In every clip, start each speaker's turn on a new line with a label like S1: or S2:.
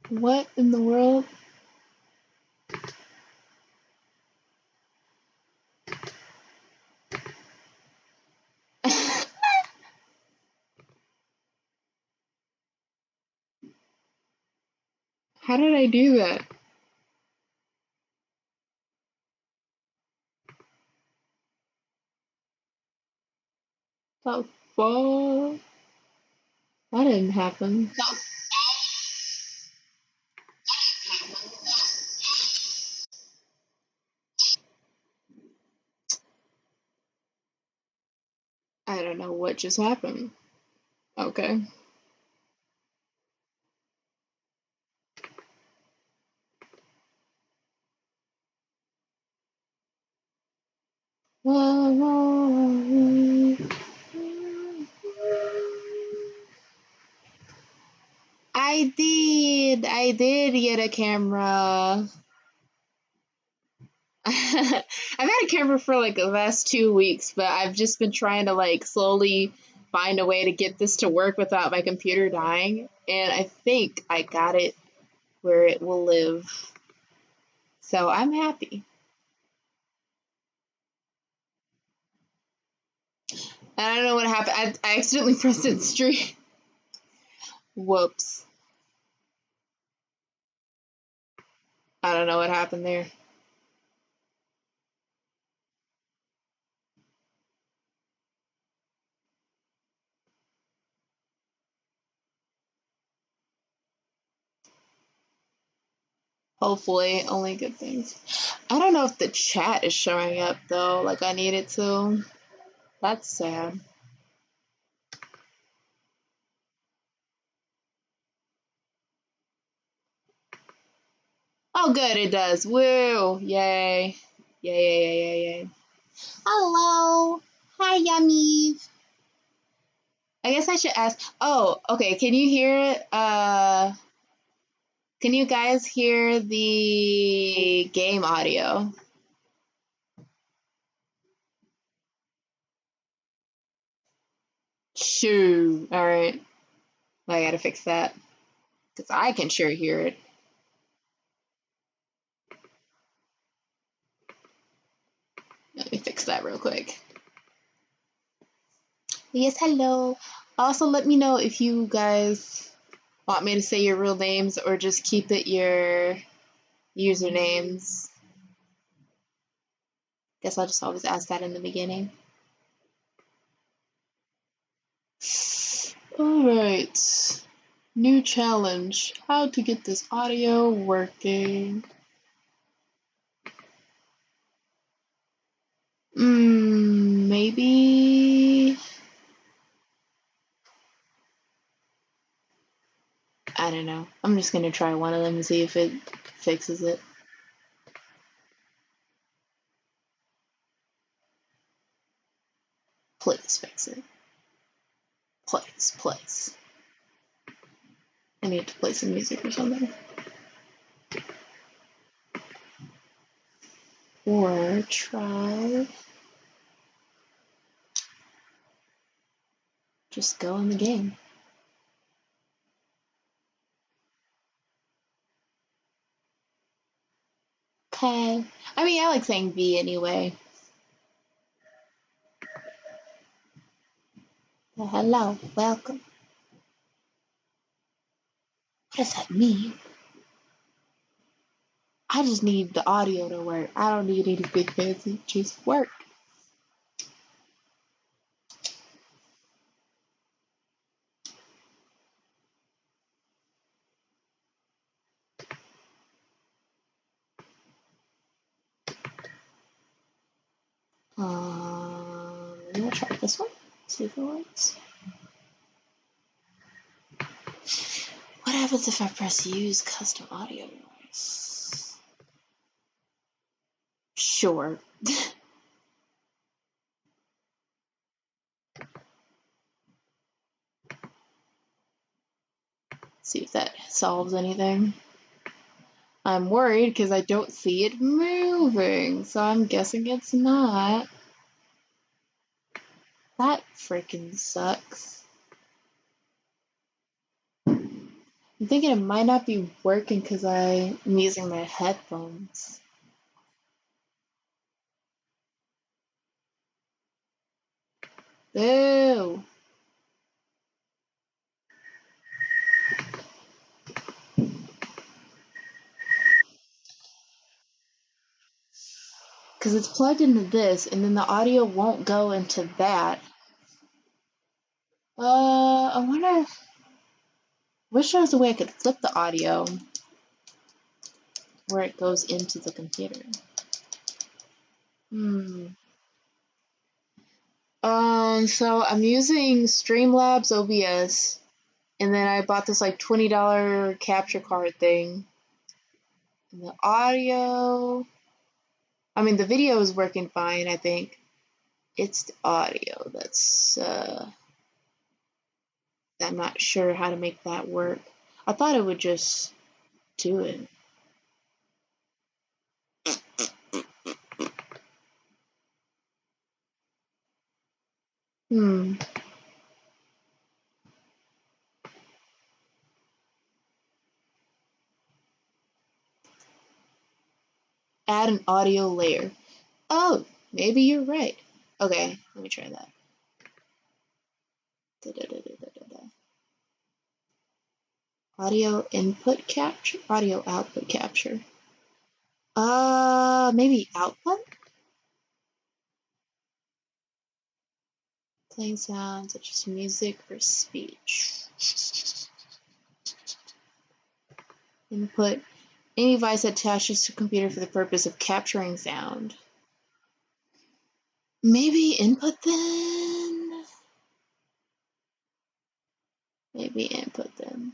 S1: What in the world? How did I do that? The fuck? That didn't happen. I don't know what just happened. Okay. I did get a camera. I've had a camera for like the last 2 weeks, but I've just been trying to like slowly find a way to get this to work without my computer dying. And I think I got it where it will live. So I'm happy. And I don't know what happened. I accidentally pressed it straight. Whoops. I don't know what happened there. Hopefully, only good things. I don't know if the chat is showing up though, like I need it to. That's sad. Oh, good, it does. Woo! Yay! Yay! Yay! Yay! Yay! Yay! Hello. Hi, yummies. I guess I should ask. Oh, okay. Can you hear it? Can you guys hear the game audio? Shoo. All right. I gotta fix that because I can sure hear it. Let me fix that real quick. Yes, hello. Also, let me know if you guys want me to say your real names or just keep it your usernames. Guess I'll just always ask that in the beginning. Alright. New challenge. How to get this audio working. Maybe. I don't know. I'm just gonna try one of them and see if it fixes it. Please fix it. Please, please. I need to play some music or something. Or try. Just go in the game. Okay. I mean, I like saying V anyway. Well, hello, welcome. What does that mean? I just need the audio to work. I don't need anything fancy. Just work. I'm gonna try this one. See if it works. What happens if I press use custom audio device? Sure. See if that solves anything. I'm worried because I don't see it moving, so I'm guessing it's not. That freaking sucks. I'm thinking it might not be working because I'm using my headphones. Boo! Because it's plugged into this, and then the audio won't go into that. I wonder. Wish there was a way I could flip the audio where it goes into the computer. So I'm using Streamlabs OBS, and then I bought this like $20 capture card thing. And the audio, I mean, the video is working fine, I think. It's the audio that's, I'm not sure how to make that work. I thought it would just do it. Add an audio layer. Oh, maybe you're right. Okay, let me try that. Audio input capture, audio output capture. Maybe output? Playing sounds such as music or speech. Input. Any device that attaches to a computer for the purpose of capturing sound. Maybe input then? Maybe input then.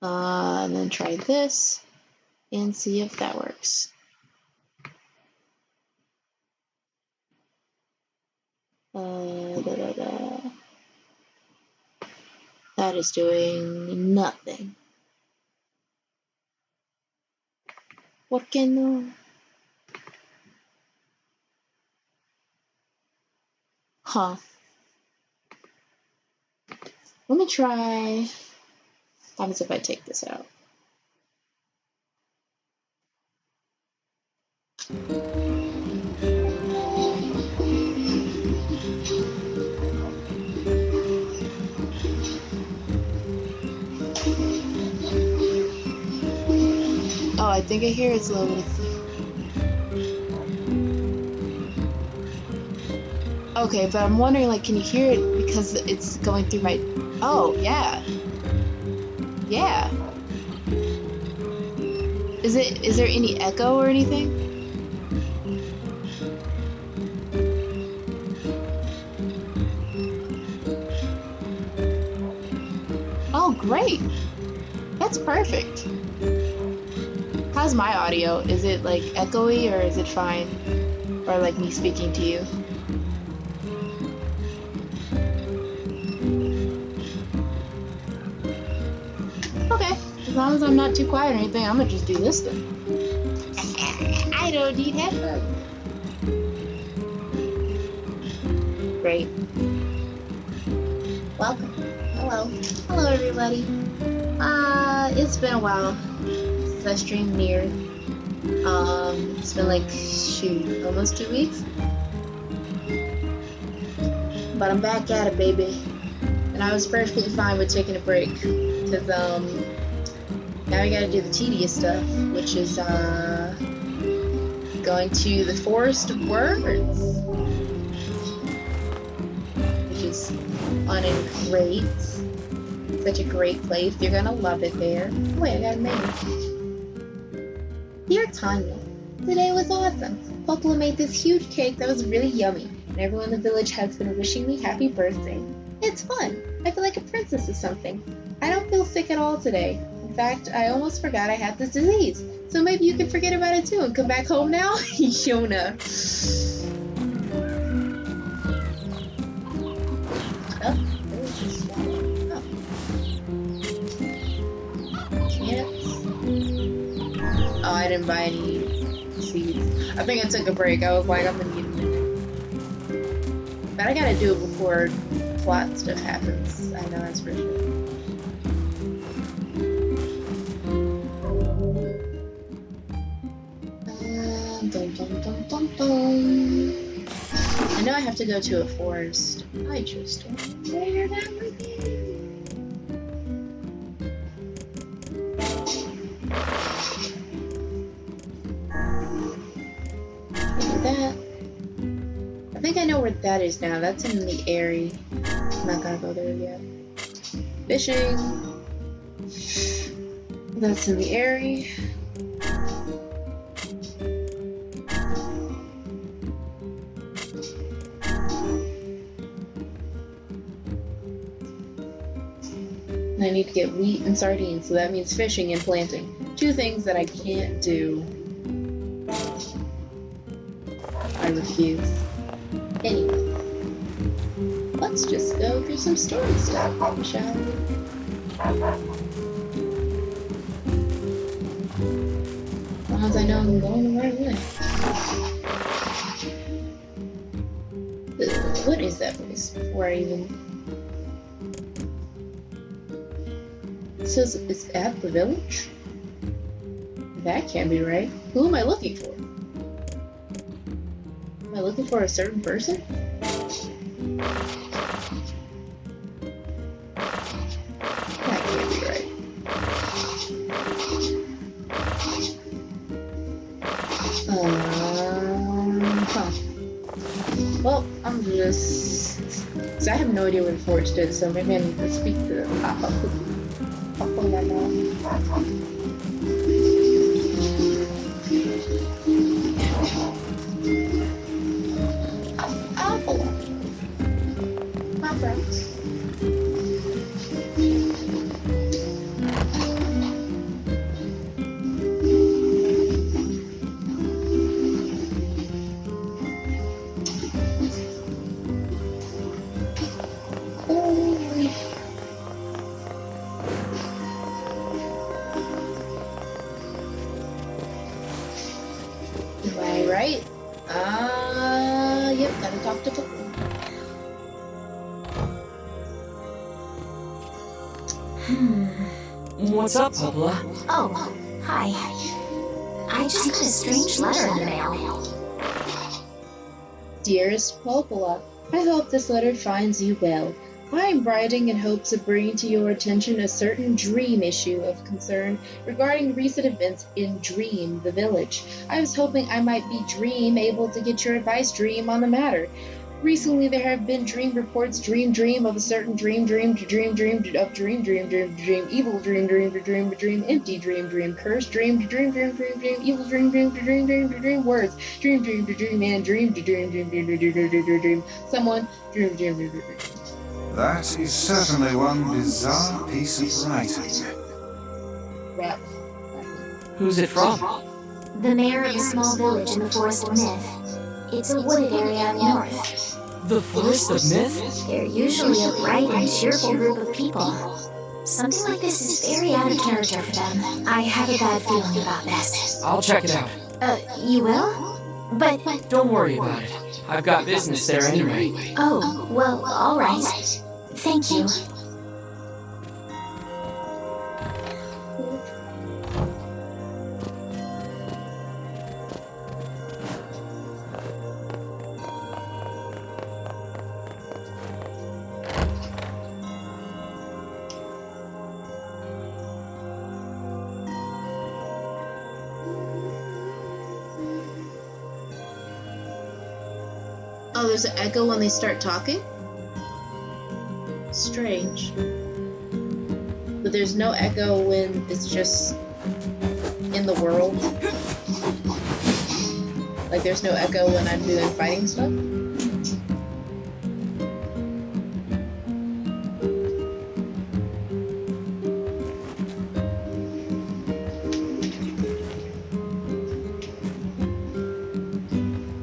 S1: And then try this and see if that works. That is doing nothing. What can? Huh. Let me try. What happens if I take this out? Oh, I think I hear it's a little bit of. Okay, but I'm wondering, like, can you hear it because it's going through my. Oh, yeah. Yeah. Is there any echo or anything? Oh, great. That's perfect. How's my audio? Is it like echoey or is it fine? Or like me speaking to you? Okay, as long as I'm not too quiet or anything, I'm gonna just do this then. I don't need headphones. Great. Welcome. Hello. Hello, everybody. It's been a while since I streamed Nier. It's been like, shoot, almost 2 weeks. But I'm back at it, baby. And I was perfectly fine with taking a break. Because, now we gotta do the tedious stuff, which is, going to the Forest of Words. Which is fun and great. Such a great place. You're gonna love it there. Oh, wait, I got a mail. Dear Tanya, today was awesome. Popola made this huge cake that was really yummy, and everyone in the village has been wishing me happy birthday. It's fun. I feel like a princess or something. I don't feel sick at all today. In fact, I almost forgot I had this disease. So maybe you can forget about it too and come back home now? Yona. Oh, I didn't buy any seeds. I think I took a break. I was like, I'm gonna need a minute. But I gotta do it before plot stuff happens. I know that's for sure. Dun, dun, dun, dun, dun. I know I have to go to a forest. I just don't know where that would be. That. I think I know where that is now. That's in the area. I'm not gonna go there yet. Fishing. That's in the area. And I need to get wheat and sardines, so that means fishing and planting. 2 things that I can't do. I refuse. Anyway, let's just go through some story stuff, shall we? As long as I know I'm going the right way. What is that place? Before I even... It says it's at the village? That can't be right. Who am I looking for? Am I looking for a certain person? That can't be right. Huh. Well, I'm just... Cause I have no idea where the forest is, so maybe I need to speak to Papa. Papa, my mom. My friends. Am I right? Yep, gotta talk to Papa.
S2: What's up, Pabla?
S3: Oh, hi. I just got a strange letter in the mail.
S1: Dearest Popola, I hope this letter finds you well. I am writing in hopes of bringing to your attention a certain dream issue of concern regarding recent events in Dream, the village. I was hoping I might be able to get your advice, Dream, on the matter. Recently, there have been dream reports, dream of a certain dream, evil dream, empty dream, cursed dream, evil dream, words, man, dream, someone, dream.
S4: That is certainly one bizarre piece of writing.
S1: Rap.
S2: Who's it from?
S3: The mayor of a small village in the Forest of Myth. It's a wooded area up north.
S2: The Forest of Myth?
S3: They're usually a bright and cheerful group of people. Something like this is very out of character for them. I have a bad feeling about this.
S2: I'll check it out.
S3: You will? But...
S2: Don't worry about it. I've got business there anyway.
S3: Oh, well, all right. Thank you.
S1: Oh, there's an echo when they start talking? Strange. But there's no echo when it's just in the world. Like there's no echo when I'm doing fighting stuff.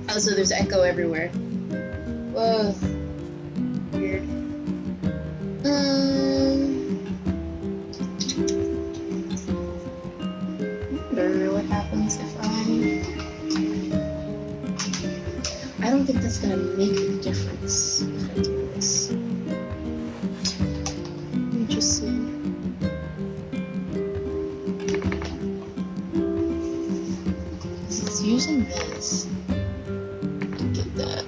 S1: Oh, so there's echo everywhere. Whoa. Weird. I wonder what happens if I don't think that's gonna make it. difference if I do this. Let me just see. It's using this to get that.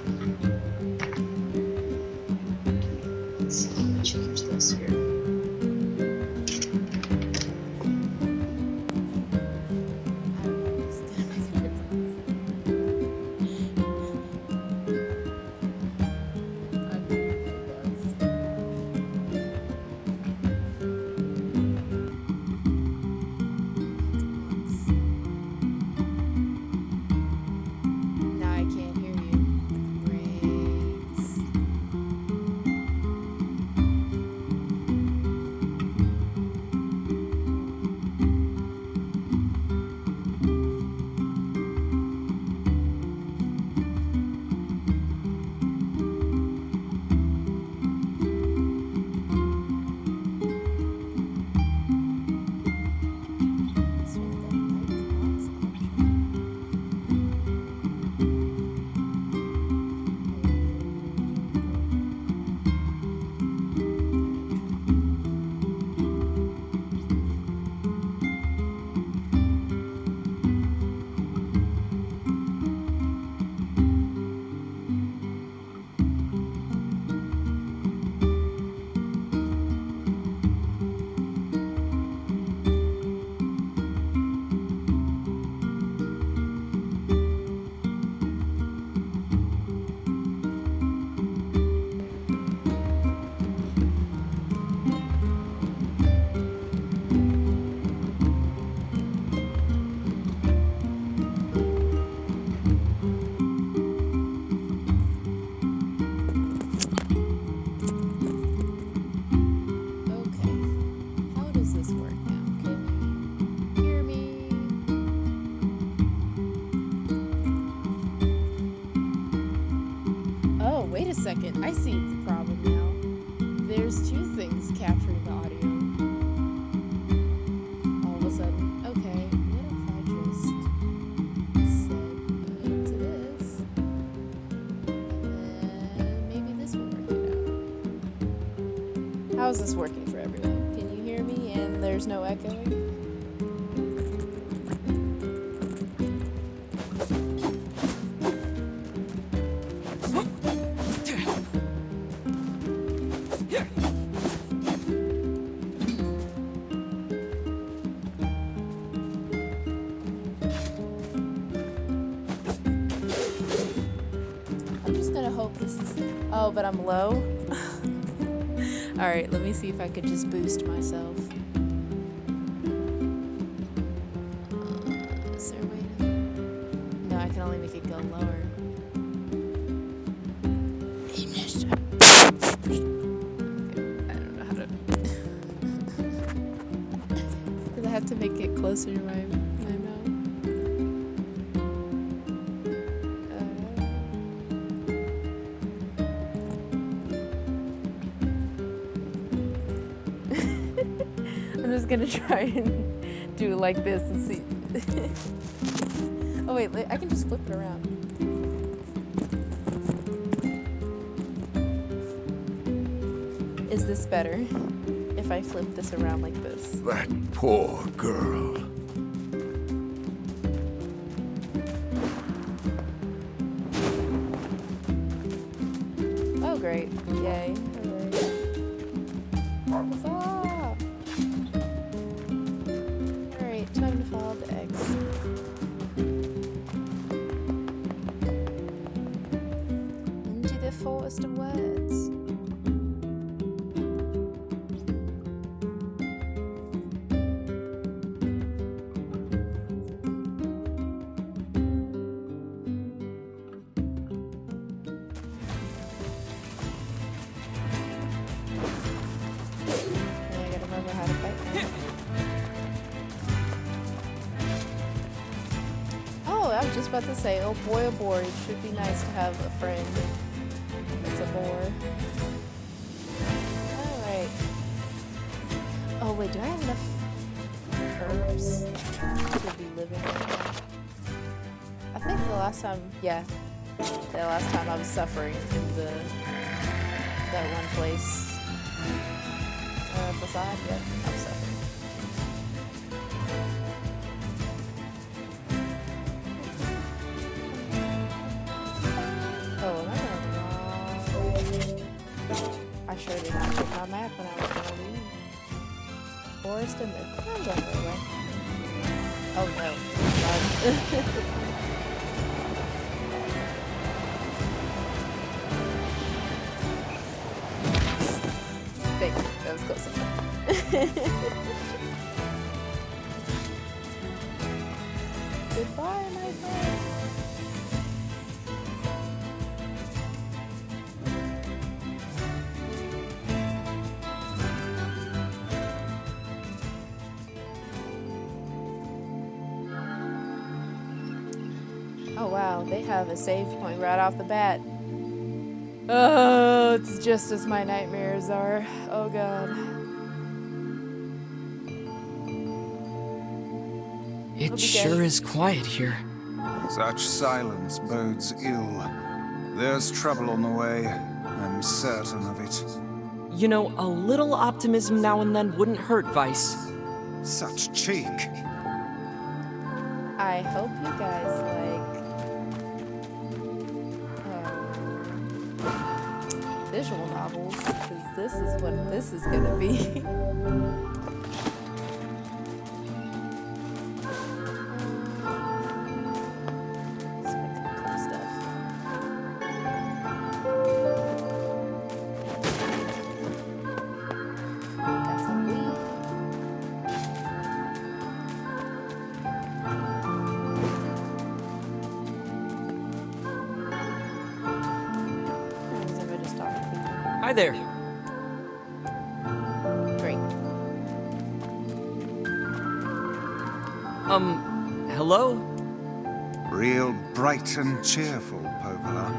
S1: So let me change this here.
S5: Now I can't hear you. Great. It's really the mic box option. Okay. How does this work now? Can you hear me? Oh, wait a second. I see the problem now. There's two things capturing the audio. All of a sudden. Okay, what if I just set it to this? And maybe this will work it out. How is this working for everyone? Can you hear me and there's no echoing? I'm just gonna hope this is. Oh, but I'm low? Alright, let me see if I could just boost myself. Is there a way to. No, I can only make it go lower. He missed it. Okay, I don't know how to. Because I have to make it closer to my mouth. I'm just gonna try and do it like this and see. Oh wait, I can just flip it around. Is this better if I flip this around like this?
S4: That poor girl.
S5: Oh great, yay. Huzzah! Alright, time to follow the eggs. Into the forest of words. And I gotta remember how to fight now. Oh, I was just about to say, oh boy, it should be nice to have a friend that's a boar. Alright. Oh wait, do I have enough herbs to be living right now? I think the last time, yeah, The last time I was suffering in that one place. Facade, yep, I was suffering. Oh, am I going wrong? I sure did not check my map when I was going to leave. Forest and Myth. I'm going the right way. Oh no. Thank you. That was close enough. Goodbye, my friend. Oh wow, they have a save point right off the bat. Oh, it's just as my nightmares are. Oh god.
S2: It sure is quiet here.
S4: Such silence bodes ill. There's trouble on the way. I'm certain of it.
S2: You know, a little optimism now and then wouldn't hurt, Vice.
S4: Such cheek.
S5: I hope you guys like visual novels, because this is what this is gonna be.
S2: Hi there.
S5: Great.
S2: Hello?
S4: Real bright and cheerful, Popola.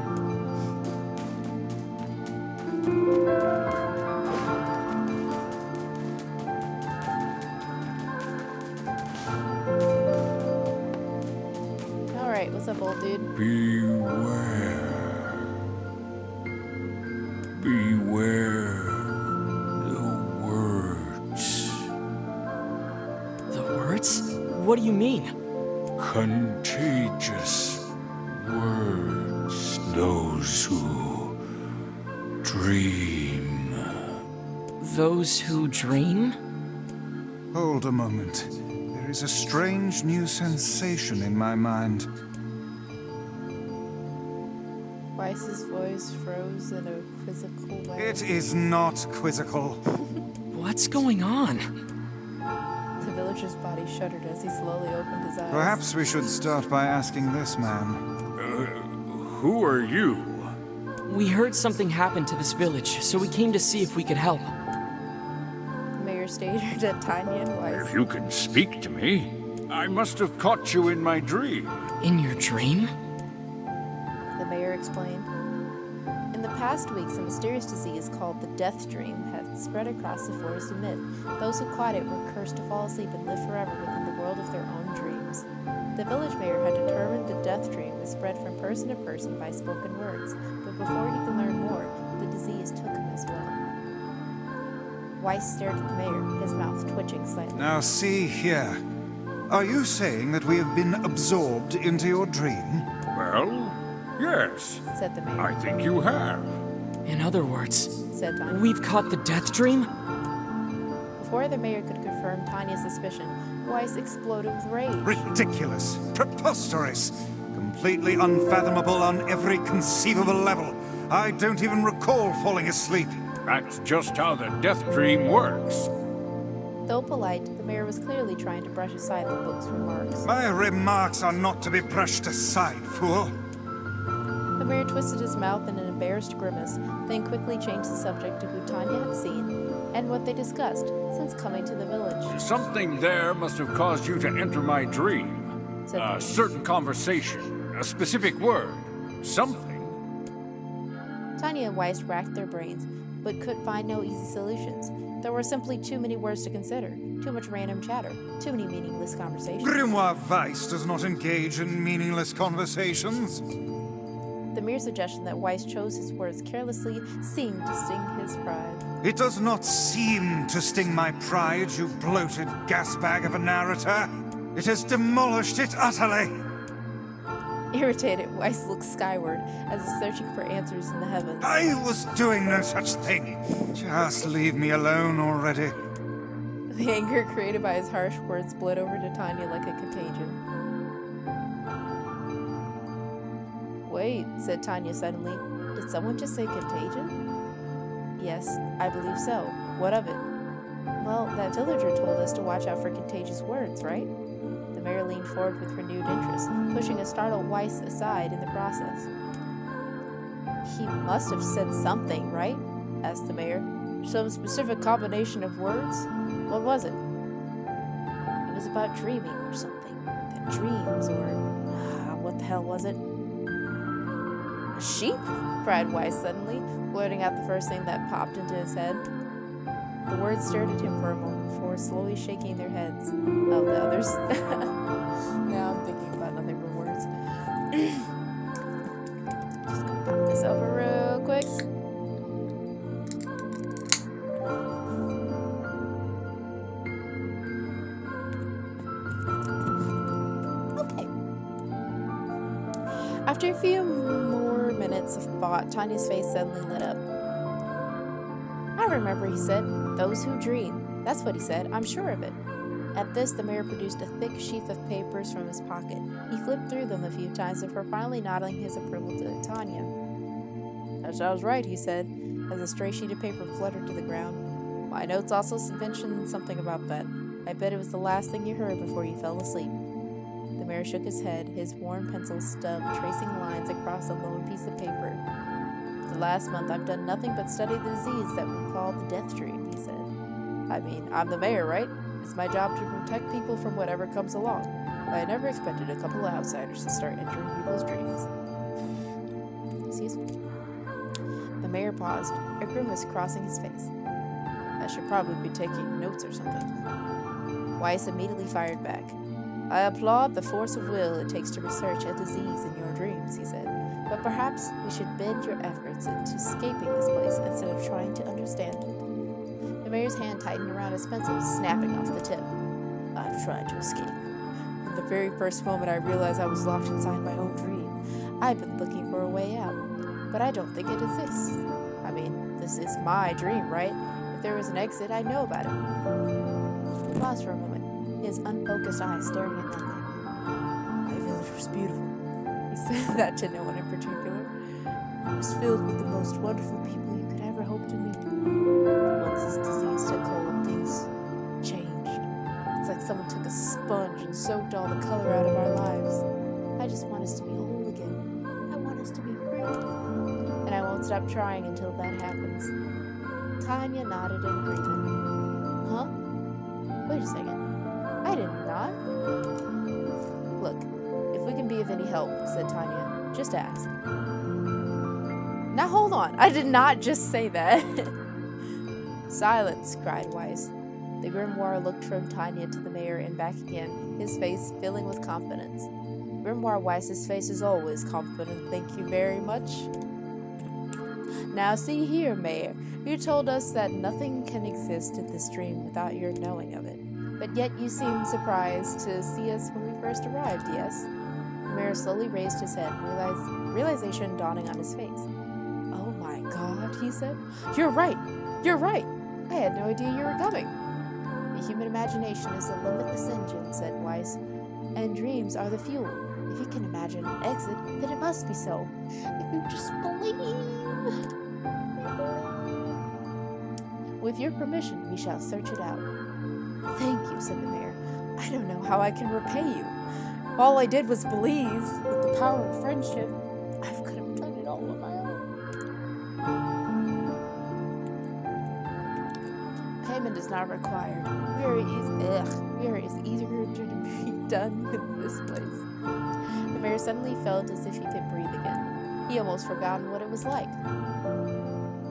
S5: Alright, what's up, old dude?
S6: Beware. Beware the words.
S2: The words? What do you mean?
S6: Contagious words. Those who dream.
S2: Those who dream?
S4: Hold a moment. There is a strange new sensation in my mind.
S5: Weiss's voice froze in a quizzical way.
S4: It is not quizzical.
S2: What's going on?
S5: The villager's body shuddered as he slowly opened his eyes.
S4: Perhaps we should start by asking this man.
S6: Who are you?
S2: We heard something happened to this village, so we came to see if we could help.
S5: The mayor stared at Tanya and Weiss.
S6: If you can speak to me, I must have caught you in my dream.
S2: In your dream?
S5: The mayor explained. In the past weeks, a mysterious disease called the Death Dream had spread across the Forest of Myth. Those who caught it were cursed to fall asleep and live forever within the world of their own dreams. The village mayor had determined the Death Dream was spread from person to person by spoken words, but before he could learn more, the disease took him as well. Weiss stared at the mayor, his mouth twitching slightly.
S4: Now see here. Are you saying that we have been absorbed into your dream?
S6: Well, yes,
S5: Said the mayor.
S6: I think you have.
S2: In other words,
S5: Said Tanya.
S2: we've caught the death dream?
S5: Before the mayor could confirm Tanya's suspicion, Weiss exploded with rage.
S4: Ridiculous. Preposterous. Completely unfathomable on every conceivable level. I don't even recall falling asleep.
S6: That's just how the death dream works.
S5: Though polite, the mayor was clearly trying to brush aside the book's remarks.
S4: My remarks are not to be brushed aside, fool.
S5: The mayor twisted his mouth in an embarrassed grimace, then quickly changed the subject to who Tanya had seen and what they discussed since coming to the village.
S6: Something there must have caused you to enter my dream.
S5: Said the
S6: A
S5: mayor.
S6: certain conversation, a specific word, something.
S5: Tanya and Weiss racked their brains, but could find no easy solutions. There were simply too many words to consider, too much random chatter, too many meaningless conversations.
S4: Grimoire Weiss does not engage in meaningless conversations.
S5: The The mere suggestion that Weiss chose his words carelessly seemed to sting his pride.
S4: It does not seem to sting my pride, you bloated gasbag of a narrator. It has demolished it utterly.
S5: Irritated, Weiss looked skyward, as if searching for answers in the heavens.
S4: I was doing no such thing. Just leave me alone already.
S5: The anger created by his harsh words bled over to Tanya like a contagion. Wait, said Tanya suddenly. Did someone just say contagion? Yes, I believe so. What of it? Well, that villager told us to watch out for contagious words, right? The mayor leaned forward with renewed interest, pushing a startled Weiss aside in the process. He must have said something, right? Asked the mayor. Some specific combination of words? What was it? It was about dreaming or something. That dreams or... what the hell was it? A sheep? Cried Weiss suddenly, blurting out the first thing that popped into his head. The words stared at him for a moment before slowly shaking their heads. Oh, the others. Now I'm thinking about other words. Just gonna pop this open real quick. Okay. After a few more minutes of thought, Tanya's face suddenly lit up. I remember, he said. Those who dream. That's what he said. I'm sure of it. At this, the mayor produced a thick sheath of papers from his pocket. He flipped through them a few times before finally nodding his approval to Tanya. That sounds right, he said, as a stray sheet of paper fluttered to the ground. My notes also mentioned something about that. I bet it was the last thing you heard before you fell asleep. The mayor shook his head, his worn pencil stub tracing lines across a lone piece of paper. For the last month, I've done nothing but study the disease that we call the death dream, he said. I mean, I'm the mayor, right? It's my job to protect people from whatever comes along. I never expected a couple of outsiders to start entering people's dreams. Excuse me. The mayor paused, a grimace crossing his face. I should probably be taking notes or something. Weiss immediately fired back. I applaud the force of will it takes to research a disease in your dreams, he said. But perhaps we should bend your efforts into escaping this place instead of trying to understand it. The mayor's hand tightened around his pencil, snapping off the tip. I've tried to escape. From the very first moment I realized I was locked inside my own dream, I've been looking for a way out. But I don't think it exists. I mean, this is my dream, right? If there was an exit, I'd know about it. He paused for a moment, his unfocused eyes staring at nothing. My village was beautiful. He said that to no one in particular. It was filled with the most wonderful people you could ever hope to meet. Once this disease took hold, things changed. It's like someone took a sponge and soaked all the color out of our lives. I just want us to be whole again. I want us to be free. And I won't stop trying until that happens. Tanya nodded in agreement. Huh? Wait a second. I did not? Look, if we can be of any help, said Tanya, just ask. Now hold on, I did not just say that. Silence, cried Weiss. The grimoire looked from Tanya to the mayor and back again, his face filling with confidence. Grimoire Weiss's face is always confident, thank you very much. Now see here, Mayor, you told us that nothing can exist in this dream without your knowing of it. But yet you seemed surprised to see us when we first arrived, yes? The mayor slowly raised his head, realization dawning on his face. Oh my God, he said. You're right! You're right! I had no idea you were coming. The human imagination is a limitless engine, said Weiss, and dreams are the fuel. If you can imagine an exit, then it must be so. If you just believe. With your permission, we shall search it out. Thank you, said the mayor. I don't know how I can repay you. If all I did was believe, with the power of friendship, I could have done it all on my own. Payment is not required. We are as eager to be done with this place. The mayor suddenly felt as if he could breathe again. He almost forgotten what it was like.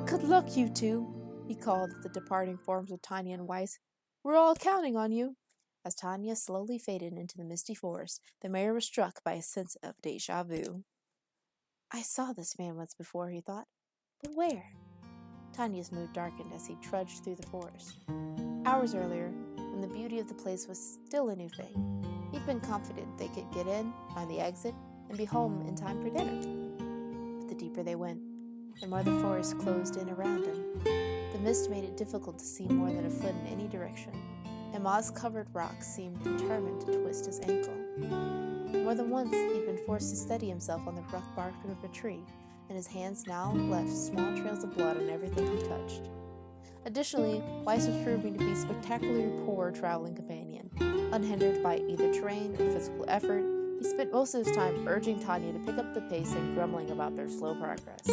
S5: Good luck, you two, he called at the departing forms of Tanya and Weiss. We're all counting on you. As Tanya slowly faded into the misty forest, the mayor was struck by a sense of deja vu. I saw this man once before, he thought. But where? Tanya's mood darkened as he trudged through the forest. Hours earlier, when the beauty of the place was still a new thing, he'd been confident they could get in, find the exit, and be home in time for dinner. But the deeper they went, the more the forest closed in around him. The mist made it difficult to see more than a foot in any direction, and moss-covered rocks seemed determined to twist his ankle. More than once, he'd been forced to steady himself on the rough bark of a tree, and his hands now left small trails of blood on everything he touched. Additionally, Weiss was proving to be a spectacularly poor traveling companion. Unhindered by either terrain or physical effort, he spent most of his time urging Tanya to pick up the pace and grumbling about their slow progress.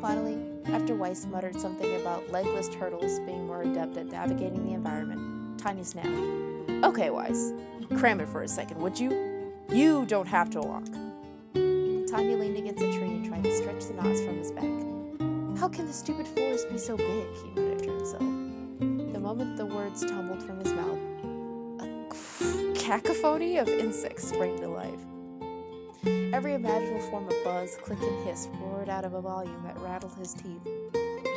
S5: Finally, after Weiss muttered something about legless turtles being more adept at navigating the environment, Tanya snapped. Okay, Weiss, cram it for a second, would you? You don't have to walk. Tanya leaned against a tree and tried to stretch the knots from his back. How can the stupid forest be so big? He muttered to himself. The moment the words tumbled from his mouth, a cacophony of insects sprang to life. Every imaginable form of buzz, click, and hiss roared out of a volume that rattled his teeth.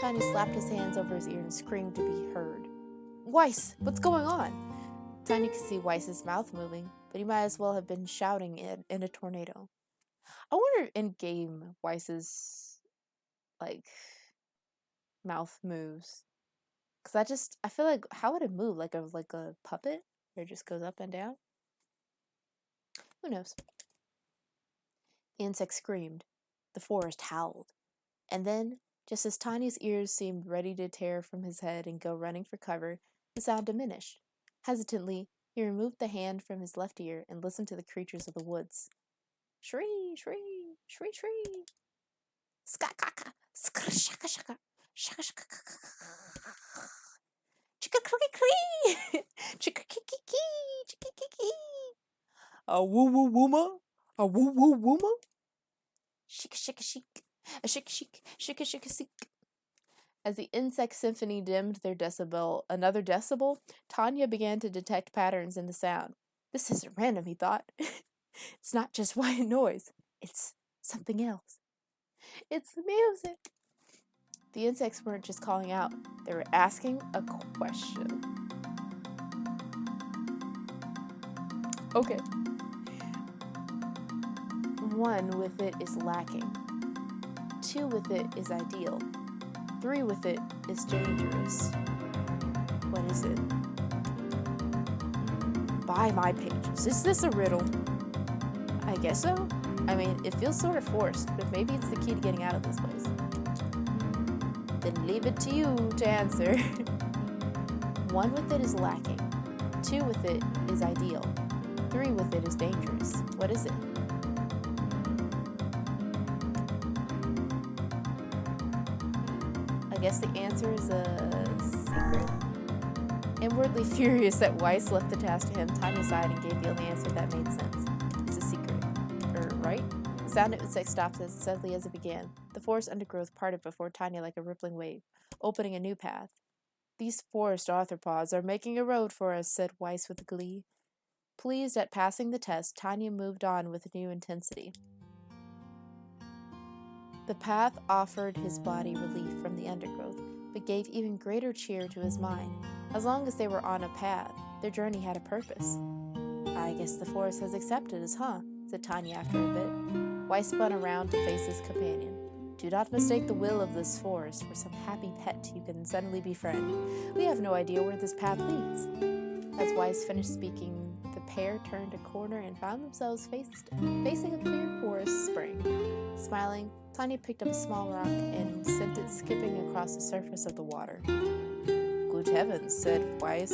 S5: Tanya slapped his hands over his ear and screamed to be heard. Weiss, what's going on? Tanya could see Weiss's mouth moving, but he might as well have been shouting in a tornado. I wonder in-game Weiss's, mouth moves. Because I feel like, how would it move? Like a puppet? Where it just goes up and down? Who knows? The insect screamed. The forest howled. And then, just as Tanya's ears seemed ready to tear from his head and go running for cover, the sound diminished. Hesitantly, he removed the hand from his left ear and listened to the creatures of the woods. Shree, shree, shree, shree. Skakaka, skr shaka shaka, shaka shaka chicka cree, chicka kiki chicka kiki. A woo woo wooma, a woo woo wooma. Shika shika shik, a shika shik, shika shika sik. As the insect symphony dimmed another decibel, Tanya began to detect patterns in the sound. This isn't random, he thought. It's not just white noise. It's something else. It's music. The insects weren't just calling out. They were asking a question. Okay. 1 with it is lacking. 2 with it is ideal. 3 with it is dangerous. What is it? Buy my pages. Is this a riddle? I guess so. I mean, it feels sort of forced, but maybe it's the key to getting out of this place. Then leave it to you to answer. 1 with it is lacking. 2 with it is ideal. 3 with it is dangerous. What is it? I guess the answer is a secret. Inwardly furious that Weiss left the task to him, Tanya sighed and gave the only answer that made sense. It's a secret. Right? The sound of insects stopped as suddenly as it began. The forest undergrowth parted before Tanya like a rippling wave, opening a new path. These forest arthropods are making a road for us, said Weiss with glee. Pleased at passing the test, Tanya moved on with new intensity. The path offered his body relief from the undergrowth, but gave even greater cheer to his mind. As long as they were on a path, their journey had a purpose. I guess the forest has accepted us, huh? Said Tanya after a bit. Weiss spun around to face his companion. Do not mistake the will of this forest for some happy pet you can suddenly befriend. We have no idea where this path leads. As Weiss finished speaking, the pair turned a corner and found themselves facing a clear forest spring. Smiling, Tanya picked up a small rock and sent it skipping across the surface of the water. Good heavens, said Weiss.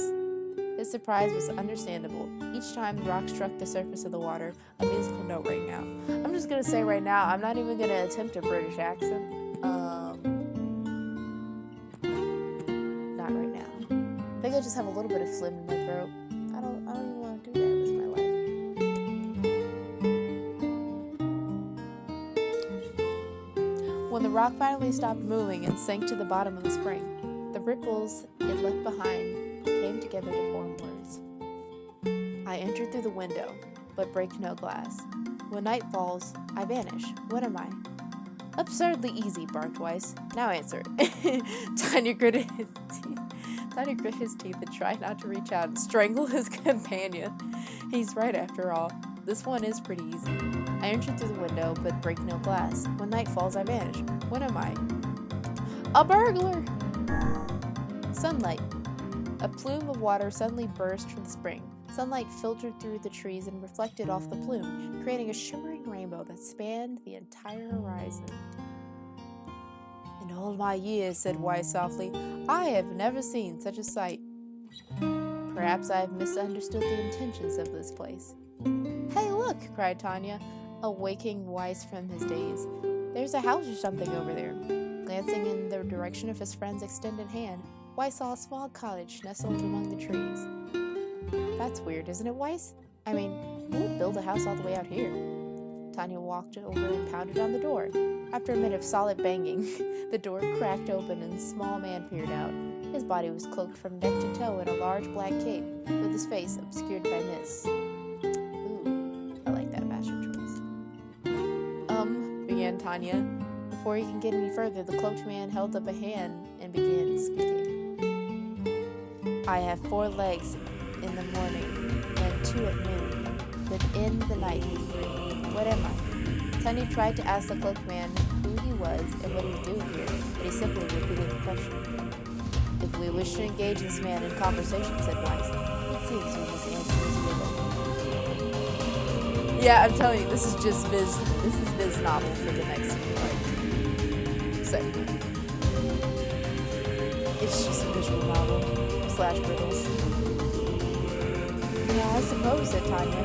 S5: His surprise was understandable. Each time the rock struck the surface of the water, a musical note rang out. I'm just gonna say right now, I'm not even gonna attempt a British accent. Not right now. I think I just have a little bit of phlegm in my throat. I don't even want to do that with my life. When the rock finally stopped moving and sank to the bottom of the spring, the ripples it left behind came together to form words. I entered through the window, but break no glass. When night falls, I vanish. What am I? Absurdly easy, barked Weiss. Now answer. Tanya gritted his teeth. Tanya grit his teeth and tried not to reach out and strangle his companion. He's right after all. This one is pretty easy. I enter through the window, but break no glass. When night falls, I vanish. What am I? A burglar! Sunlight. A plume of water suddenly burst from the spring. Sunlight filtered through the trees and reflected off the plume, creating a shimmering rainbow that spanned the entire horizon. In all my years, said Weiss softly, I have never seen such a sight. Perhaps I have misunderstood the intentions of this place. Hey, look, cried Tanya, awaking Weiss from his daze. There's a house or something over there. Glancing in the direction of his friend's extended hand, Weiss saw a small cottage nestled among the trees. That's weird, isn't it, Weiss? I mean, who would build a house all the way out here? Tanya walked over and pounded on the door. After a minute of solid banging, the door cracked open and a small man peered out. His body was cloaked from neck to toe in a large black cape, with his face obscured by mist. Ooh, I like that fashion choice. Began Tanya. Before he could get any further, the cloaked man held up a hand and began speaking. I have 4 legs in the morning, then 2 at noon, then in the night 3. What am I? Tanya tried to ask the cloaked man who he was and what he was doing here, but he simply repeated the question. If we wish to engage this man in conversation, said Weiss, it seems we must answer his riddle. Yeah, I'm telling you, this is just Viz novel for the next, segment. It's just a visual novel / riddles. Yeah, I suppose, said Tanya.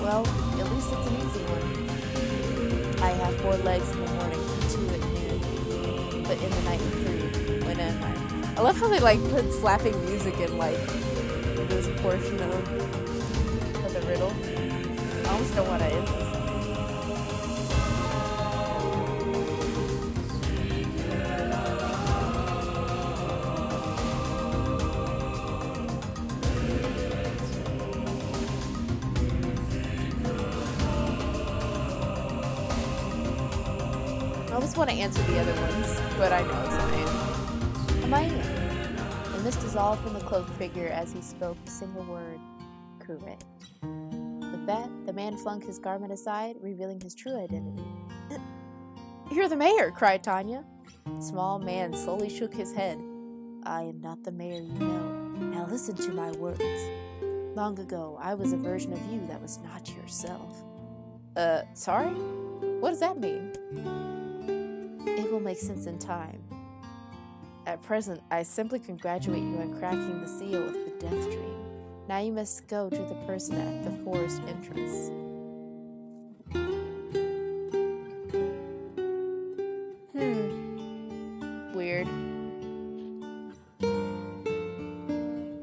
S5: Well, at least it's an easy one. I have 4 legs in the morning, 2 at noon, but in the night 3. When am I? I love how they put slapping music in this portion of the riddle. I almost don't want to end this. I always want to answer the other ones, but I know it's not Am I in? The mist dissolved from the cloaked figure as he spoke a single word. Correct. With that, the man flung his garment aside, revealing his true identity. You're the mayor, cried Tanya. The small man slowly shook his head. I am not the mayor you know. Now listen to my words. Long ago, I was a version of you that was not yourself. Sorry? What does that mean? It will make sense in time. At present, I simply congratulate you on cracking the seal of the death dream. Now you must go to the person at the forest entrance. Weird.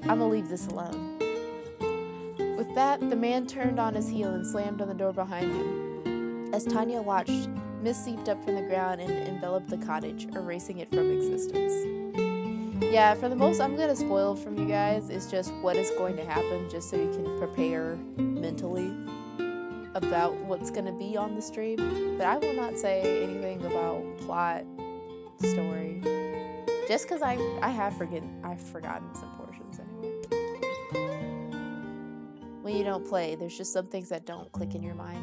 S5: I'm gonna leave this alone. With that, the man turned on his heel and slammed on the door behind him. As Tanya watched, mist seeped up from the ground and enveloped the cottage, erasing it from existence. Yeah, for the most I'm going to spoil from you guys is just what is going to happen, just so you can prepare mentally about what's going to be on the stream. But I will not say anything about plot, story, just because I've forgotten some portions anyway. When you don't play, there's just some things that don't click in your mind.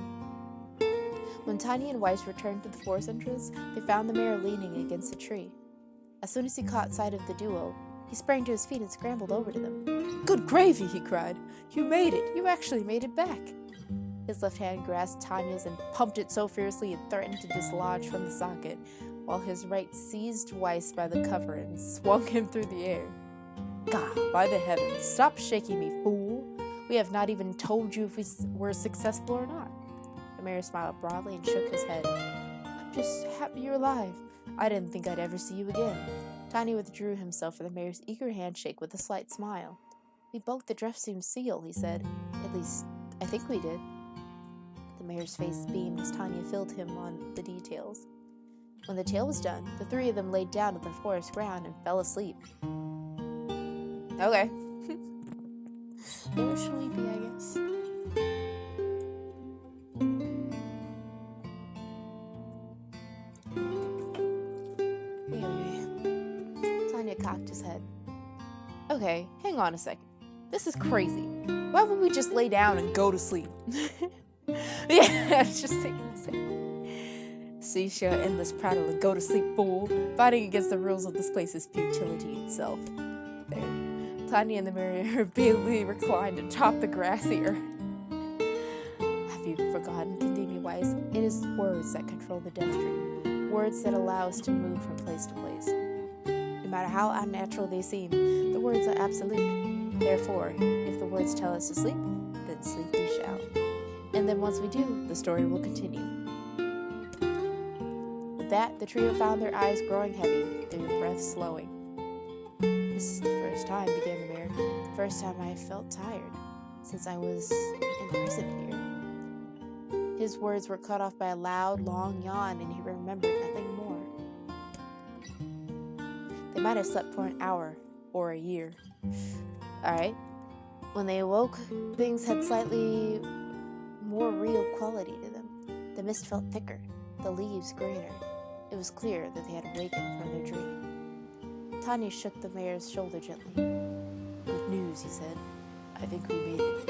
S5: When Tiny and Weiss returned to the forest entrance, they found the mayor leaning against a tree. As soon as he caught sight of the duo, he sprang to his feet and scrambled over to them. Good gravy, he cried. You made it. You actually made it back. His left hand grasped Tanya's and pumped it so fiercely it threatened to dislodge from the socket, while his right seized Weiss by the cover and swung him through the air. God, by the heavens, stop shaking me, fool. We have not even told you if we were successful or not. The mayor smiled broadly and shook his head. I'm just happy you're alive. I didn't think I'd ever see you again. Tiny withdrew himself from the mayor's eager handshake with a slight smile. We broke the Dreftsum seal, he said. At least, I think we did. The mayor's face beamed as Tanya filled him on the details. When the tale was done, the 3 of them laid down on the forest ground and fell asleep. Okay. They were sleepy, I guess. Tanya cocked his head. Okay, hang on a second. This is crazy. Why would we just lay down and go to sleep? Yeah, I was just thinking the same. Cease your endless prattle and go to sleep, fool. Fighting against the rules of this place is futility itself. There. Tanya and the mirror obediently reclined atop the grassy earth. Have you forgotten, continued Wise? It is words that control the death dream. Words that allow us to move from place to place. No matter how unnatural they seem, the words are absolute. Therefore, if the words tell us to sleep, then sleep we shall. And then once we do, the story will continue. With that, the trio found their eyes growing heavy, their breath slowing. This is the first time, began the mayor, the first time I have felt tired, since I was imprisoned here. His words were cut off by a loud, long yawn, and he remembered nothing more. They might have slept for an hour, or a year. Alright. When they awoke, things had slightly more real quality to them. The mist felt thicker, the leaves greener. It was clear that they had awakened from their dream. Tanya shook the mayor's shoulder gently. Good news, he said. I think we made it.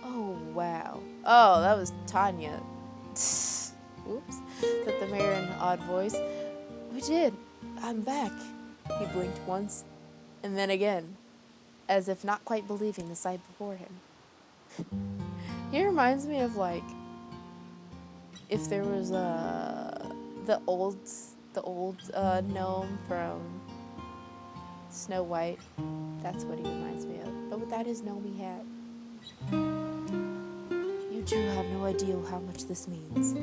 S5: Oh, wow. Oh, that was Tanya. Whoops, said the mayor in an odd voice. We did. I'm back. He blinked once, and then again, as if not quite believing the sight before him. He reminds me of, like, if there was the old gnome from Snow White. That's what he reminds me of, but without his gnomey hat. You two have no idea how much this means.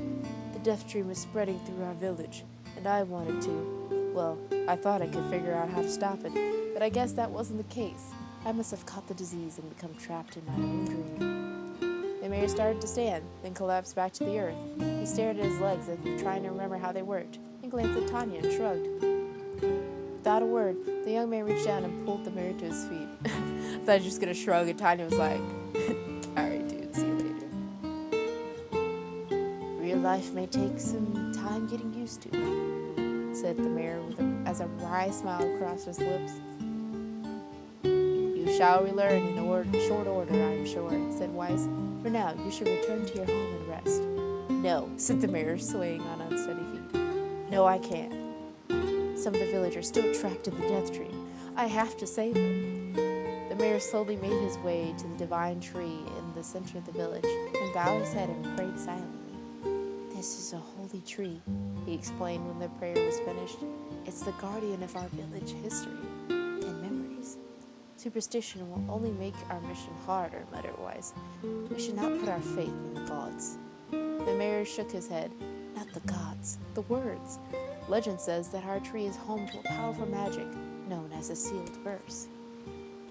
S5: The death dream is spreading through our village, and I wanted to. Well, I thought I could figure out how to stop it, but I guess that wasn't the case. I must have caught the disease and become trapped in my own dream. The mayor started to stand, then collapsed back to the earth. He stared at his legs as if trying to remember how they worked, and glanced at Tanya and shrugged. Without a word, the young man reached down and pulled the mayor to his feet. I thought he was just gonna shrug, and Tanya was like, alright dude, see you later. Real life may take some time getting used to, said the mayor as a wry smile crossed his lips. You shall relearn in short order, I am sure, said Wise. For now, you should return to your home and rest. No, said the mayor, swaying on unsteady feet. No, I can't. Some of the villagers still trapped in the death dream. I have to save them. The mayor slowly made his way to the divine tree in the center of the village and bowed his head and prayed silently. This is a holy tree, he explained when the prayer was finished. It's the guardian of our village history and memories. Superstition will only make our mission harder, muttered Wise. We should not put our faith in the gods. The mayor shook his head. Not the gods, the words. Legend says that our tree is home to a powerful magic known as a sealed verse.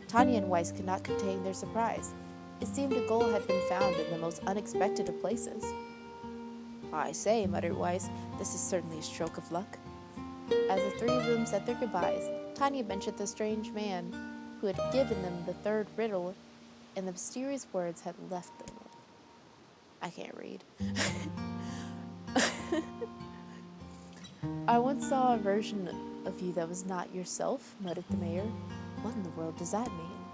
S5: Tanya and Weiss could not contain their surprise. It seemed a goal had been found in the most unexpected of places. I say, muttered Weiss, this is certainly a stroke of luck. As the three of them said their goodbyes, Tanya mentioned the strange man who had given them the third riddle, and the mysterious words had left them with. I can't read. I once saw a version of you that was not yourself, muttered the mayor. What in the world does that mean?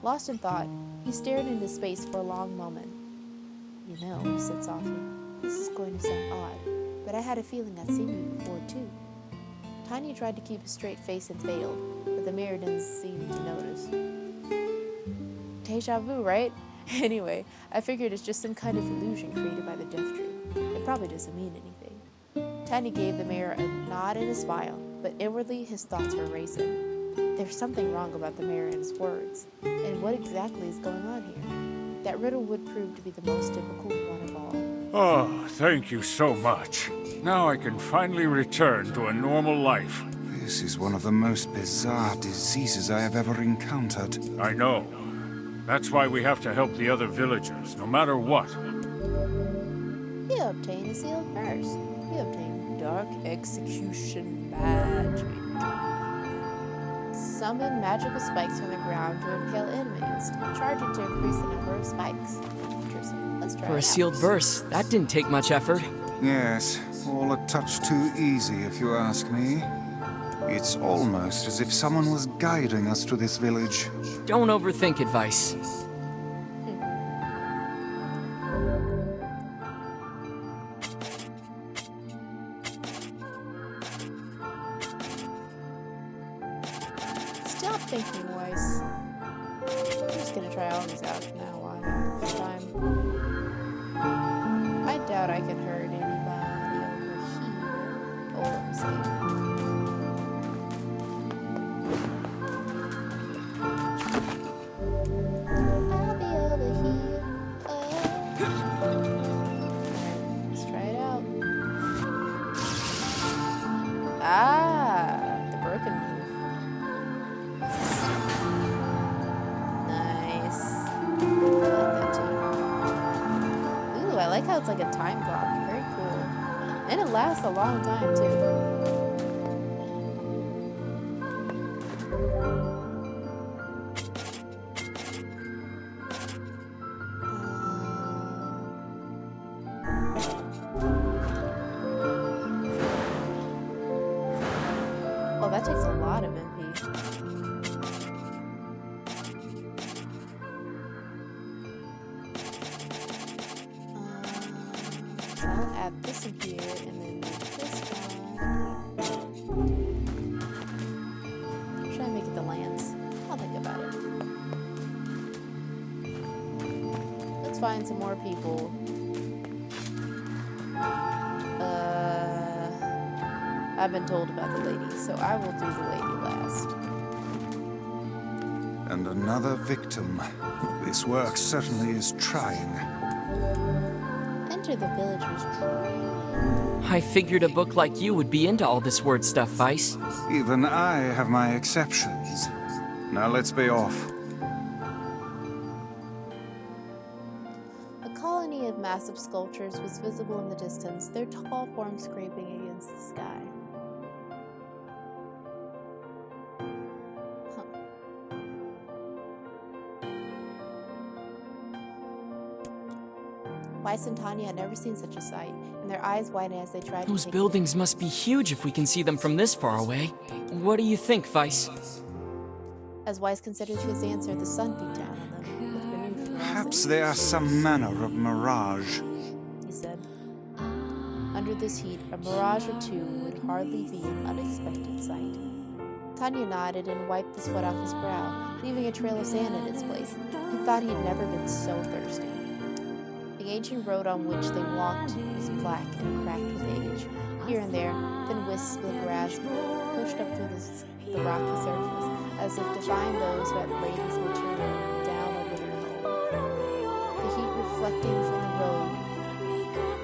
S5: Lost in thought, he stared into space for a long moment. You know, he said softly, this is going to sound odd, but I had a feeling I'd seen you before, too. Tiny tried to keep a straight face and failed, but the mayor didn't seem to notice. Deja vu, right? Anyway, I figured it's just some kind of illusion created by the death dream. It probably doesn't mean anything. Tiny gave the mayor a nod and a smile, but inwardly his thoughts were racing. There's something wrong about the mayor and his words, and what exactly is going on here? That riddle would prove to be the most difficult one of all.
S6: Oh, thank you so much. Now I can finally return to a normal life.
S4: This is one of the most bizarre diseases I have ever encountered.
S6: I know. That's why we have to help the other villagers, no matter what.
S5: You obtain a sealed verse. You obtain dark execution magic. Summon magical spikes from the ground to impale enemies, charging to increase the number of spikes. Interesting. Let's try
S2: For
S5: it
S2: a sealed
S5: out.
S2: verse, that didn't take much effort.
S4: Yes, All a touch too easy, if you ask me. It's almost as if someone was guiding us to this village.
S2: Don't overthink it, Vice.
S5: Stop thinking, Weiss. I'm just gonna try all these out from now on. This time. I doubt I can hurt anybody over here. Oh, let me see. I'll be over here. Let's try it out. Ah, the broken move. Nice. I like that too. Ooh, I like how it's like a time clock. Very cool. And it lasts a long time too. Oh, that takes a lot of MP. I'll add this in here and then this one. Try and make it the lance. I'll think about it. Let's find some more people. I've been told about the lady, so I will do the lady last.
S4: And another victim. This work certainly is trying.
S5: Enter the villager's dream.
S2: I figured a book like you would be into all this word stuff, Vice.
S4: Even I have my exceptions. Now let's be off.
S5: A colony of massive sculptures was visible in the distance, their tall forms scraping against the sky. Weiss and Tanya had never seen such a sight, and their eyes widened as they tried to
S2: Those
S5: take
S2: buildings must be huge if we can see them from this far away. What do you think, Vice?
S5: As Weiss considered his answer, the sun beat down on them with renewed
S4: Perhaps
S5: ferocity.
S4: they are some manner of mirage.
S5: He said. Under this heat, a mirage or two would hardly be an unexpected sight. Tanya nodded and wiped the sweat off his brow, leaving a trail of sand in its place. He thought he had never been so thirsty. The ancient road on which they walked was black and cracked with age. Here and there, thin wisps of grass pushed up through the rocky surface, as if to find those who had laid his material down a winter hole. The heat reflecting from the road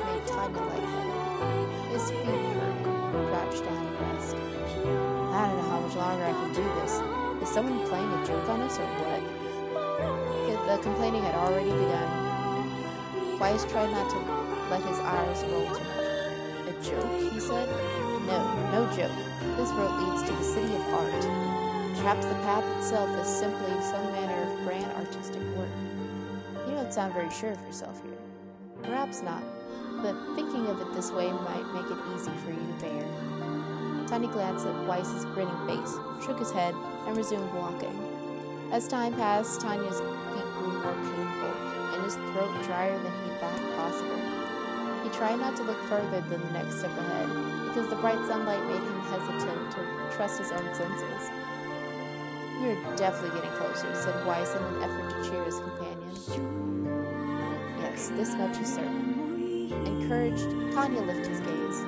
S5: made Tanya lightheaded. His feet hurt, crouched down to rest. I don't know how much longer I can do this. Is someone playing a joke on us or what? The complaining had already begun. Weiss tried not to let his eyes roll too much. A joke, he said? No joke. This road leads to the city of art. Perhaps the path itself is simply some manner of grand artistic work. You don't sound very sure of yourself here. Perhaps not, but thinking of it this way might make it easy for you to bear. Tanya glanced at Weiss's grinning face, shook his head, and resumed walking. As time passed, Tanya's feet grew more painful, and his throat drier than he thought possible. He tried not to look further than the next step ahead, because the bright sunlight made him hesitant to trust his own senses. "You're definitely getting closer," said Weiss in an effort to cheer his companion. "Yes, this much is certain." Encouraged, Tanya lifted his gaze.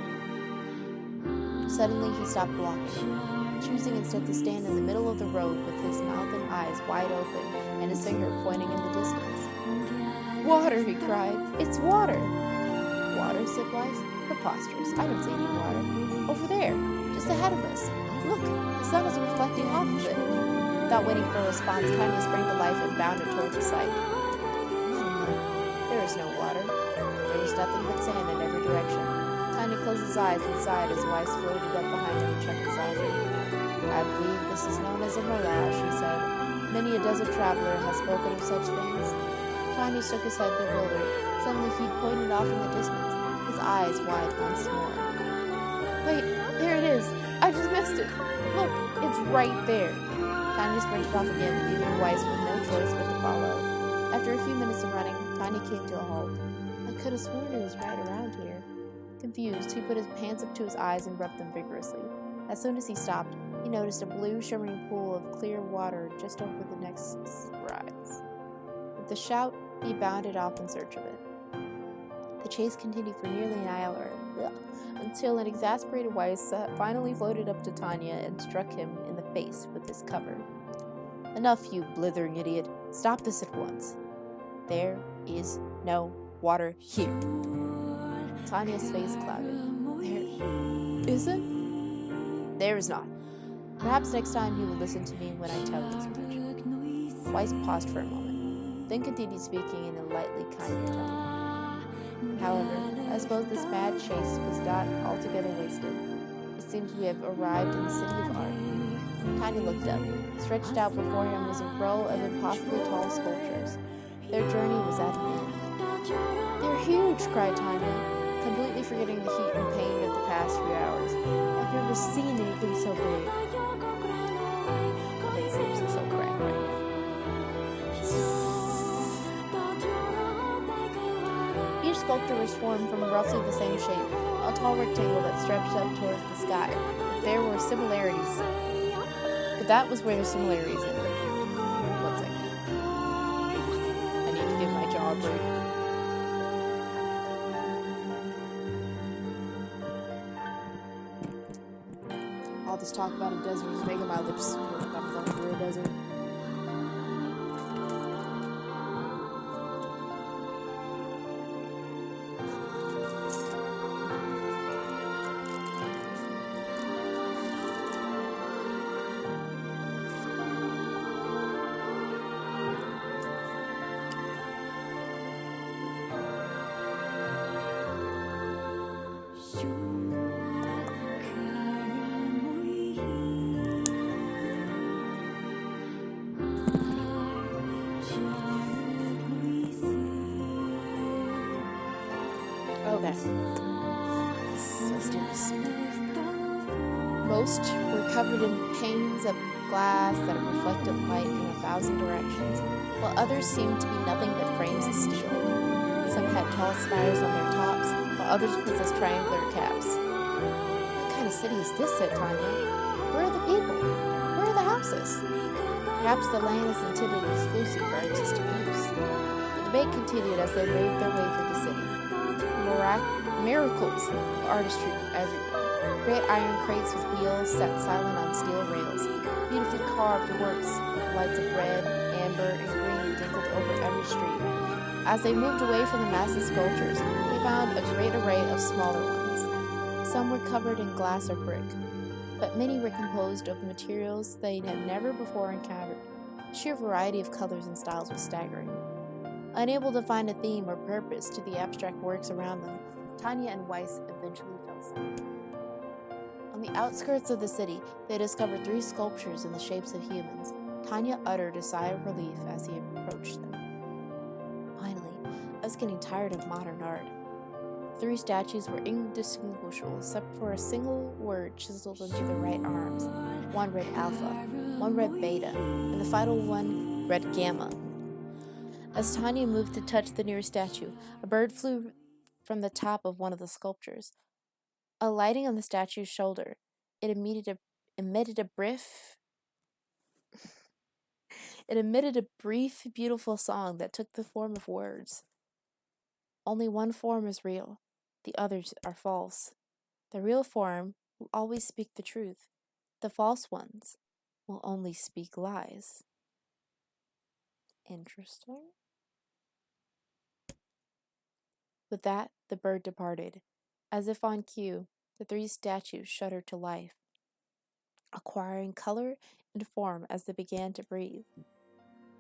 S5: Suddenly, he stopped walking, choosing instead to stand in the middle of the road with his mouth and eyes wide open and his finger pointing in the distance. "Water!" he cried. "It's water!" "Water?" said Weiss. "Preposterous. I don't see any water. Over there, just ahead of us. Look, the sun is reflecting off of it." Without waiting for a response, Tanya sprang to life and bounded towards the sight. There is no water. There was nothing but sand in every direction. Tanya closed his eyes and sighed as Weiss floated up behind him and checked his eyes. "I believe this is known as a mirage," he said. "Many a desert traveler has spoken of such things." Tanya shook his head bewildered. Suddenly he pointed off in the distance, his eyes wide once more. Wait, there it is. I just missed it. Look, it's right there. Tanya sprinted off again, leaving Weiss with no choice but to follow. After a few minutes of running, Tanya came to a halt. I could have sworn it was right around here. Confused, he put his hands up to his eyes and rubbed them vigorously. As soon as he stopped, he noticed a blue, shimmering pool of clear water just over the next rise. With a shout, he bounded off in search of it. The chase continued for nearly an hour, until an exasperated Weiss finally floated up to Tanya and struck him in the face with his cover. Enough, you blithering idiot. Stop this at once. There is no water here. Tanya's face clouded. There isn't? There is not. Perhaps next time you will listen to me when I tell you as much. Weiss paused for a moment, then continued speaking in a lightly kinder tone. However, I suppose this mad chase was not altogether wasted. It seems we have arrived in the city of art. Tanya looked up. Stretched out before him was a row of impossibly tall sculptures. Their journey was at an end. They're huge, cried Tanya, completely forgetting the heat and pain of the past few hours. I've never seen anything so big. They seem so cracked right now. Each sculpture was formed from roughly the same shape, a tall rectangle that stretched up towards the sky. There were similarities, but that was where the similarities ended. One second. I need to give my jaw a break. All this talk about a desert is making my lips feel like I'm going through a desert. Okay. Systems. Most were covered in panes of glass that reflected light in 1,000 directions, while others seemed to be nothing but frames of steel. Some had tall spires on their tops, while others possessed triangular caps. What kind of city is this, said Tanya? Where are the people? Where are the houses? Perhaps the land is intended exclusive for artistic use. The debate continued as they made their way through the city. Miracles of artistry everywhere. Great iron crates with wheels set silent on steel rails. Beautifully carved works with lights of red, amber, and green dinkled over every street. As they moved away from the massive sculptures, they found a great array of smaller ones. Some were covered in glass or brick, but many were composed of materials they had never before encountered. The sheer variety of colors and styles was staggering. Unable to find a theme or purpose to the abstract works around them, Tanya and Weiss eventually fell silent. On the outskirts of the city, they discovered 3 sculptures in the shapes of humans. Tanya uttered a sigh of relief as he approached them. Finally, I was getting tired of modern art. 3 statues were indistinguishable except for a single word chiseled into the right arms. One read Alpha, one read Beta, and the final one read Gamma. As Tanya moved to touch the nearest statue, a bird flew from the top of one of the sculptures. Alighting on the statue's shoulder, it emitted a brief, beautiful song that took the form of words. Only one form is real. The others are false. The real form will always speak the truth. The false ones will only speak lies. Interesting. With that, the bird departed. As if on cue, the 3 statues shuddered to life, acquiring color and form as they began to breathe.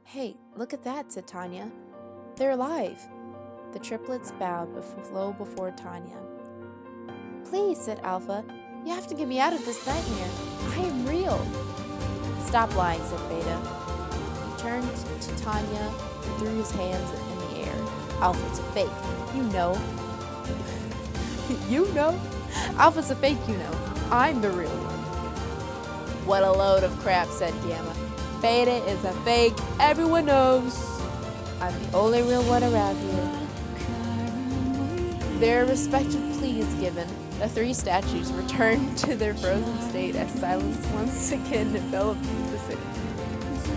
S5: Hey, look at that, said Tanya. They're alive. The triplets bowed low before Tanya. Please, said Alpha, you have to get me out of this nightmare. I am real. Stop lying, said Beta. He turned to Tanya and threw his hands in the air. Alpha's fake. You know. You know? Alpha's a fake, you know. I'm the real one. What a load of crap, said Gamma. Beta is a fake, everyone knows. I'm the only real one around here. Their respective pleas given, the three statues returned to their frozen state as silence once again enveloped the city.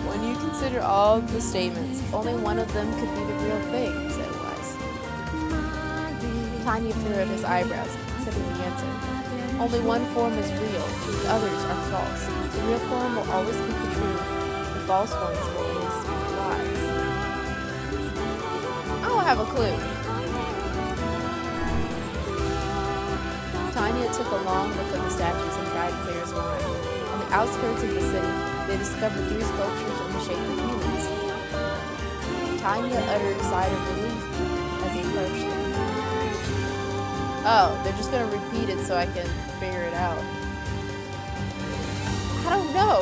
S5: When you consider all the statements, only one of them could be the real thing, said Wise. Tanya furrowed his eyebrows, considering the answer. Only one form is real, the others are false. The real form will always speak the truth, the false ones will always speak lies. I don't have a clue. Tanya took a long look at the statues and tried to clear his mind. On the outskirts of the city, they discovered three sculptures in the shape of humans. Tanya uttered a sigh of relief as he approached them. Oh, they're just gonna repeat it so I can figure it out. I don't know.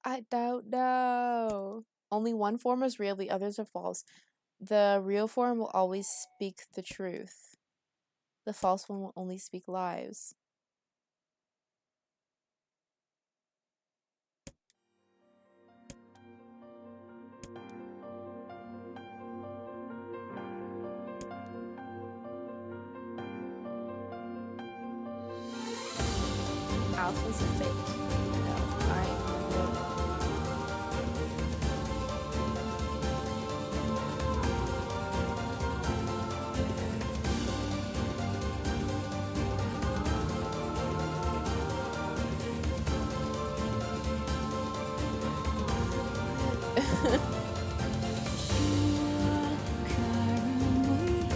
S5: I don't know. Only one form is real, the others are false. The real form will always speak the truth. The false one will only speak lies. Alpha's a fake. No, I am the real one.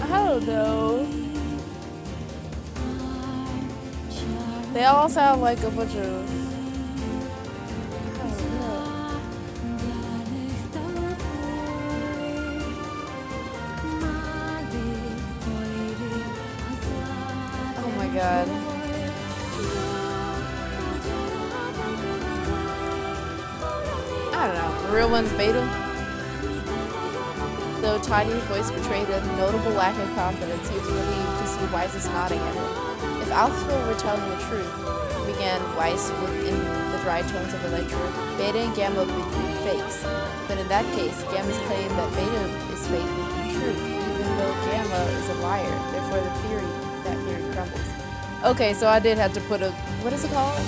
S5: I don't know. They all sound like a bunch of... I don't know. Oh my god. I don't know. The real one's Beta? Though Tiny's voice betrayed a notable lack of confidence, he was relieved to see Wise's nodding at him. If Alpha were telling the truth, began Weiss in the dry tones of a lecturer, Beta and Gamma would be fakes. But in that case, Gamma's claim that Beta is fake would be true, even though Gamma is a liar. Therefore, that theory crumbles. Okay, so I did have to put a, what is it called?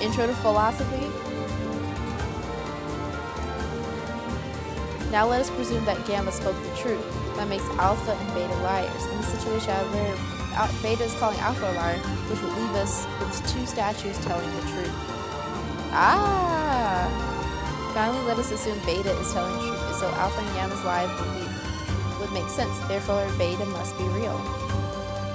S5: Intro to philosophy? Now let us presume that Gamma spoke the truth. That makes Alpha and Beta liars. In the situation where Beta is calling Alpha a liar, which would leave us with two statues telling the truth. Ah! Finally, let us assume Beta is telling the truth, so Alpha and Gamma's lie would make sense. Therefore, Beta must be real.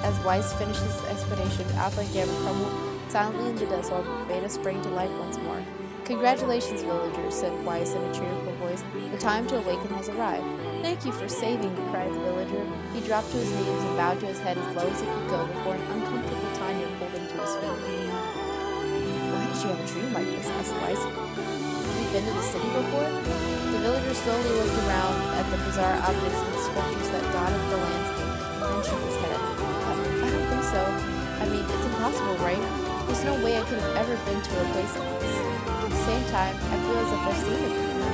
S5: As Weiss finished his explanation, Alpha and Gamma crumbled silently into dust while Beta sprang to life once more. Congratulations, villagers, said Weiss in a cheerful voice. The time to awaken has arrived. Thank you for saving me, cried the villager. He dropped to his knees and bowed to his head as low as he could go before an uncomfortable Tanya pulled him to his feet. Why did you have a dream like this? Asked Weiss. Have you been to the city before? The villager slowly looked around at the bizarre objects and sculptures that dotted the landscape, then shook his head. I don't think so. I mean, it's impossible, right? There's no way I could have ever been to a place like this. At the same time, I feel as if I've seen it before.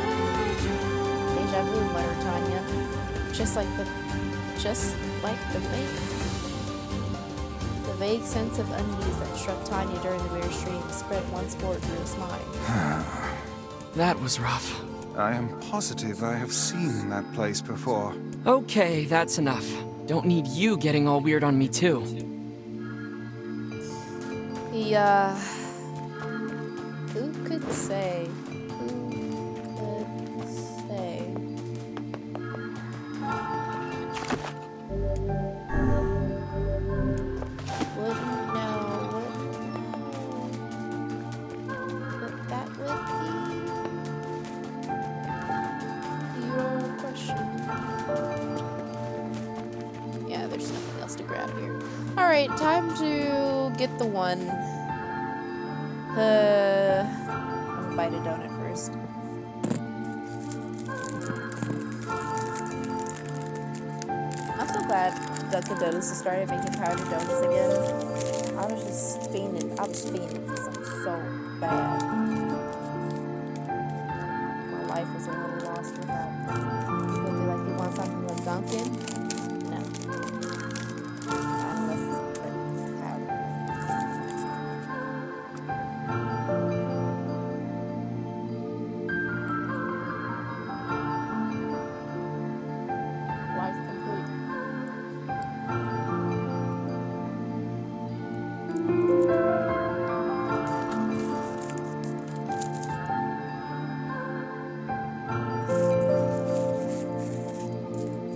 S5: Deja vu, muttered Tanya. Just like the lake. The vague sense of unease that struck Tanya during the weird stream spread once more through his mind.
S2: That was rough.
S4: I am positive I have seen that place before.
S2: Okay, that's enough. Don't need you getting all weird on me too.
S5: Who could say? Wouldn't know. But that would be your question. Yeah, there's nothing else to grab here. Alright, time to get the one. bite a donut first. I'm so glad Dunkin' Donuts has started making powdered donuts again. I was just fiending. I was fiending for some so bad. My life was a little lost without. You would be like, you want something with Dunkin'? No. Not unless it's powder. Life complete.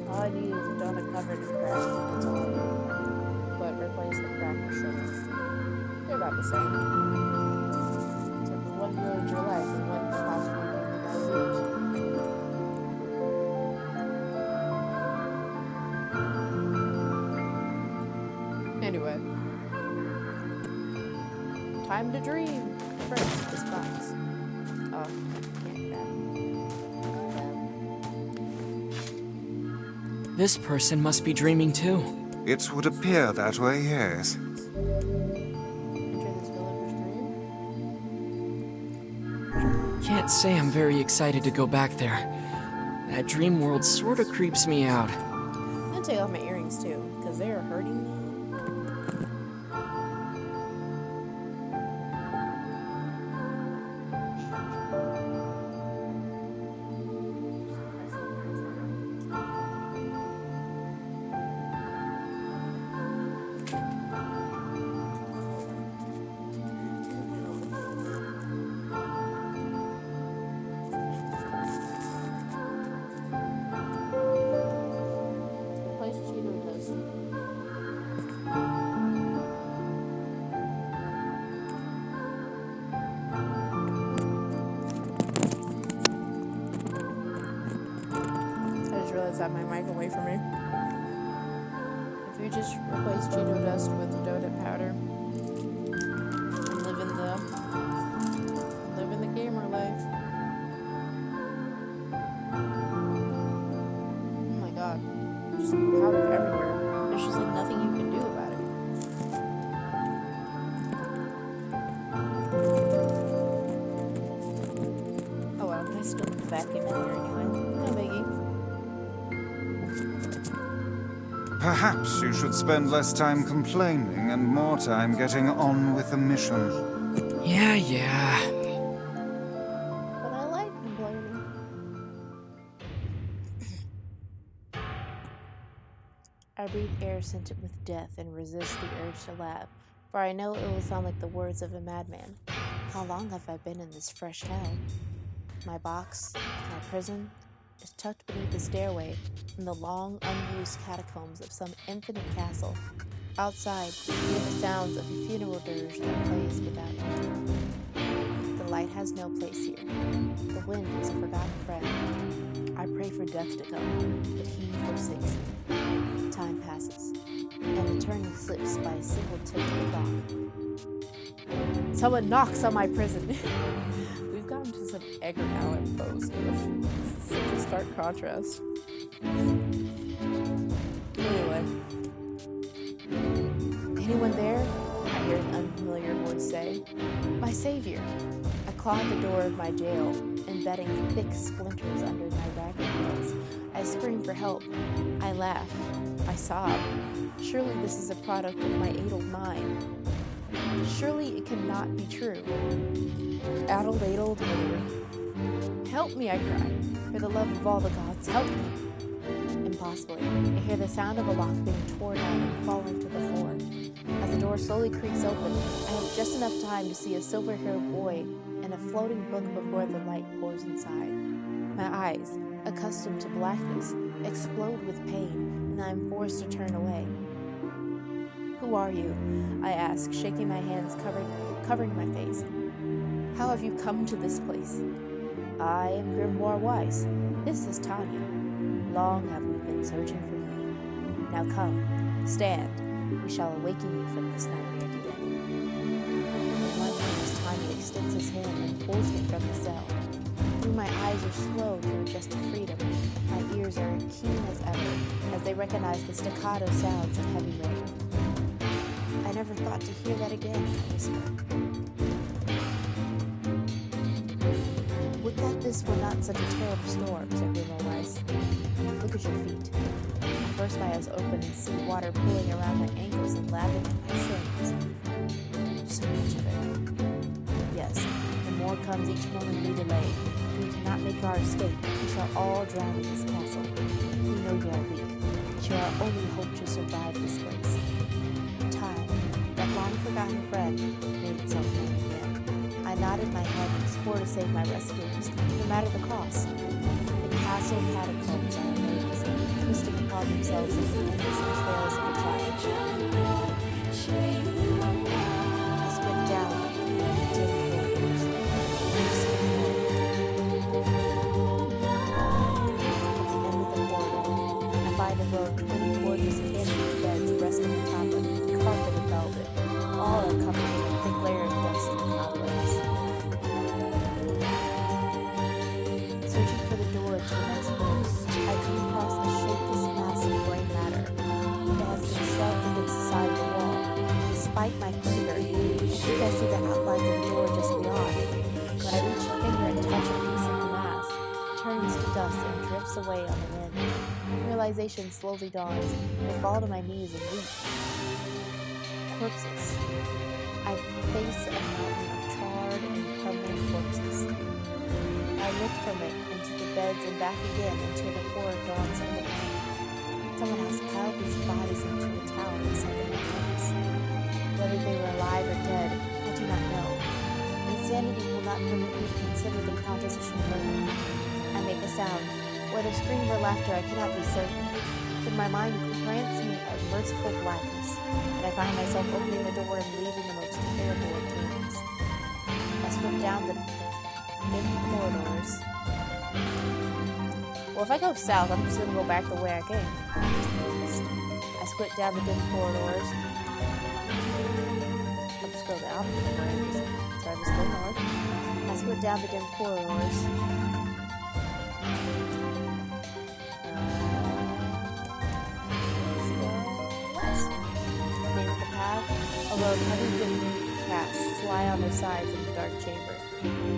S5: All I need is a donut covered in crack. That's all. But replace the crack with sugar. They're about the same. Except for one ruined your life and one could possibly give you diabetes. Anyway. Time to dream. First, this box. Oh, can't grab it.
S2: This person must be dreaming too.
S4: It would appear that way, yes.
S5: Enter this villager's dream.
S2: Can't say I'm very excited to go back there. That dream world sorta creeps me out.
S5: I'm gonna take off my earrings too, because they are hurting me. Replace Cheeto dust. I just realized I had my mic away from me. If you just replace Cheeto dust with donut powder and live in the gamer life. Oh my god. Just powder everywhere. There's just like nothing you can do about it. Oh well, I still vacuum in here anyway. No biggie.
S4: Perhaps you should spend less time complaining and more time getting on with the mission.
S2: Yeah.
S5: But I like complaining. I breathe air scented with death and resist the urge to laugh, for I know it will sound like the words of a madman. How long have I been in this fresh hell? My box, my prison, is tucked beneath the stairway in the long, unused catacombs of some infinite castle. Outside, you hear the sounds of a funeral dirge that plays without end. The light has no place here. The wind is a forgotten friend. I pray for death to come, but he forsakes me. Time passes, and the turning slips by a single tick of the clock. Someone knocks on my prison. We've gotten to some Edgar Allan Poe stuff. Such a stark contrast. Anyway. Anyone there? I hear an unfamiliar voice say. My savior. I clawed the door of my jail, embedding thick splinters under my ragged nails. I scream for help. I laugh. I sob. Surely this is a product of my addled mind. Surely it cannot be true. Addled whatever. Help me, I cry. For the love of all the gods, help me. Impossibly, I hear the sound of a lock being torn out and falling to the floor. As the door slowly creaks open, I have just enough time to see a silver-haired boy and a floating book before the light pours inside. My eyes, accustomed to blackness, explode with pain, and I am forced to turn away. Who are you? I ask, shaking my hands, covering my face. How have you come to this place? I am Grimoire Weiss. This is Tanya. Long have we been searching for you. Now come, stand. We shall awaken you from this nightmare together. My name is Tanya extends his hand and pulls me from the cell. Though my eyes are slow to adjust to freedom, my ears are keen as ever as they recognize the staccato sounds of heavy rain. I never thought to hear that again, I whisper. Would that this were not such a terrible storm, said Grandma Rice. Look at your feet. I burst my eyes open and see water pooling around my ankles and laving on my shins. So much of it. Yes, and more comes each moment we delay. If we cannot make our escape, we shall all drown in this castle. We know you are weak, but you are our only hope to survive this place. Time, that long-forgotten friend, made itself known again. I nodded my head and swore to save my rescuers, no matter the cost. The castle catacombs are amazed, twisting upon themselves in the endless trails of a child. I squint down the dim corridors. At the end of the corridor, I find a row of 20 gorgeous canopy beds resting atop of carpet and velvet. All are covered with a thick layer of dust and cobwebs. Searching for the door to the next room, I come across a shapeless mass of gray matter. It has been shoved against the side of the wall. Despite my finger, I think I see the outlines of the door just beyond. When I reach a finger and touch a piece of the mass, it turns to dust and drifts away on the wind. Realization slowly dawns, and I fall to my knees and weep. Corpses. I face a mountain of charred and crumbling corpses. I look from it into the beds and back again into the poor gone single. Someone has piled these bodies into a tower and sent them in place. Whether they were alive or dead, I do not know. Insanity will not permit me to consider the composition further. I make a sound. Whether scream or laughter, I cannot be certain. Then my mind grants me a merciful blackness, and I find myself opening the door and leaving the most terrible of rooms. I swept down the dim corridors. Well, if I go south, I'm just gonna go back the way I came. I squint down the dim corridors. I'll just go the opposite way. So I just go north. I squint down the dim corridors. Let's go west. Name of the path. A row of heavy wooden casts lie on their sides in the dark chamber.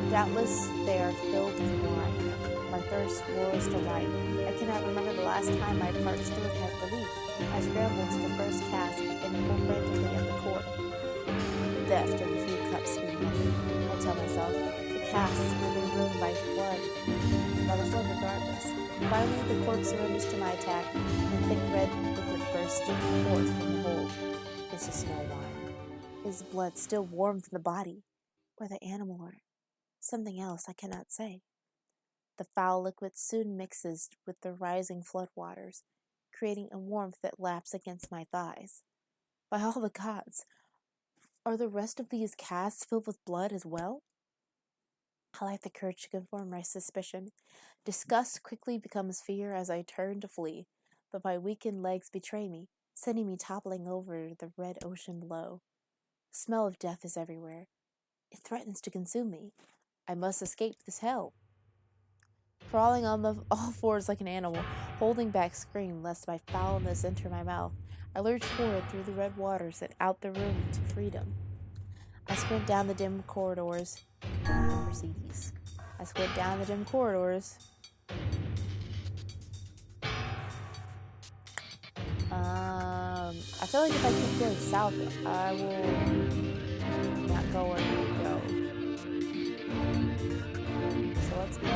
S5: Doubtless they are filled with wine. My thirst roars to life. I cannot remember the last time my parched throat had relief. I scramble to the first cask and pull frantically at the cork. Theft of a few cups mean nothing, I tell myself. The casks will be ruined by blood. But it's love regardless. Finally, the cork surrenders to my attack, and thick red liquid bursts forth from the hole. This is no wine. Is blood still warm from the body? Or the animal, or something else I cannot say. The foul liquid soon mixes with the rising floodwaters, creating a warmth that laps against my thighs. By all the gods, are the rest of these casks filled with blood as well? I lack the courage to confirm my suspicion. Disgust quickly becomes fear as I turn to flee, but my weakened legs betray me, sending me toppling over the red ocean below. The smell of death is everywhere. It threatens to consume me. I must escape this hell. Crawling on all fours like an animal, holding back scream lest my foulness enter my mouth, I lurch forward through the red waters and out the room to freedom. I sprint down the dim corridors. Mercedes. I squint down the dim corridors. I feel like if I keep going south, I will not go where I need to go. So let's go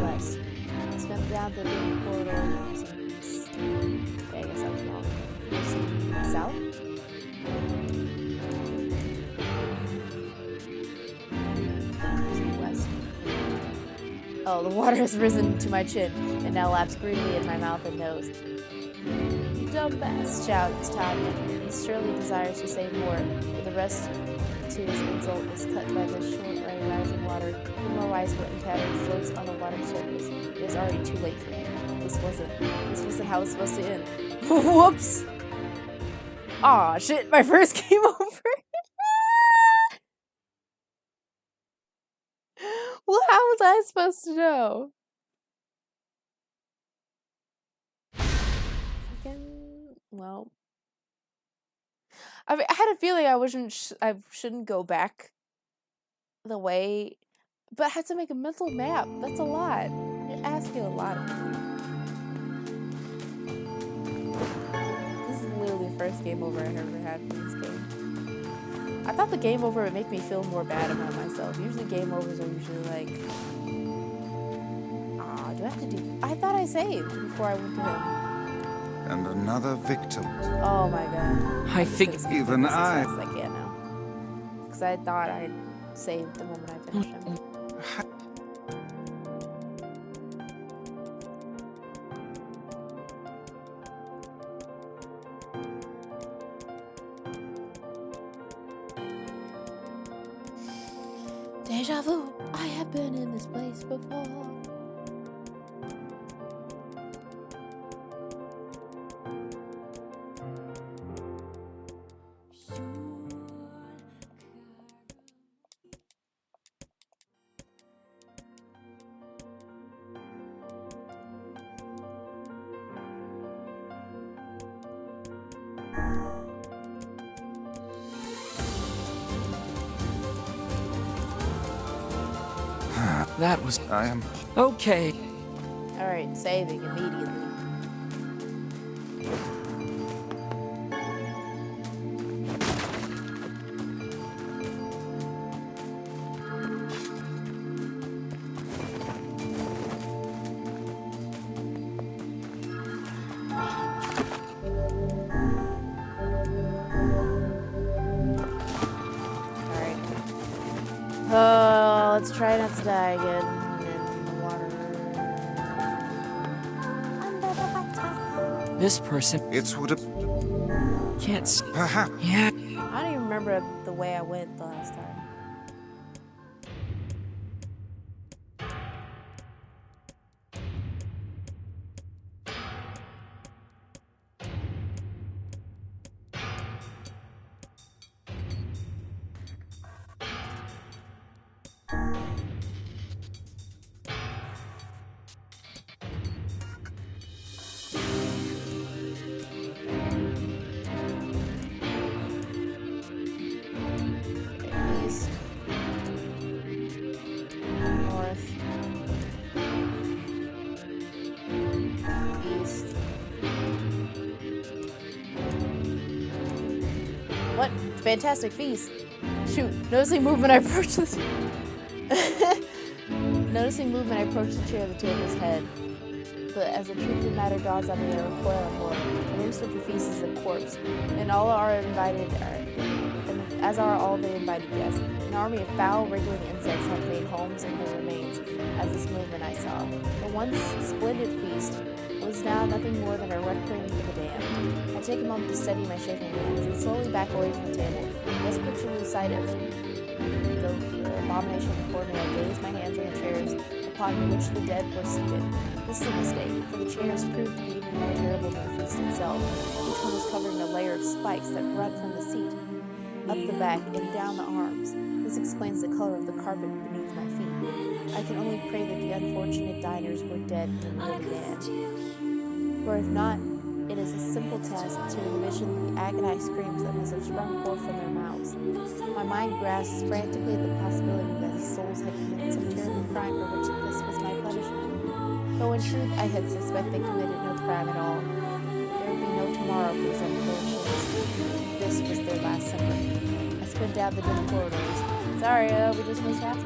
S5: west. I squint down the dim corridors. Okay, I guess I was wrong. South? West. Oh, the water has risen to my chin and now laps greedily in my mouth and nose. You dumbass, shouts Tanya. He surely desires to say more, but the rest to his insult is cut by the short rising water. The more wise wooden tattered floats on the water's surface. It is already too late for me. This wasn't how it was supposed to end. Whoops! Aw, shit, my first game over. was I supposed to know? Well, I mean, I had a feeling I shouldn't go back the way, but I had to make a mental map. That's a lot. You're asking a lot of me. This is literally the first game over I ever had for this game. I thought the game over would make me feel more bad about myself. Usually game overs are usually like, do I have to do... I thought I saved before I went to him.
S4: And another victim.
S5: Oh my god.
S2: I think
S4: even I
S5: can't now. Because I thought I'd saved the moment I finished him. Deja vu. I have been in this place before.
S2: that was...
S4: I am...
S2: Okay.
S5: Alright, saving immediately. Let's try not to die again in the water. Under the water.
S2: This person...
S4: It would have...
S2: Can't...
S4: Perhaps...
S2: Yeah.
S5: I don't even remember the way I went the last time. East. North. East. What? Fantastic feast. Shoot. Noticing movement, I approach this. Noticing movement, I approach the chair of the table's head. But as the truth of the matter dawns on me, I recoil in horror. An instant the feast is a corpse, and all are invited, as are all the invited guests. An army of foul, wriggling insects have made homes in their remains, as this movement I saw. The once splendid feast was now nothing more than a requiem for the damned. I take a moment to steady my shaking hands, and slowly back away from the table. Desperate to lose sight of the abomination before me, I gaze my hands on the chairs upon which the dead were seated. This is a mistake, for the chairs proved to be even more terrible than the feast itself. Each one was covered in a layer of spikes that run from the seat, up the back, and down the arms. This explains the color of the carpet beneath my feet. I can only pray that the unfortunate diners were dead when the meal began. For if not, it is a simple task to envision the agonized screams that must have sprung forth from their mouths. My mind grasps frantically at the possibility that these souls had committed some terrible crime for which this was my punishment. Though in truth I had suspect they committed no crime at all. There would be no tomorrow for these unfortunates. This was their last supper. I sped down the dim corridors. Sorry, we just missed half of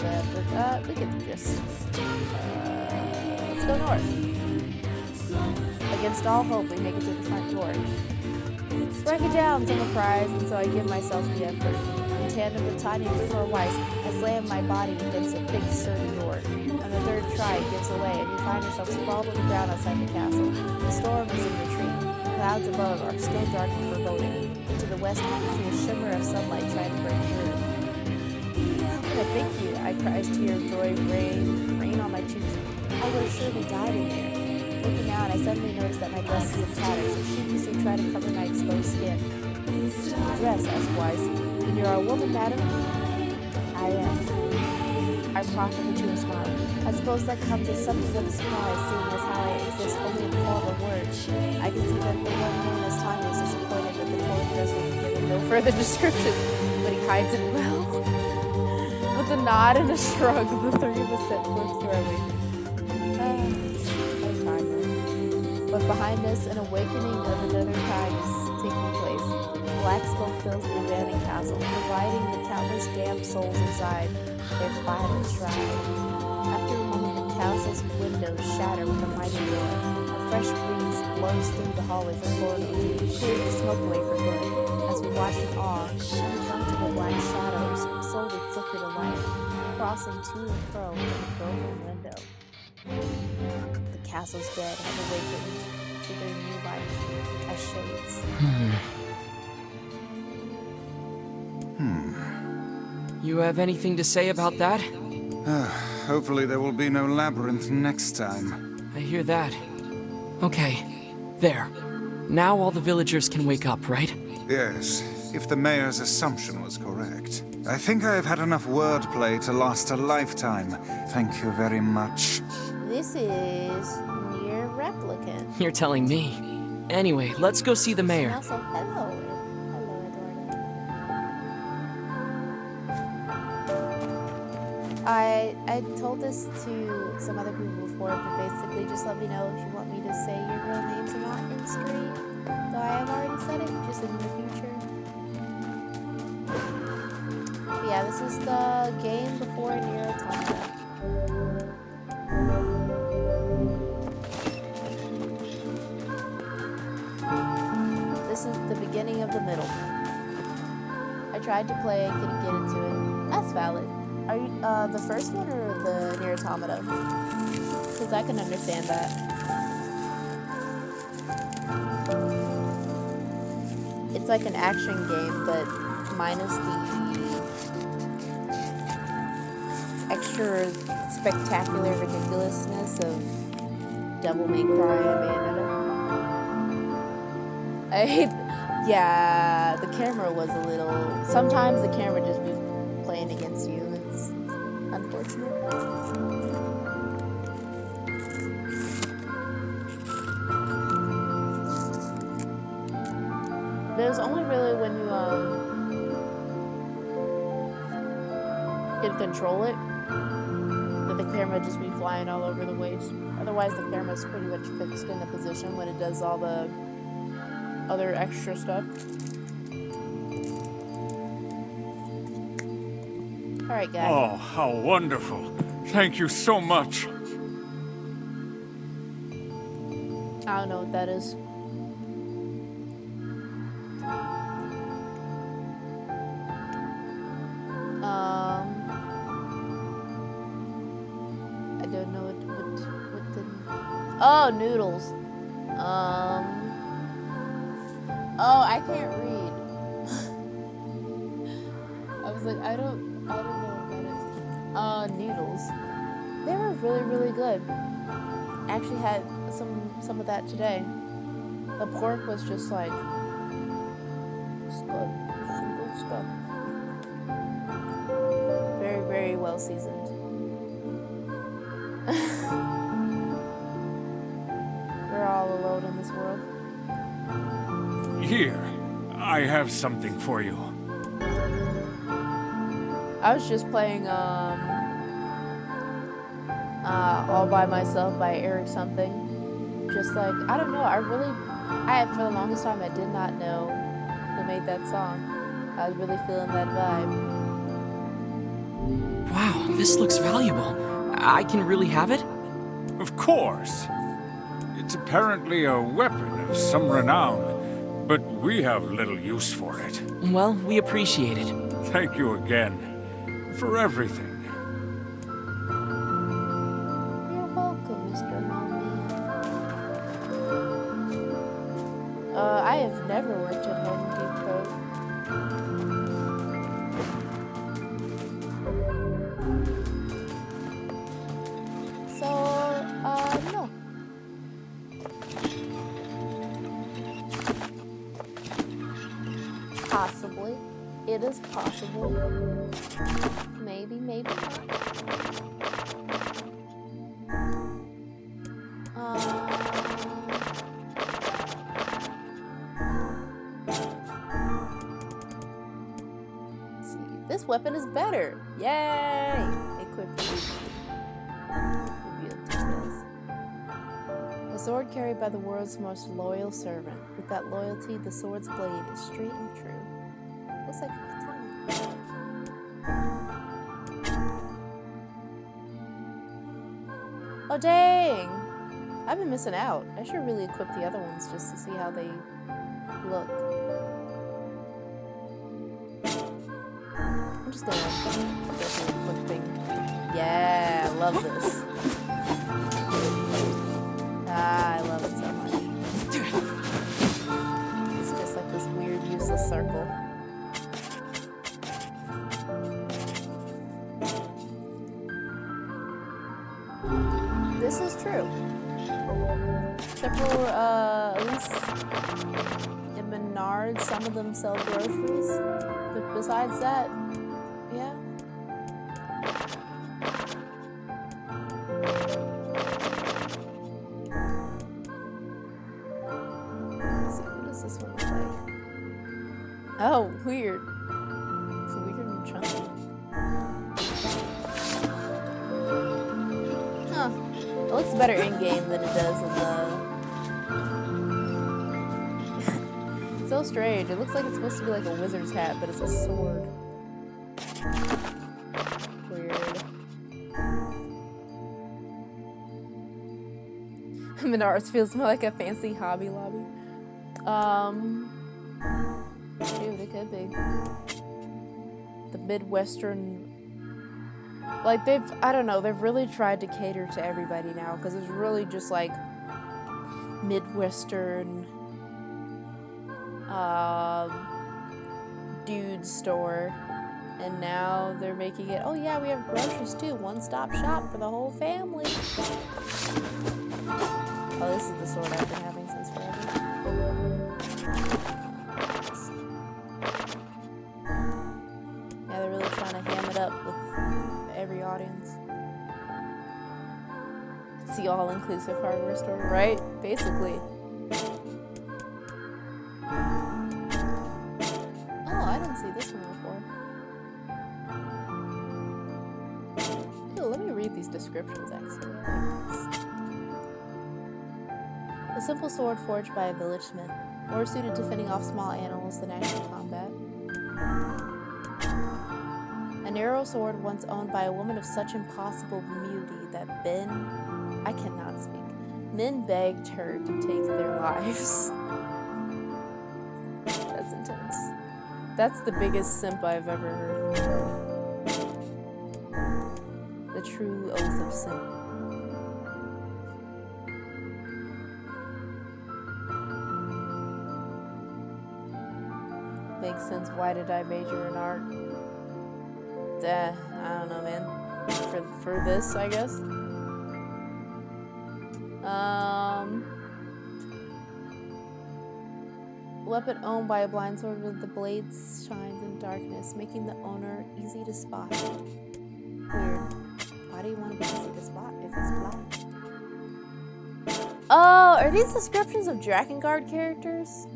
S5: that, but we get the gist. Let's go north. Against all hope, we make it to the front door. Break it down, someone cries, and so I give myself the effort. In tandem with Tanya and Flora Weiss, I slam my body against a big, sturdy door. On the third try, it gives away, and we find ourselves sprawled on the ground outside the castle. The storm is in retreat. Clouds above are still dark and foreboding. Into the west, we can see a shimmer of sunlight trying to break through. How can I thank you? I cry as tears of joy rain on my cheeks. I would have surely died in here. Looking out, I suddenly noticed that my dress is in tatters, so sheepishly try to cover my exposed skin. Dress, asked Weiss. And you're a woman, madam? I am. I I profited to a smile. I suppose that comes as something of a surprise, seeing as how I exist only in the form of words. I can see that the one known as Tanya is disappointed that the poet does will be given no further description, but he hides it well. With a nod and a shrug, the three of us set forth slowly. But behind us, an awakening of another kind is taking place. Black smoke fills the abandoned castle, providing the countless damned souls inside their final shroud. After a moment, the castle's windows shatter with a mighty roar. A fresh breeze blows through the hallways and corridors, clearing the smoke away for good. As we watch in awe, uncomfortable black shadows slowly flicker to life, crossing to and fro in a broken window. The castle's dead have awakened to their new life as shades.
S2: You have anything to say about that?
S4: Hopefully there will be no labyrinth next time.
S2: I hear that. Okay, there. Now all the villagers can wake up, right?
S4: Yes, if the mayor's assumption was correct. I think I have had enough wordplay to last a lifetime. Thank you very much.
S5: This is Nier Replicant.
S2: You're telling me. Anyway, let's go see the
S5: And
S2: mayor.
S5: also, hello, Eduardo. I told this to some other people before, but basically just let me know if you want me to say your real names or not in stream. Though I have already said it, just in the future. But yeah, this is the game before Nier Automata. This is the beginning of the middle. I tried to play, couldn't get into it. That's valid. Are you the first one or the Nier Automata? Because I can understand that. It's like an action game, but minus the extra spectacular ridiculousness of Devil May Cry and Bayonetta. Yeah, the camera was a little... Sometimes the camera just be playing against you. It's unfortunate. There's only really when you can control it that the camera just be flying all over the place. Otherwise, the camera's pretty much fixed in the position when it does all the other extra stuff. Alright, guys.
S6: Oh, how wonderful. Thank you so much.
S5: I don't know what that is. I don't know what the... Oh, noodles. Oh, I can't read. I was like, I don't know what that is. Noodles. They were really, really good. I actually had some of that today. The pork was just like, it's good. Some good stuff. Very, very well seasoned. We're all alone in this world.
S6: Here, I have something for you.
S5: I was just playing All by Myself by Eric something. Just like, I don't know, for the longest time I did not know who made that song. I was really feeling that vibe.
S2: Wow, this looks valuable. I can really have it?
S6: Of course. It's apparently a weapon of some renown, but we have little use for it.
S2: Well, we appreciate it.
S6: Thank you again for everything.
S5: You're welcome, Mr. Monkman. I have never worked at Home Depot. So, no. Possibly. It is possible. Maybe, maybe not. Let's see. This weapon is better. Yay! Equipped. Reveal details. A sword carried by the world's most loyal servant. With that loyalty, the sword's blade is straight and true. Looks like a katana. Oh dang! I've been missing out. I should really equip the other ones just to see how they look. I'm just gonna go through equipping. Yeah, I love this. Ah, I love it so much. It's just like this weird, useless circle. This is true. Except for, at least in Menards, some of them sell groceries. But besides that, yeah. Let's see, what does this one look like? Oh, weird. It's weird and chunky. Huh. It looks better in-game than it does in the... So strange. It looks like it's supposed to be like a wizard's hat, but it's a sword. Weird. Menards feels more like a fancy Hobby Lobby. Dude, it could be. The Midwestern... Like, I don't know, they've really tried to cater to everybody now, because it's really just like Midwestern dude store. And now they're making it, oh yeah, we have groceries too, one-stop shop for the whole family. Oh, this is the sword I've been having since forever. Yeah, they're really trying to ham it up with every audience. It's the all-inclusive hardware store, right? Basically. Oh, I didn't see this one before. Ooh, let me read these descriptions, actually. A simple sword forged by a village smith, more suited to fending off small animals than actual combat. A narrow sword once owned by a woman of such impossible beauty that I cannot speak. Men begged her to take their lives. That's intense. That's the biggest simp I've ever heard. The true oath of simp. Makes sense. Why did I major in art? I don't know, man. For this, I guess. Weapon owned by a blind sword with the blades shines in darkness, making the owner easy to spot. Weird. Why do you want to be easy to spot if it's blind? Oh, are these descriptions of Drakengard characters?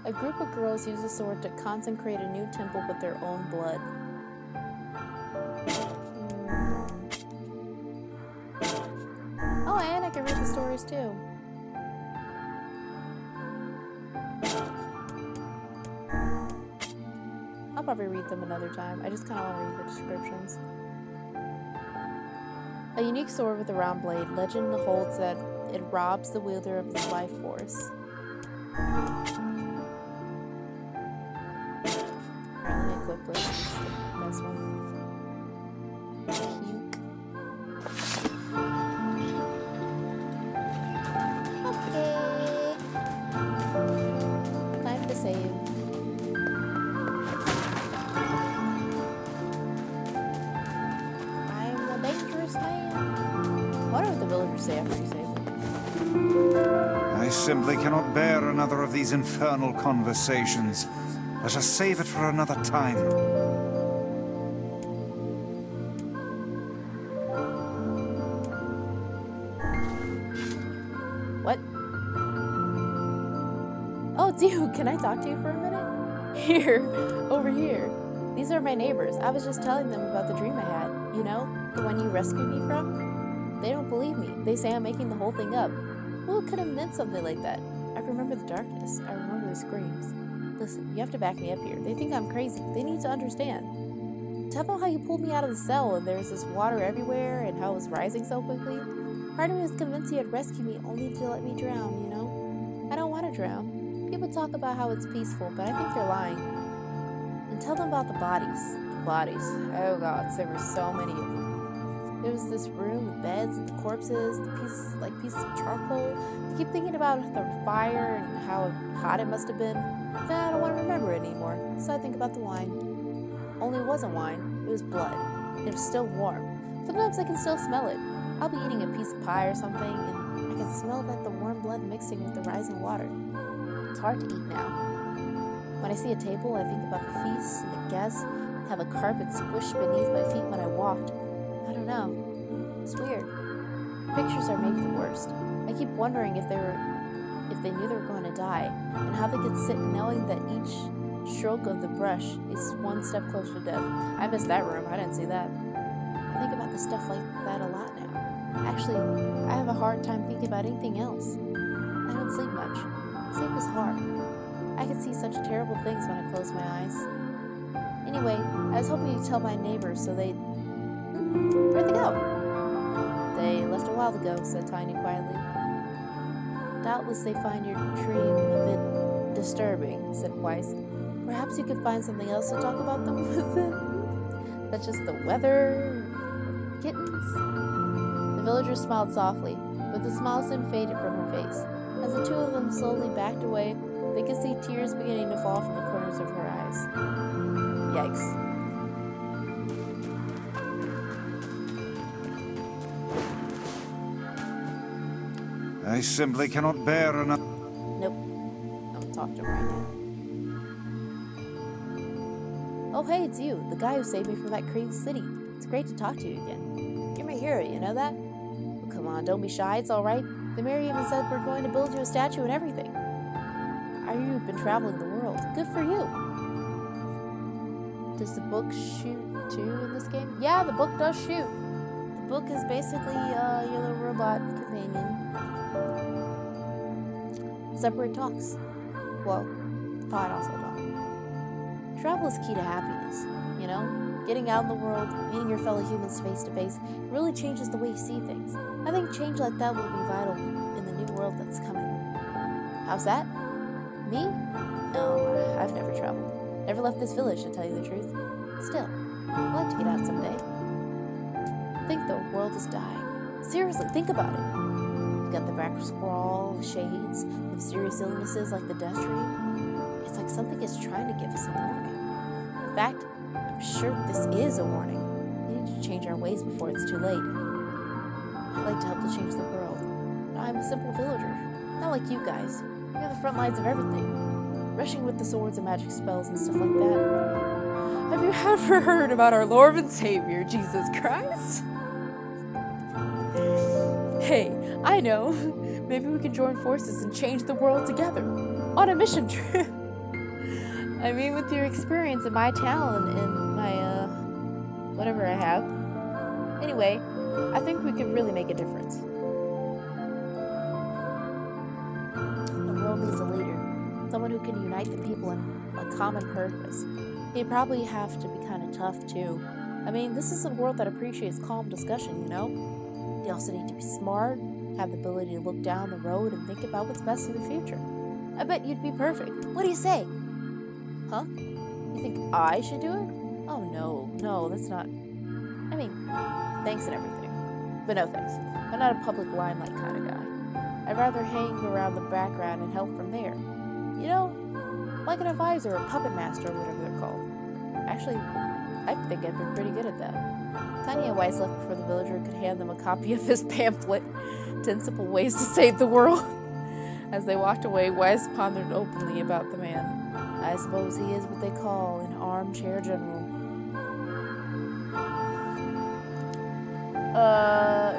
S5: A group of girls use a sword to consecrate a new temple with their own blood. Oh, and I can read the stories too. I'll probably read them another time. I just kind of want to read the descriptions. A unique sword with a round blade. Legend holds that it robs the wielder of his life force. This is the best one. Puke. Okay. Time to save. I am a dangerous man. I wonder what the villagers say after you save them.
S4: simply cannot bear another of these infernal conversations. Let us save it for another time.
S5: What? Oh, dude, can I talk to you for a minute? Here, over here. These are my neighbors. I was just telling them about the dream I had. You know, the one you rescued me from? They don't believe me. They say I'm making the whole thing up. Who could have meant something like that? I remember the darkness. I remember the screams. Listen, you have to back me up here. They think I'm crazy. They need to understand. Tell them how you pulled me out of the cell and there's this water everywhere and how it was rising so quickly. Part of me was convinced you'd rescue me only to let me drown, you know? I don't want to drown. People talk about how it's peaceful, but I think they're lying. And tell them about the bodies. The bodies. Oh god, there were so many of them. There was this room with beds and the corpses, the pieces of charcoal. I keep thinking about the fire and how hot it must have been. Then I don't want to remember it anymore, so I think about the wine. Only it wasn't wine, it was blood. And it was still warm. Sometimes I can still smell it. I'll be eating a piece of pie or something, and I can smell that the warm blood mixing with the rising water. It's hard to eat now. When I see a table, I think about the feasts and the guests, and how the carpet squished beneath my feet when I walked. I don't know. It's weird. Pictures are maybe the worst. I keep wondering if they knew they were going to die, and how they could sit knowing that each stroke of the brush is one step closer to death. I missed that room. I didn't see that. I think about the stuff like that a lot now. Actually, I have a hard time thinking about anything else. I don't sleep much. Sleep is hard. I can see such terrible things when I close my eyes. Anyway, I was hoping you'd tell my neighbors so they'd... Where'd they go? They left a while ago, said Tiny quietly. Doubtless they find your dream a bit disturbing, said Weiss. Perhaps you could find something else to talk about them with it? Such as the weather... kittens? The villager smiled softly, but the smile soon faded from her face. As the two of them slowly backed away, they could see tears beginning to fall from the corners of her eyes. Yikes.
S4: I simply cannot bear another...
S5: Nope. Don't talk to him right now. Oh, hey, it's you, the guy who saved me from that crazy city. It's great to talk to you again. You're my hero, you know that? Well, come on, don't be shy, it's alright. The mayor even said we're going to build you a statue and everything. You've been traveling the world. Good for you. Does the book shoot too in this game? Yeah, the book does shoot. The book is basically your little robot companion. Separate talks. Well, the pod also talks. Travel is key to happiness, you know? Getting out in the world, meeting your fellow humans face to face, really changes the way you see things. I think change like that will be vital in the new world that's coming. How's that? Me? No, I've never traveled. Never left this village, to tell you the truth. Still, I'd like to get out someday. I think the world is dying. Seriously, think about it. You've got the back scrawl, the shades, the mysterious illnesses like the death dream. It's like something is trying to give us a warning. In fact, I'm sure this is a warning. We need to change our ways before it's too late. I'd like to help to change the world. But I'm a simple villager, not like you guys. You're the front lines of everything. Rushing with the swords and magic spells and stuff like that. Have you ever heard about our Lord and Savior, Jesus Christ? Hey, I know. Maybe we can join forces and change the world together. On a mission trip. I mean, with your experience in my town and my, whatever I have. Anyway, I think we can really make a difference. The world needs a leader. Someone who can unite the people in a common purpose. He'd probably have to be kind of tough, too. I mean, this is a world that appreciates calm discussion, you know? You also need to be smart, have the ability to look down the road and think about what's best for the future. I bet you'd be perfect. What do you say? Huh? You think I should do it? Oh, no, that's not... I mean, thanks and everything. But no thanks. I'm not a public limelight kind of guy. I'd rather hang around the background and help from there. You know, like an advisor or puppet master or whatever they're called. Actually, I think I'd be pretty good at that. Tiny and Weiss left before the villager could hand them a copy of his pamphlet, 10 Simple Ways to Save the World. As they walked away, Wise pondered openly about the man. I suppose he is what they call an armchair general.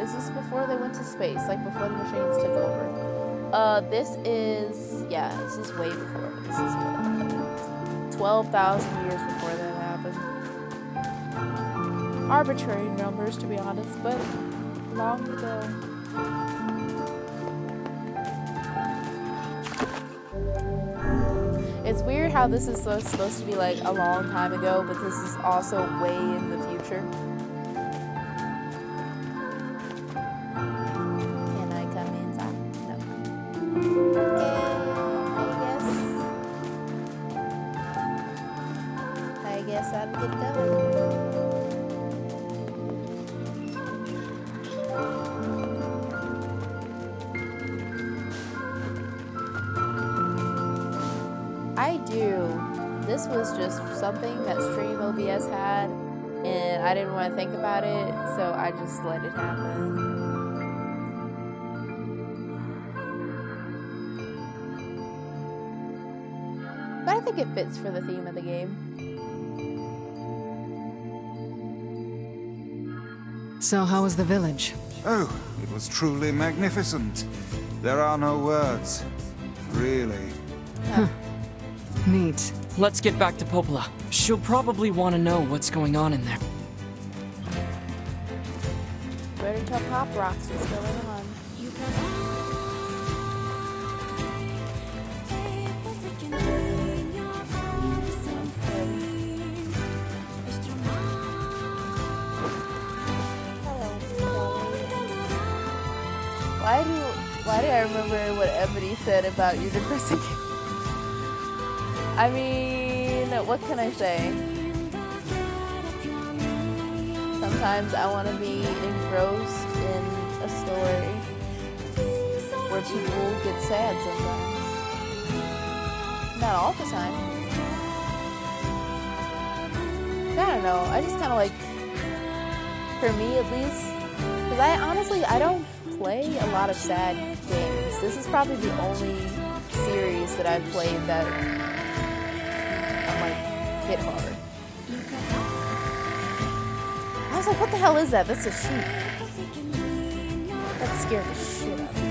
S5: Is this before they went to space? Like before the machines took over? This is way before. This is 12,000 years before that happened. Arbitrary numbers, to be honest, but long ago. It's weird how this is supposed to be like a long time ago, but this is also way in the future. Can I come inside? No. Okay, I guess I'll get going. I do. This was just something that Stream OBS had, and I didn't want to think about it, so I just let it happen. But I think it fits for the theme of the game.
S7: So how was the village?
S4: Oh, it was truly magnificent. There are no words. Really.
S7: Neat.
S2: Let's get back to Popola. She'll probably want to know what's going on in there.
S5: Ready to pop rocks. What's going on? Why do I remember what Ebony said about your depressing? I mean, what can I say? Sometimes I want to be engrossed in a story where people get sad sometimes. Not all the time. I don't know. I just kind of like, for me at least, because I don't play a lot of sad games. This is probably the only series that I've played that I'm like hit hard. I was like, what the hell is that? That's a sheep. That scared the shit out of me.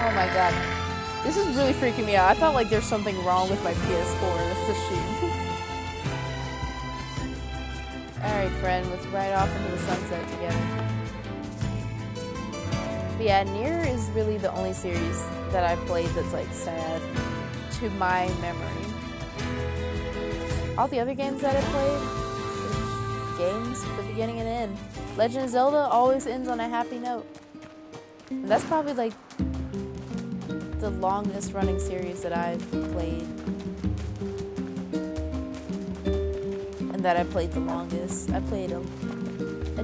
S5: Oh my god. This is really freaking me out. I felt like there's something wrong with my PS4. That's the sheep. Alright, friend, let's ride off into the sunset together. But yeah, Nier is really the only series that I've played that's like sad to my memory. All the other games that I've played, games with the beginning and end. Legend of Zelda always ends on a happy note. And that's probably like the longest running series that I've played. That I played the longest. I played a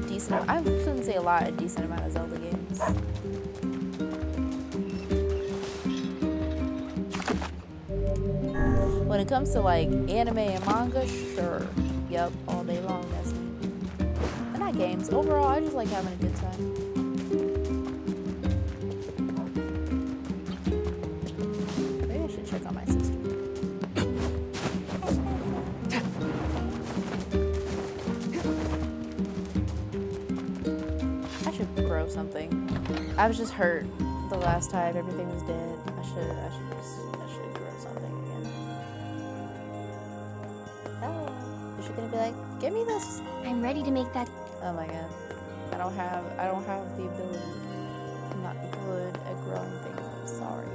S5: decent, I shouldn't say a lot, a decent amount of Zelda games. When it comes to like anime and manga, sure. Yep, all day long, that's me. And not games. Overall, I just like having a good time. Maybe I should check on my sister. Grow something. I was just hurt the last time everything was dead. I should grow something again. Oh, is she gonna be like, give me this?
S3: I'm ready to make that.
S5: Oh my god, I don't have the ability. I'm not good at growing things. I'm sorry.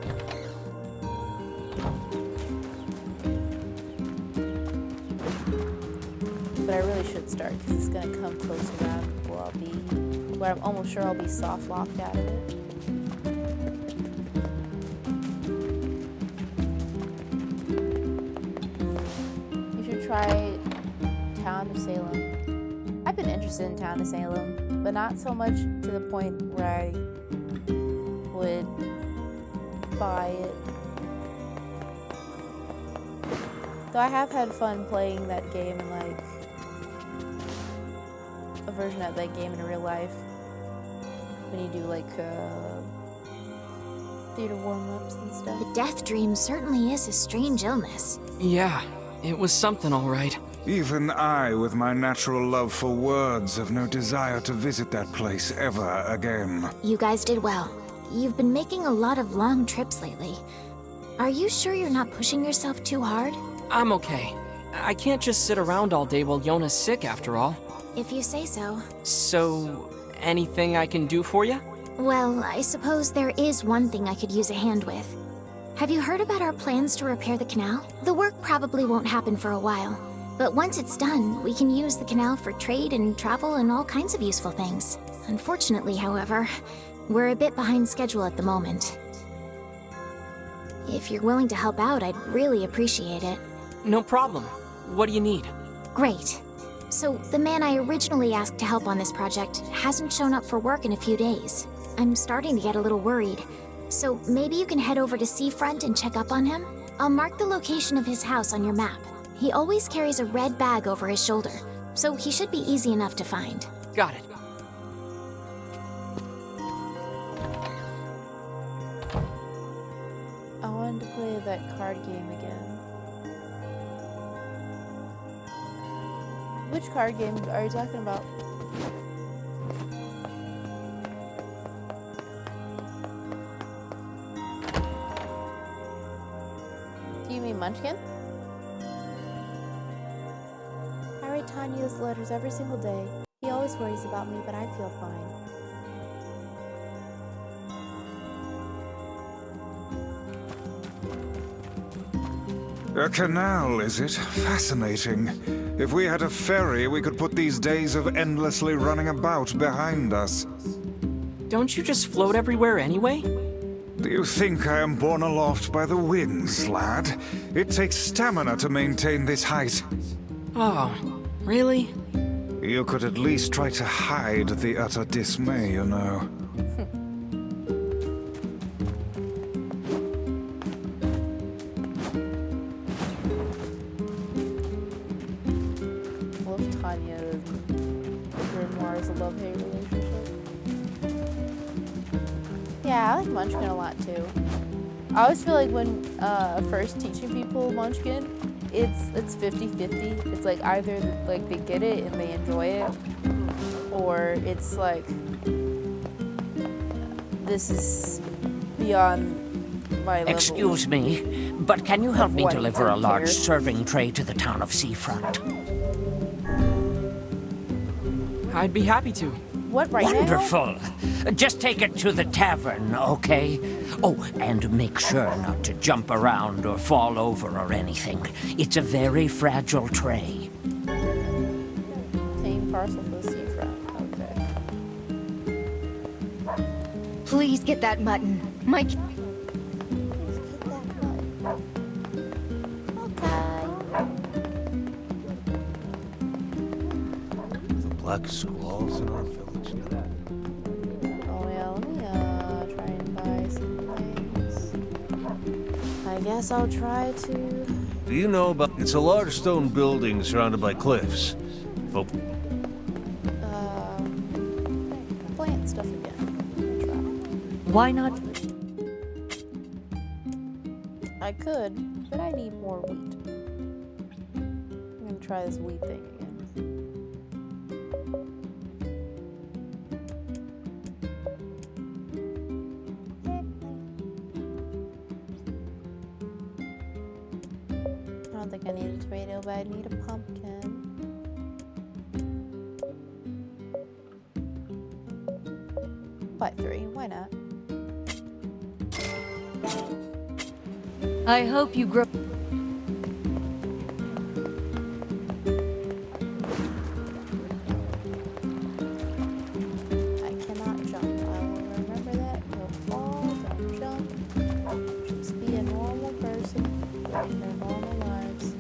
S5: But I really should start because it's gonna come close around where I'm almost sure I'll be soft locked out of it. You should try Town of Salem. I've been interested in Town of Salem, but not so much to the point where I would buy it. Though I have had fun playing that game and like a version of that game in real life. When you do like theater warm-ups and stuff.
S3: The death dream certainly is a strange illness.
S2: Yeah, it was something all right.
S4: Even I, with my natural love for words, have no desire to visit that place ever again.
S3: You guys did well. You've been making a lot of long trips lately. Are you sure you're not pushing yourself too hard?
S2: I'm okay. I can't just sit around all day while Yona's sick after all.
S3: If you say so.
S2: So, anything I can do for you?
S3: Well, I suppose there is one thing I could use a hand with. Have you heard about our plans to repair the canal? The work probably won't happen for a while, but once it's done, we can use the canal for trade and travel and all kinds of useful things. Unfortunately, however, we're a bit behind schedule at the moment. If you're willing to help out, I'd really appreciate it.
S2: No problem. What do you need?
S3: Great. So, the man I originally asked to help on this project hasn't shown up for work in a few days. I'm starting to get a little worried. So, maybe you can head over to Seafront and check up on him? I'll mark the location of his house on your map. He always carries a red bag over his shoulder, so he should be easy enough to find.
S2: Got it.
S5: I wanted to play that card game again. Which card game are you talking about? Do you mean Munchkin? I write Tanya's letters every single day. He always worries about me, but I feel fine.
S4: A canal, is it? Fascinating. If we had a ferry, we could put these days of endlessly running about behind us.
S2: Don't you just float everywhere anyway?
S4: Do you think I am borne aloft by the winds, lad? It takes stamina to maintain this height.
S2: Oh, really?
S4: You could at least try to hide the utter dismay, you know.
S5: Love Tanya and Grimoire's love-hate relationship. Yeah, I like Munchkin a lot too. I always feel like when first teaching people Munchkin, it's 50-50. It's like either like they get it and they enjoy it, or it's like this is beyond my level.
S8: Excuse me, but can you help me
S5: What,
S8: deliver a large
S5: cares?
S8: serving tray to the town of Seafront?
S2: I'd be happy to.
S5: What right now?
S8: Wonderful! Just take it to the tavern, okay? Oh, and make sure not to jump around or fall over or anything. It's a very fragile tray.
S5: Tame parcel for the seafront. Okay.
S9: Please get that mutton. Mike.
S5: Please get that mutton. Okay.
S10: The black squalls in our village.
S5: Oh yeah, let me try and buy some things. I guess I'll try to.
S10: Do you know about... It's a large stone building surrounded by cliffs. Folk...
S5: Plant stuff again.
S9: Why not?
S5: I could, but I need more wheat. I'm gonna try this wheat thing again. I don't think I need a tomato, but I need a pumpkin. Buy 3, why not?
S9: I hope you grow.
S5: I cannot jump. I will remember that. You'll fall, don't jump. Just be a normal person living their normal lives.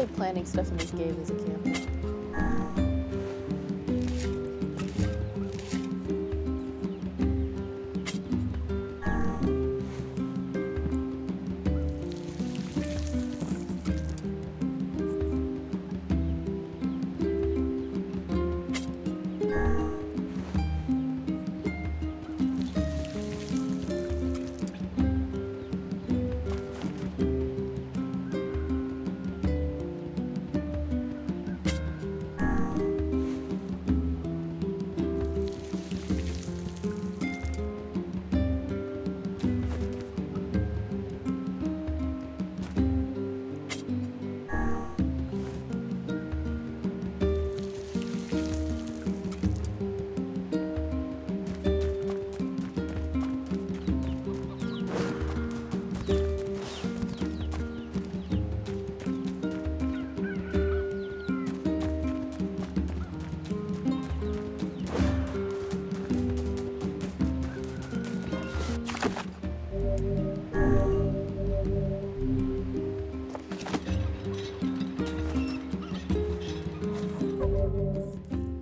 S5: like planning stuff in this game as a camper.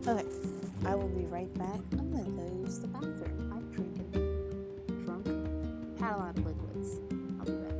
S5: Okay, I will be right back. I'm gonna go use the bathroom. I'm drunk, had a lot of liquids. I'll be back.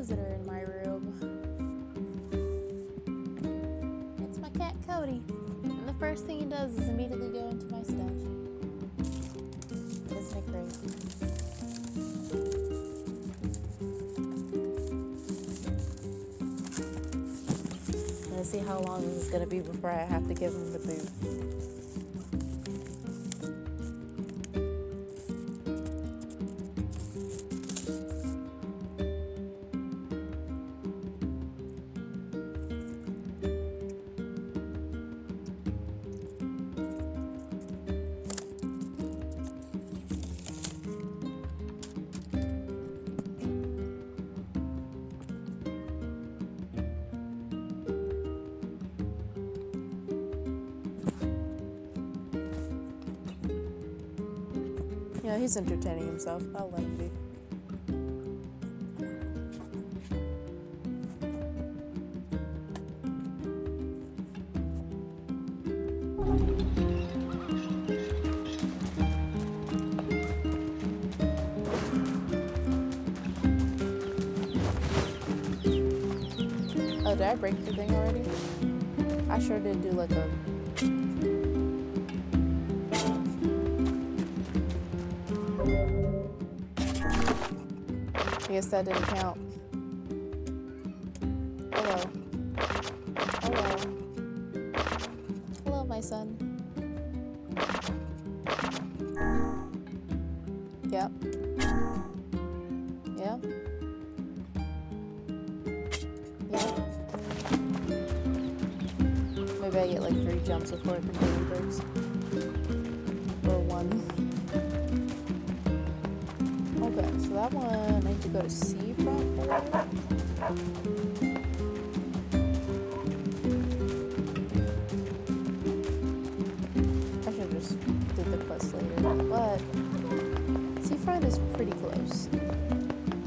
S5: visitor in my room. It's my cat Cody. And the first thing he does is immediately go into my stuff. Isn't it crazy? Let's see how long this is gonna be before I have to give him the boot. Yeah, he's entertaining himself. I'll let him be. Oh, did I break the thing already? I sure did do like a... I guess that didn't count. Hello. Hello. Hello, my son. Yep. Yep. Yep. Maybe I get like 3 jumps before it completely breaks. Or 1. Okay, so that one I need to go to seafront for. I should have just did the quest later, but seafront is pretty close.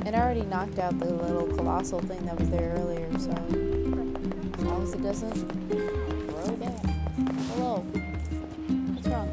S5: And I already knocked out the little colossal thing that was there earlier, so as long as it doesn't grow back. Hello. What's wrong?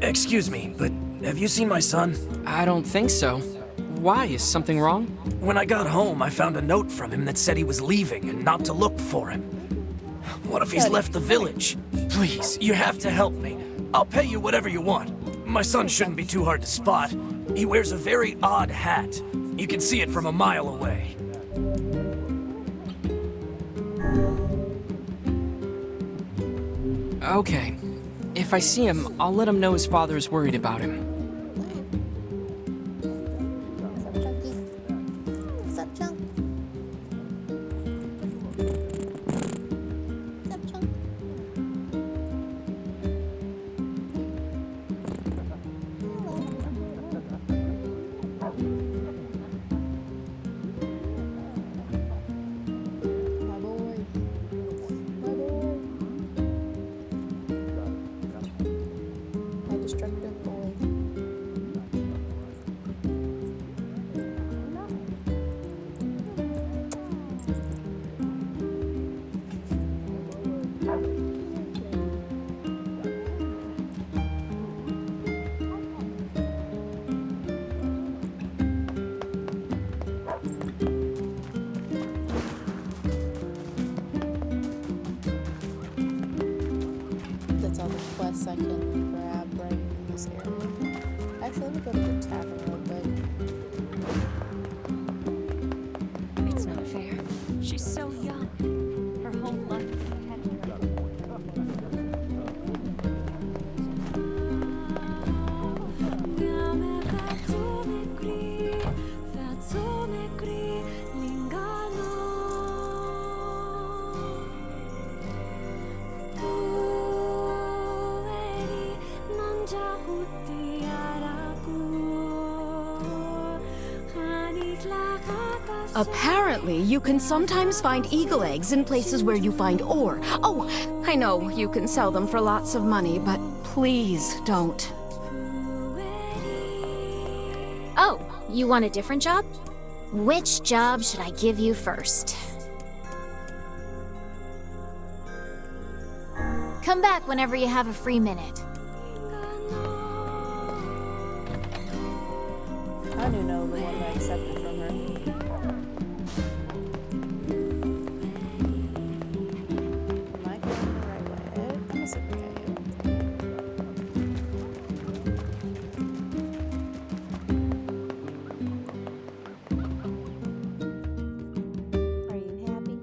S11: Excuse me, but have you seen my son?
S2: I don't think so. Why? Is something wrong?
S11: When I got home, I found a note from him that said he was leaving and not to look for him. What if he's left the village? Please, you have to help me. I'll pay you whatever you want. My son shouldn't be too hard to spot. He wears a very odd hat. You can see it from a mile away.
S2: Okay. If I see him, I'll let him know his father is worried about him.
S5: What's up, Chunk? What's up, Chunk? My boy. My boy. My destructive boy. That's all the quests I can grab right in this area. Actually, let me go to the tavern real quick.
S9: It's not fair. She's so young. Her whole life is ahead of her.
S12: Mutiaraku Apparently, you can sometimes find eagle eggs in places where you find ore. Oh, I know you can sell them for lots of money, but please don't.
S3: Oh, you want a different job? Which job should I give you first? Come back whenever you have a free minute.
S5: I do know the one I accepted from her. Am I going the right way? Yes, okay. Are you happy?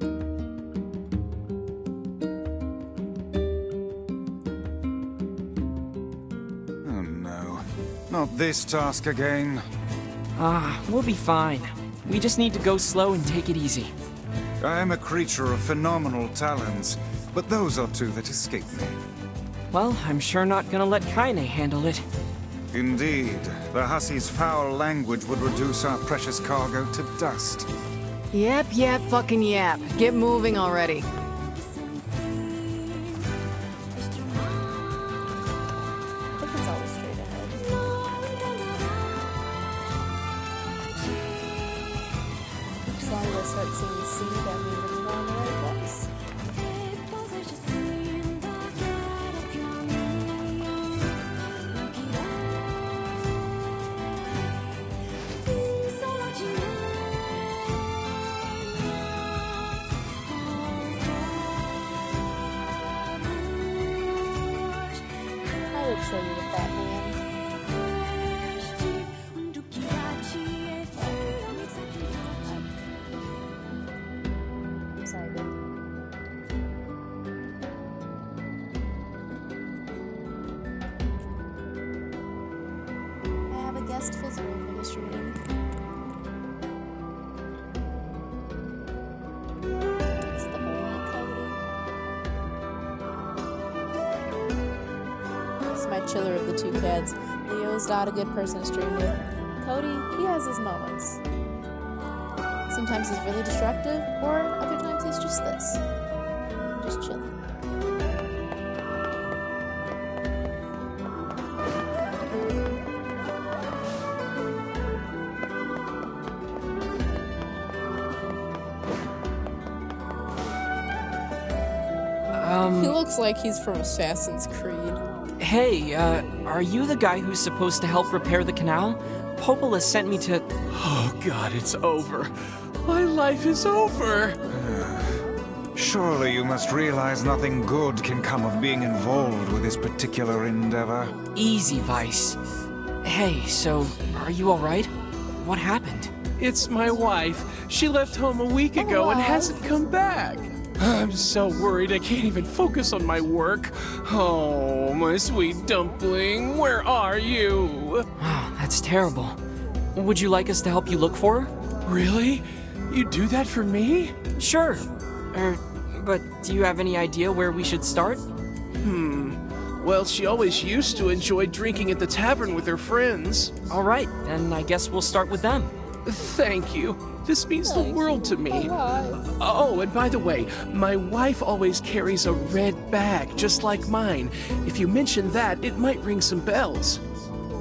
S4: Oh no. Not this task again.
S2: We'll be fine. We just need to go slow and take it easy.
S4: I am a creature of phenomenal talents, but those are two that escape me.
S2: Well, I'm sure not gonna let Kaine handle it.
S4: Indeed, the hussy's foul language would reduce our precious cargo to dust.
S7: Yep, fucking yap. Get moving already.
S5: I think it's always straight ahead. As long as I start seeing the sea, that means I'm going the right place. I would show you the fat man. I'm sorry, babe. I have a guest visitor for this reading. It's the boy, Cody. This is my chiller of the two cats. Leo's not a good person to stream with. Cody, he has his moments. Sometimes he's really destructive, or other times he's just this. Just chilling. He looks like he's from Assassin's Creed.
S2: Hey, are you the guy who's supposed to help repair the canal? Popola sent me to...
S11: Oh god, it's over. My life is over.
S4: Surely you must realize nothing good can come of being involved with this particular endeavor.
S2: Easy, Vice. Hey, so, are you alright? What happened?
S11: It's my wife. She left home a week ago and hasn't come back. I'm so worried I can't even focus on my work. Oh, my sweet dumpling, where are you?
S2: Wow, that's terrible. Would you like us to help you look for her?
S11: Really? You do that for me?
S2: Sure. But do you have any idea where we should start?
S11: Well, she always used to enjoy drinking at the tavern with her friends.
S2: Alright, then I guess we'll start with them.
S11: Thank you. This means the world to me. Oh, and by the way, my wife always carries a red bag, just like mine. If you mention that, it might ring some bells.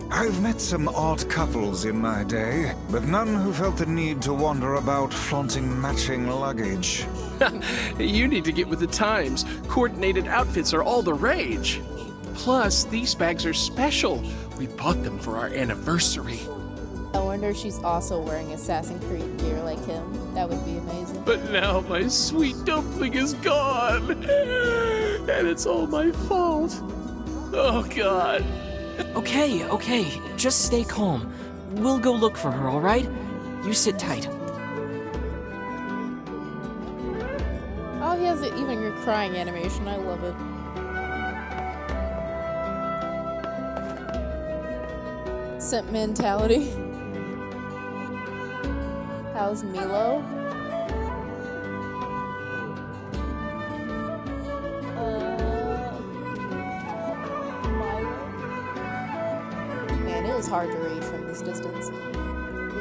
S4: I've met some odd couples in my day, but none who felt the need to wander about flaunting matching luggage.
S11: You need to get with the times. Coordinated outfits are all the rage. Plus, these bags are special. We bought them for our anniversary.
S5: I wonder if she's also wearing Assassin's Creed gear like him. That would be amazing.
S11: But now my sweet dumpling is gone. And it's all my fault. Oh, God.
S2: Okay, just stay calm. We'll go look for her, alright? You sit tight.
S5: Oh, he has even your crying animation. I love it. Sentimentality. How's Milo? Man, it is hard to read from this distance.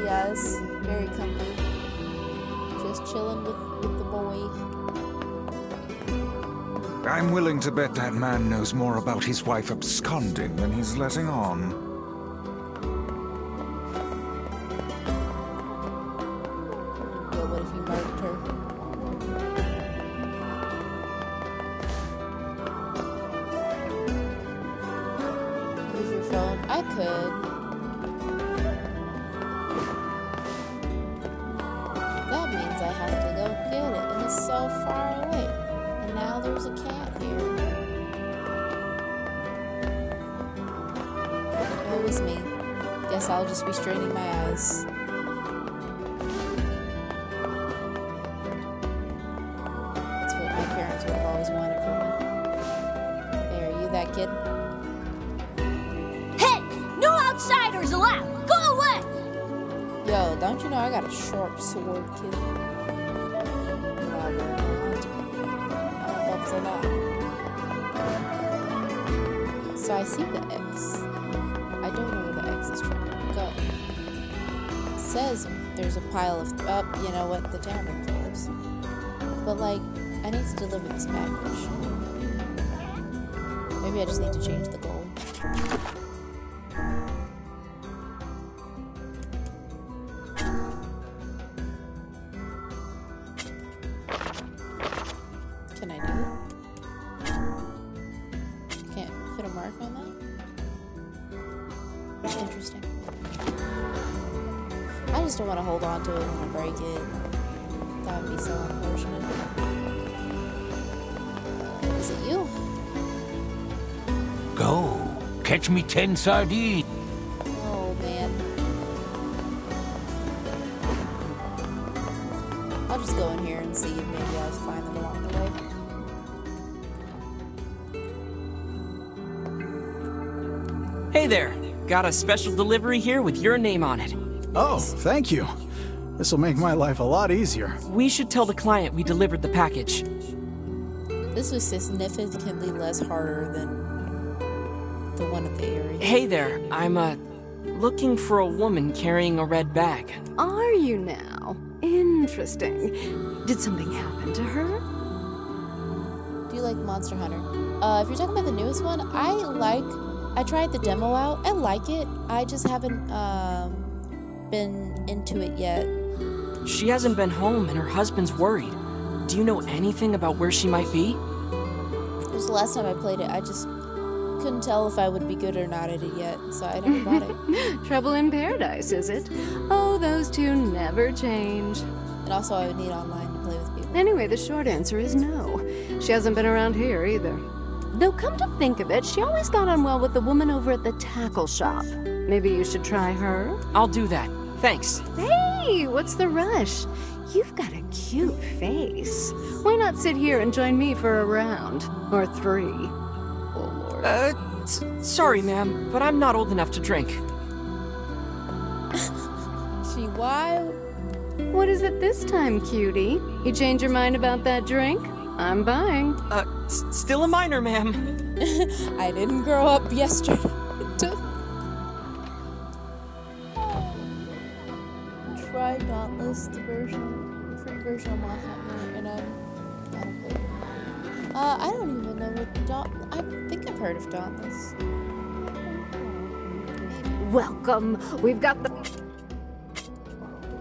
S5: Yes, very comfy. just chilling with the boy.
S4: I'm willing to bet that man knows more about his wife absconding than he's letting on.
S5: Yeah, what if he murdered her? Use your phone? I could. That means I have to go get it, and it's so far away. And now there's a cat here. Woe is me. Guess I'll just be straining my eyes. That's what my parents would have always wanted for me. Hey, are you that kid?
S13: Hey! No outsiders allowed! Go away!
S5: Yo, don't you know I got a sharp sword, kid? Whatever. That's a lot. So I see the X. I don't know where the X is trying to go. It says there's a pile of... Oh, you know what? The tavern floors. But, like, I need to deliver this package. Maybe I just need to change the goal. Can I do it? Can't put a mark on that? Interesting. I just don't want to hold on to it and break it. That would be so unfortunate. Is it you?
S8: Go. Catch me 10 sardines.
S5: Oh, man. I'll just go in here and see if maybe I'll find them along the way.
S2: Hey there! Got a special delivery here with your name on it.
S14: Oh, thank you. This'll make my life a lot easier.
S2: We should tell the client we delivered the package.
S5: This was significantly less harder than the one at the area.
S2: Hey there, I'm, looking for a woman carrying a red bag.
S12: Are you now? Interesting. Did something happen to her?
S5: Do you like Monster Hunter? If you're talking about the newest one, I tried the demo out. I like it. I just haven't, been into it yet.
S2: She hasn't been home and her husband's worried. Do you know anything about where she might be?
S5: It was the last time I played it. I just couldn't tell if I would be good or not at it yet, so I never bought it.
S12: Trouble in paradise, is it? Oh, those two never change.
S5: And also I would need online to play with people.
S12: Anyway, the short answer is no. She hasn't been around here either. Though come to think of it, she always got on well with the woman over at the tackle shop. Maybe you should try her?
S2: I'll do that. Thanks.
S12: Hey, what's the rush? You've got a cute face. Why not sit here and join me for a round? Or 3? Oh, Lord.
S2: Sorry, ma'am, but I'm not old enough to drink.
S5: She wild.
S12: What is it this time, cutie? You change your mind about that drink? I'm buying.
S2: Still a minor, ma'am.
S5: I didn't grow up yesterday. Try Dauntless, the free version of Monster Hunter, and I don't play it. I don't even know what I think I've heard of Dauntless.
S12: Welcome. We've got the...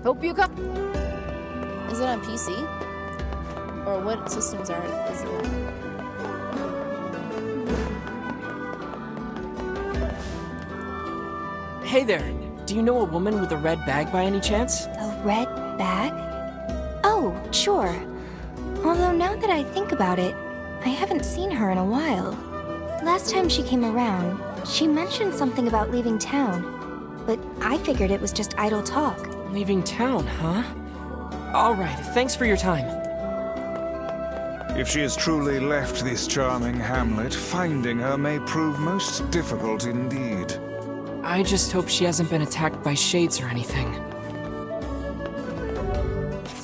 S12: Hope you come.
S5: Is it on PC? Or what systems is it on?
S2: Hey there, do you know a woman with a red bag by any chance?
S3: A red bag? Oh, sure. Although now that I think about it, I haven't seen her in a while. Last time she came around, she mentioned something about leaving town. But I figured it was just idle talk.
S2: Leaving town, huh? Alright, thanks for your time.
S4: If she has truly left this charming hamlet, finding her may prove most difficult indeed.
S2: I just hope she hasn't been attacked by shades or anything.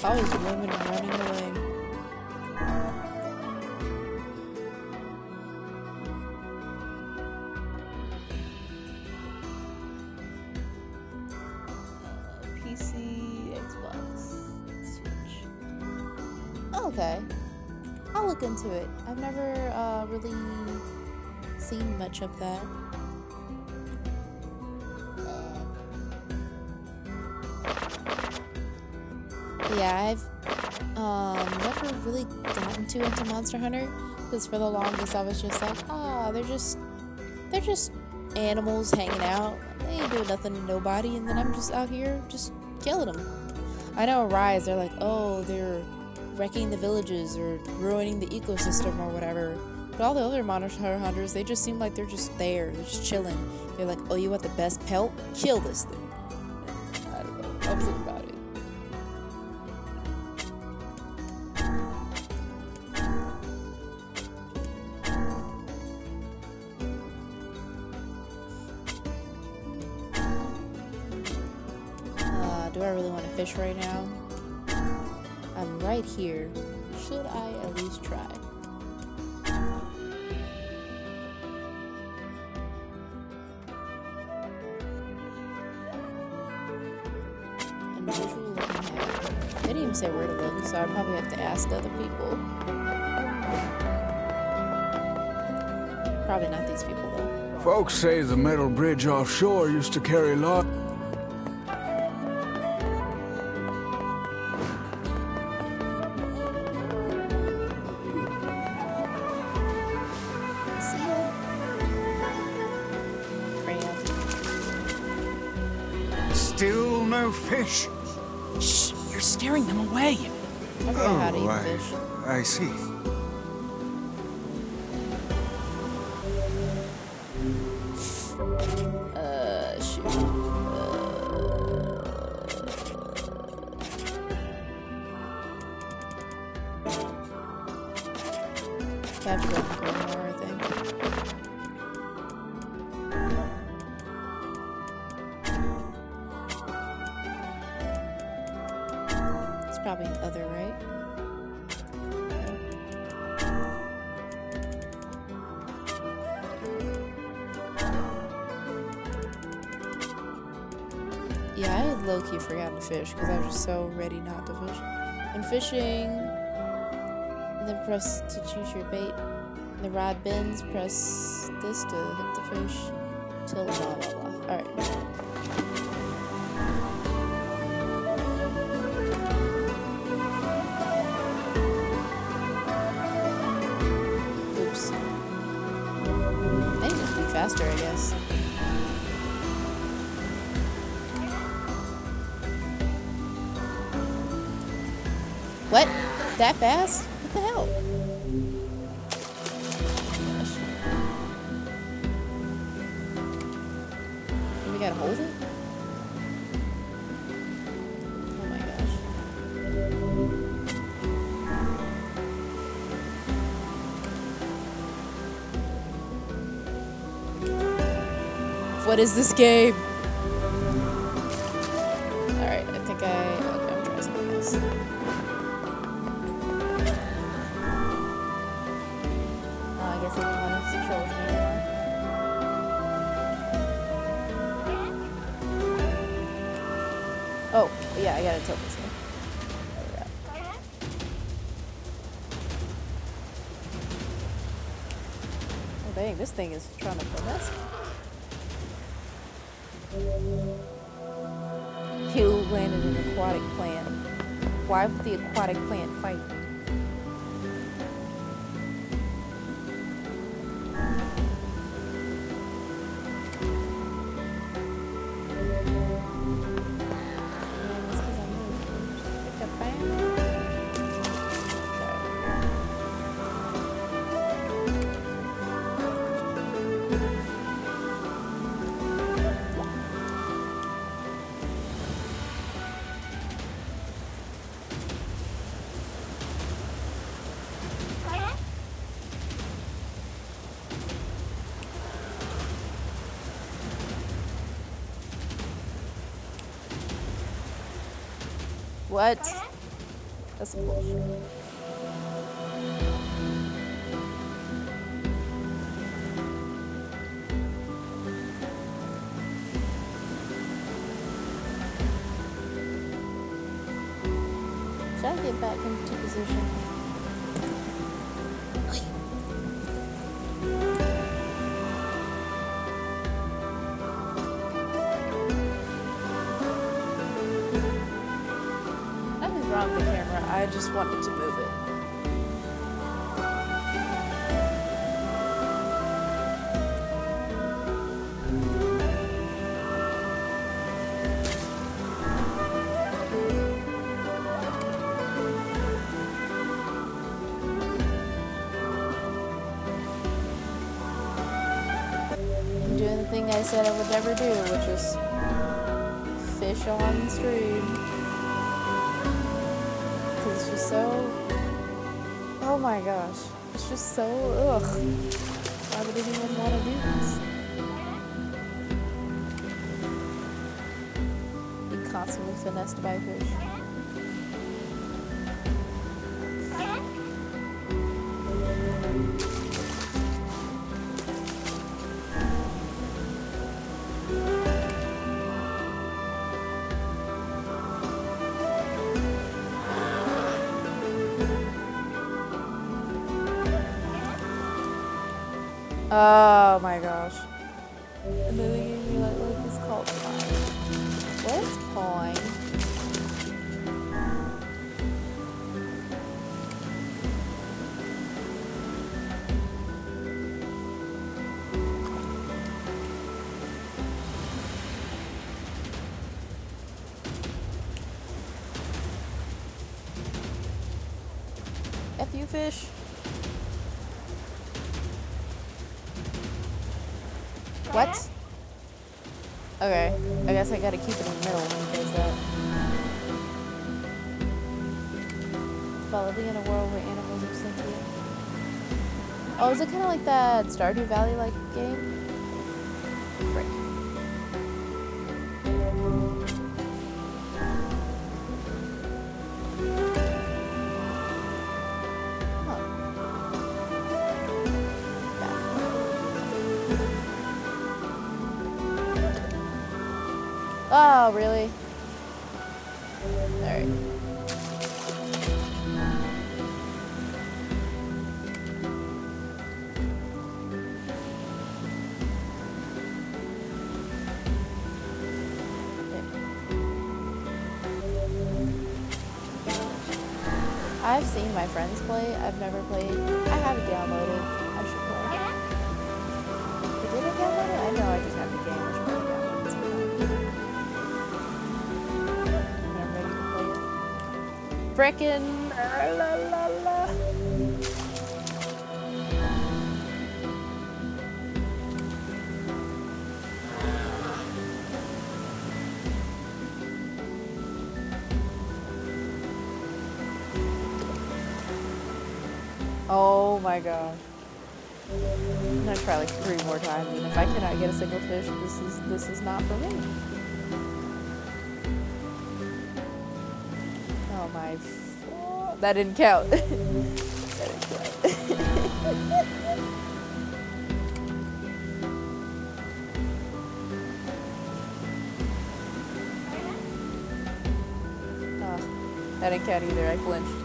S5: Always a woman running away. PC, Xbox, Switch. okay. I'll look into it. I've never really seen much of that. Yeah, I've never really gotten too into Monster Hunter because for the longest I was just like, they're just animals hanging out. They ain't doing nothing to nobody, and then I'm just out here just killing them. I know Rise, they're like, oh, they're wrecking the villages or ruining the ecosystem or whatever. But all the other Monster Hunters, they just seem like they're just there, they're just chilling. They're like, oh, you want the best pelt? Kill this thing. I don't know. I was thinking about it. Do I really want to fish right now? I'm right here. Should I at least try? Unusual looking hat. They didn't even say where to look, so I'd probably have to ask other people. Probably not these people though.
S14: Folks say the metal bridge offshore used to carry large.
S4: Still no fish.
S11: Shh, you're scaring them away.
S5: I don't know how to eat fish.
S4: I see.
S5: Shoot. I have to go more, I think. It's probably an other, right? Yeah, I had low-key forgotten to fish because I was just so ready not to fish. And fishing, and then press to choose your bait. And the rod bends, press this to hit the fish. Till blah blah blah. Alright. Oops. Maybe just be faster, I guess. What? That fast? What the hell? We gotta hold it? Oh my gosh. What is this game? Alright, I think okay, I'm trying something else. I guess I didn't want to control with me anymore. Oh, yeah, I gotta tilt this one. Oh dang, this thing is trying to finesse me. You landed an aquatic plant. Why would the aquatic plant fight? What? That's bullshit. Should I get back into position? the camera. I just wanted to move it. I'm doing the thing I said I would never do, which is fish on stream. Because it's just so... Oh my gosh. It's just so... Ugh. Why would anyone want to do this? Be constantly finessed by fish. Oh my gosh. And then they gave me like this called Pine. What's Pine? F you, fish. What? Okay, I guess I gotta keep it in the middle when he does that. It's about living in a world where animals are sentient. Oh, is it kind of like that Stardew Valley-like game? Frick. Oh, really? Alright. I've seen my friends play. I've never played. I have it downloaded. I should play. Did I download it? I know I just have the game. I should probably download it sometime. Frickin' la la la. Oh my gosh. I'm gonna try like 3 more times, and if I cannot get a single fish, this is not for me. Oh my... That didn't count. That didn't count. Oh, that didn't count either. I flinched.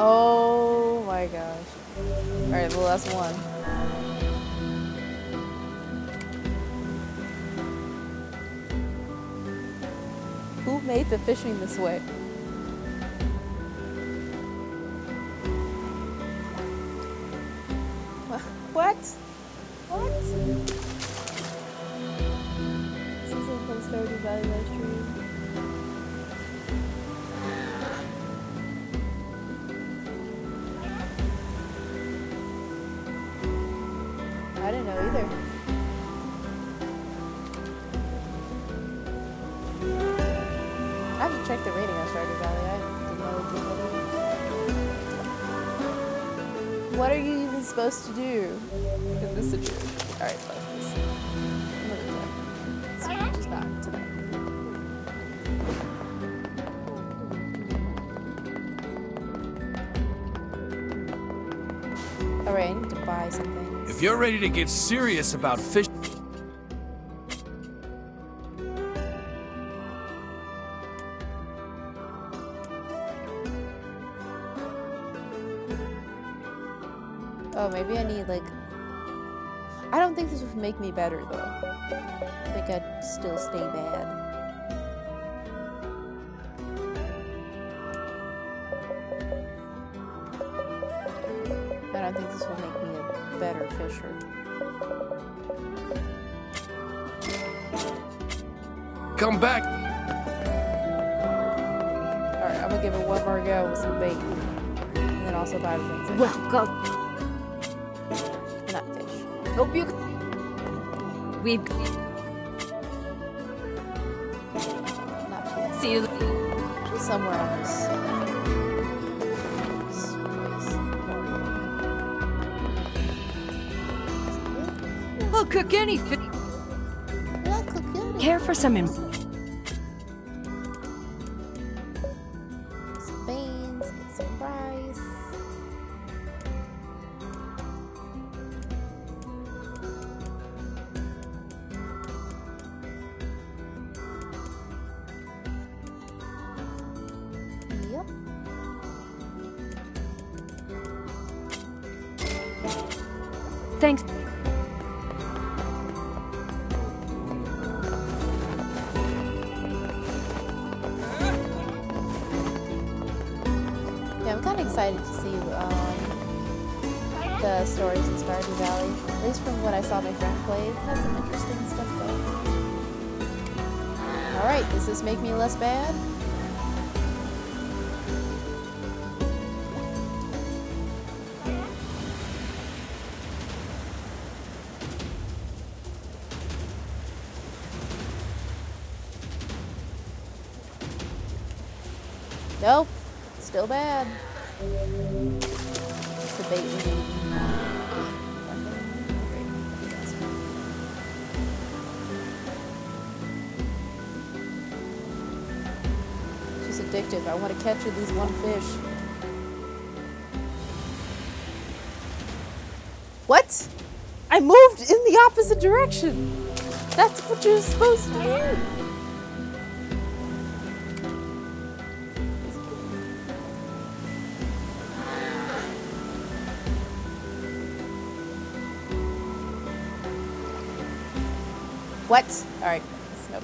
S5: Oh my gosh. Alright, well that's one. Who made the fishing this way? What? What? This isn't from Stardew Valley live stream. I didn't know either. I have to check the rating on Stardew Valley. I didn't know it did that. What are you even supposed to do in this situation? Alright, fuck this. Another time. It's just not tonight. Alright, I need to buy something.
S11: If you're ready to get serious about fish...
S5: Oh, maybe I need, like... I don't think this would make me better, though. I think I'd still stay bad. I don't think this will make me a better fisher.
S11: Come back!
S5: Alright, I'm gonna give it one more go with some bait. And then also buy the things.
S12: Welcome.
S5: Not fish.
S12: Hope you... We've...
S5: Not fish.
S12: See you...
S5: Just somewhere on this.
S12: I'll cook anything. Care for some...
S5: Some beans, get some rice. Yep.
S12: Thanks.
S5: Yeah, I'm kind of excited to see the stories in Stardew Valley. At least from what I saw my friend play, it has some interesting stuff going. Alright, does this make me less bad? Nope, still bad. It's a bait we need. It's just addictive. I want to catch at least one fish. What? I moved in the opposite direction. That's what you're supposed to do. What? Alright. Nope.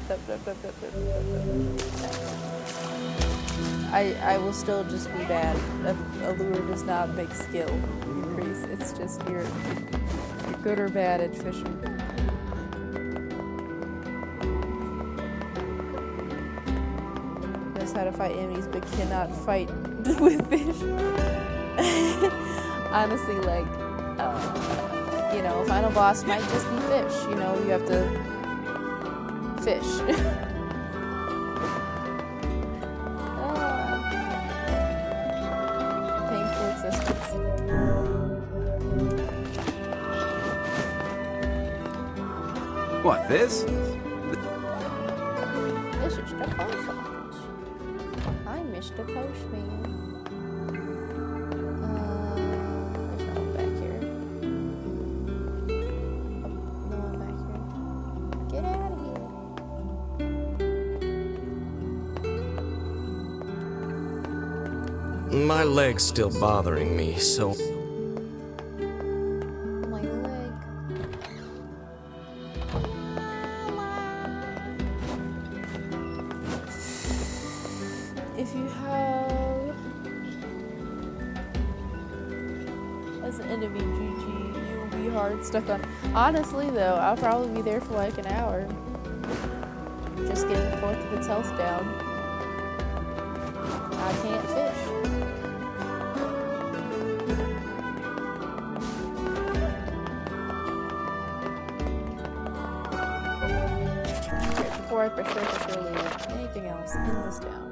S5: I will still just be bad. A lure does not make skill increase. It's just you're good or bad at fishing. Knows how to fight enemies but cannot fight with fish. Honestly, like, you know, final boss might just be fish. You know, you have to fish. Painful existence.
S15: What, this?
S5: This is the post office. I'm Mr. Postman. There's no one back here. Oh, no one back here. Get out of here.
S11: My leg's still bothering me, so...
S5: My leg. If you have... As an enemy, GG, you'll be hard stuck on... Honestly, though, I'll probably be there for like an hour. Just getting a fourth of its health down. I can't fish. Before I for sure leave anything else in this town.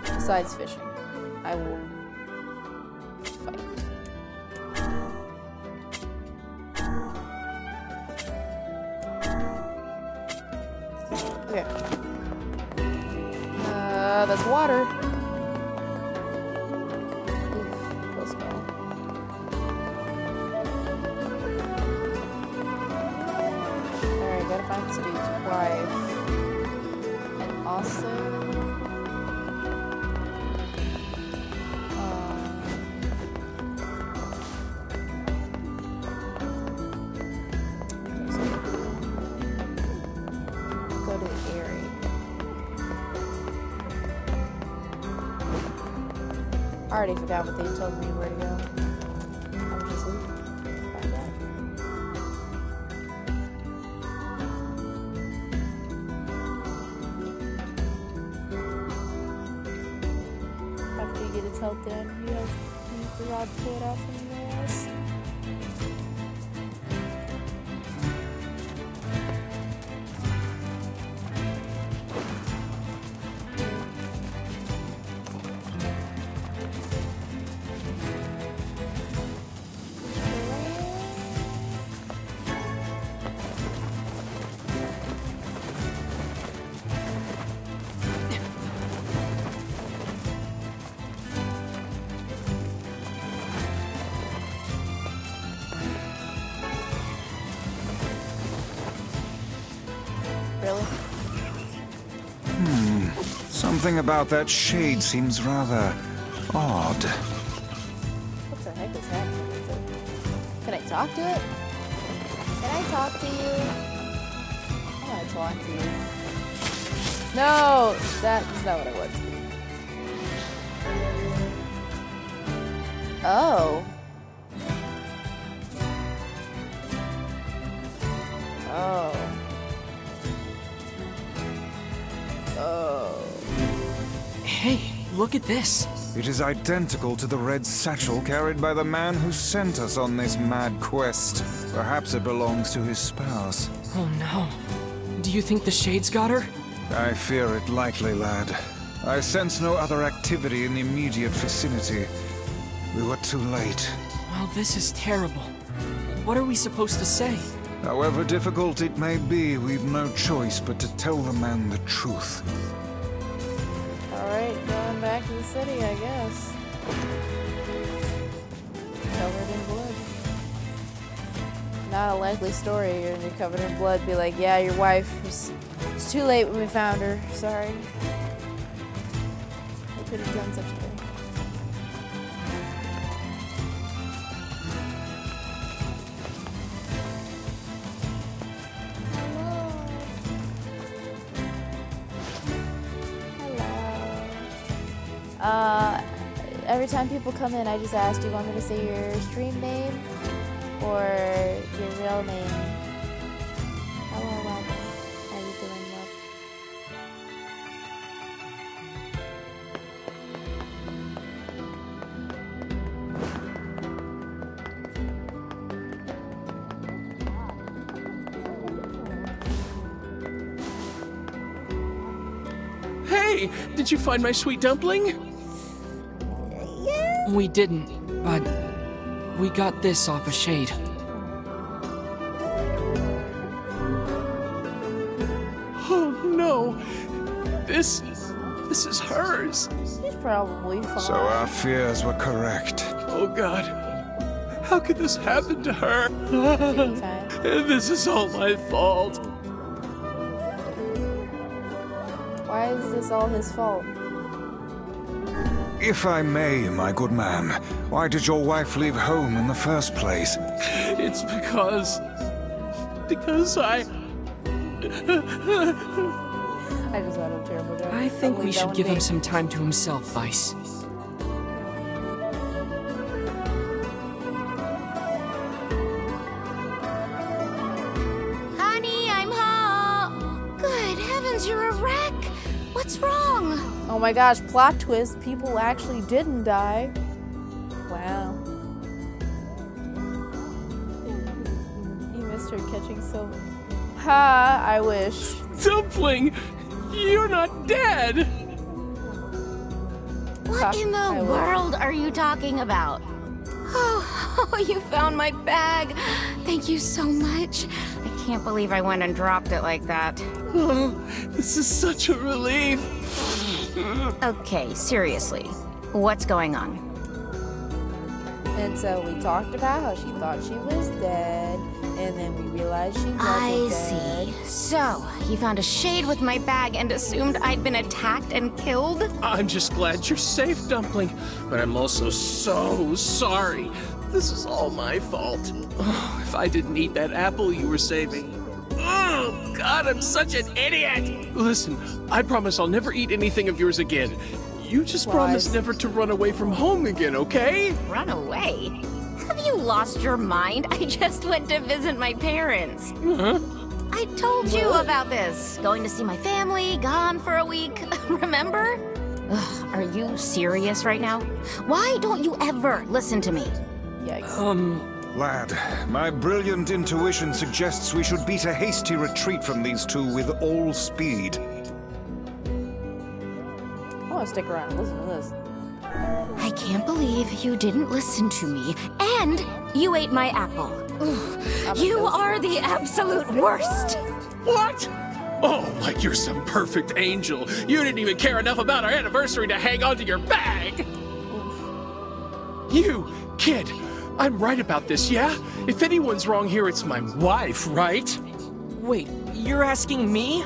S5: Besides fishing, I will fight. Okay. That's water. Oof, close call. Alright, gotta find this dude's wife. And also... already forgot what they told me where to go. I'm just leaving. Find out. After you get its health down, you have to use the rod to pull it out from anywhere else. Really?
S4: Something about that shade seems rather odd.
S5: What the heck is happening with it? Can I talk to it? Can I talk to you? I want to talk to you. No! That is not what I want to do. Oh. Oh. Oh.
S2: Hey, look at this.
S4: It is identical to the red satchel carried by the man who sent us on this mad quest. Perhaps it belongs to his spouse.
S2: Oh no. Do you think the Shades got her?
S4: I fear it likely, lad. I sense no other activity in the immediate vicinity. We were too late.
S2: Well, this is terrible. What are we supposed to say?
S4: However difficult it may be, we've no choice but to tell the man the truth.
S5: Alright, going back to the city, I guess. Covered in blood. Not a likely story. You're gonna be covered in blood. Be like, yeah, your wife was. It's too late when we found her. Sorry. We could have done such a thing. Every time people come in, I just ask, do you want me to say your stream name or your real name? Hello, welcome. How you doing, love?
S11: Hey, did you find my sweet dumpling?
S2: We didn't, but we got this off a Shade.
S11: Oh no, this is hers.
S5: She's probably fine.
S4: So our fears were correct.
S11: Oh God, how could this happen to her? This is all my fault.
S5: Why is this all his fault?
S4: If I may, my good man, why did your wife leave home in the first place?
S11: It's because I
S5: just had a terrible joke.
S2: I think we should give him some time to himself, Vice.
S3: Honey, I'm home. Good heavens, you're a wreck. What's wrong?
S5: Oh my gosh, plot twist. People actually didn't die. Wow. You missed her catching so... Ha, I wish.
S11: Dumpling, you're not dead.
S3: What in the world are you talking about? Oh, you found my bag. Thank you so much. I can't believe I went and dropped it like that.
S11: Oh, this is such a relief.
S3: Okay, seriously, what's going on?
S5: And so we talked about how she thought she was dead, and then we realized she wasn't
S3: I
S5: dead.
S3: see. So, you found a Shade with my bag and assumed I'd been attacked and killed?
S11: I'm just glad you're safe, Dumpling, but I'm also so sorry. This is all my fault. Oh, if I didn't eat that apple you were saving. Oh, God, I'm such an idiot! Listen, I promise I'll never eat anything of yours again. You just promise never to run away from home again, okay?
S12: Run away? Have you lost your mind? I just went to visit my parents. I told you about this. Going to see my family, gone for a week. Remember? Ugh, are you serious right now? Why don't you ever listen to me?
S5: Yikes.
S4: Lad, my brilliant intuition suggests we should beat a hasty retreat from these two with all speed.
S5: I want to stick around and listen to this.
S12: I can't believe you didn't listen to me, and you ate my apple. Ugh, you are the absolute worst.
S11: What? Oh, like you're some perfect angel. You didn't even care enough about our anniversary to hang on to your bag. You, kid, I'm right about this, yeah? If anyone's wrong here, it's my wife, right?
S2: Wait, you're asking me?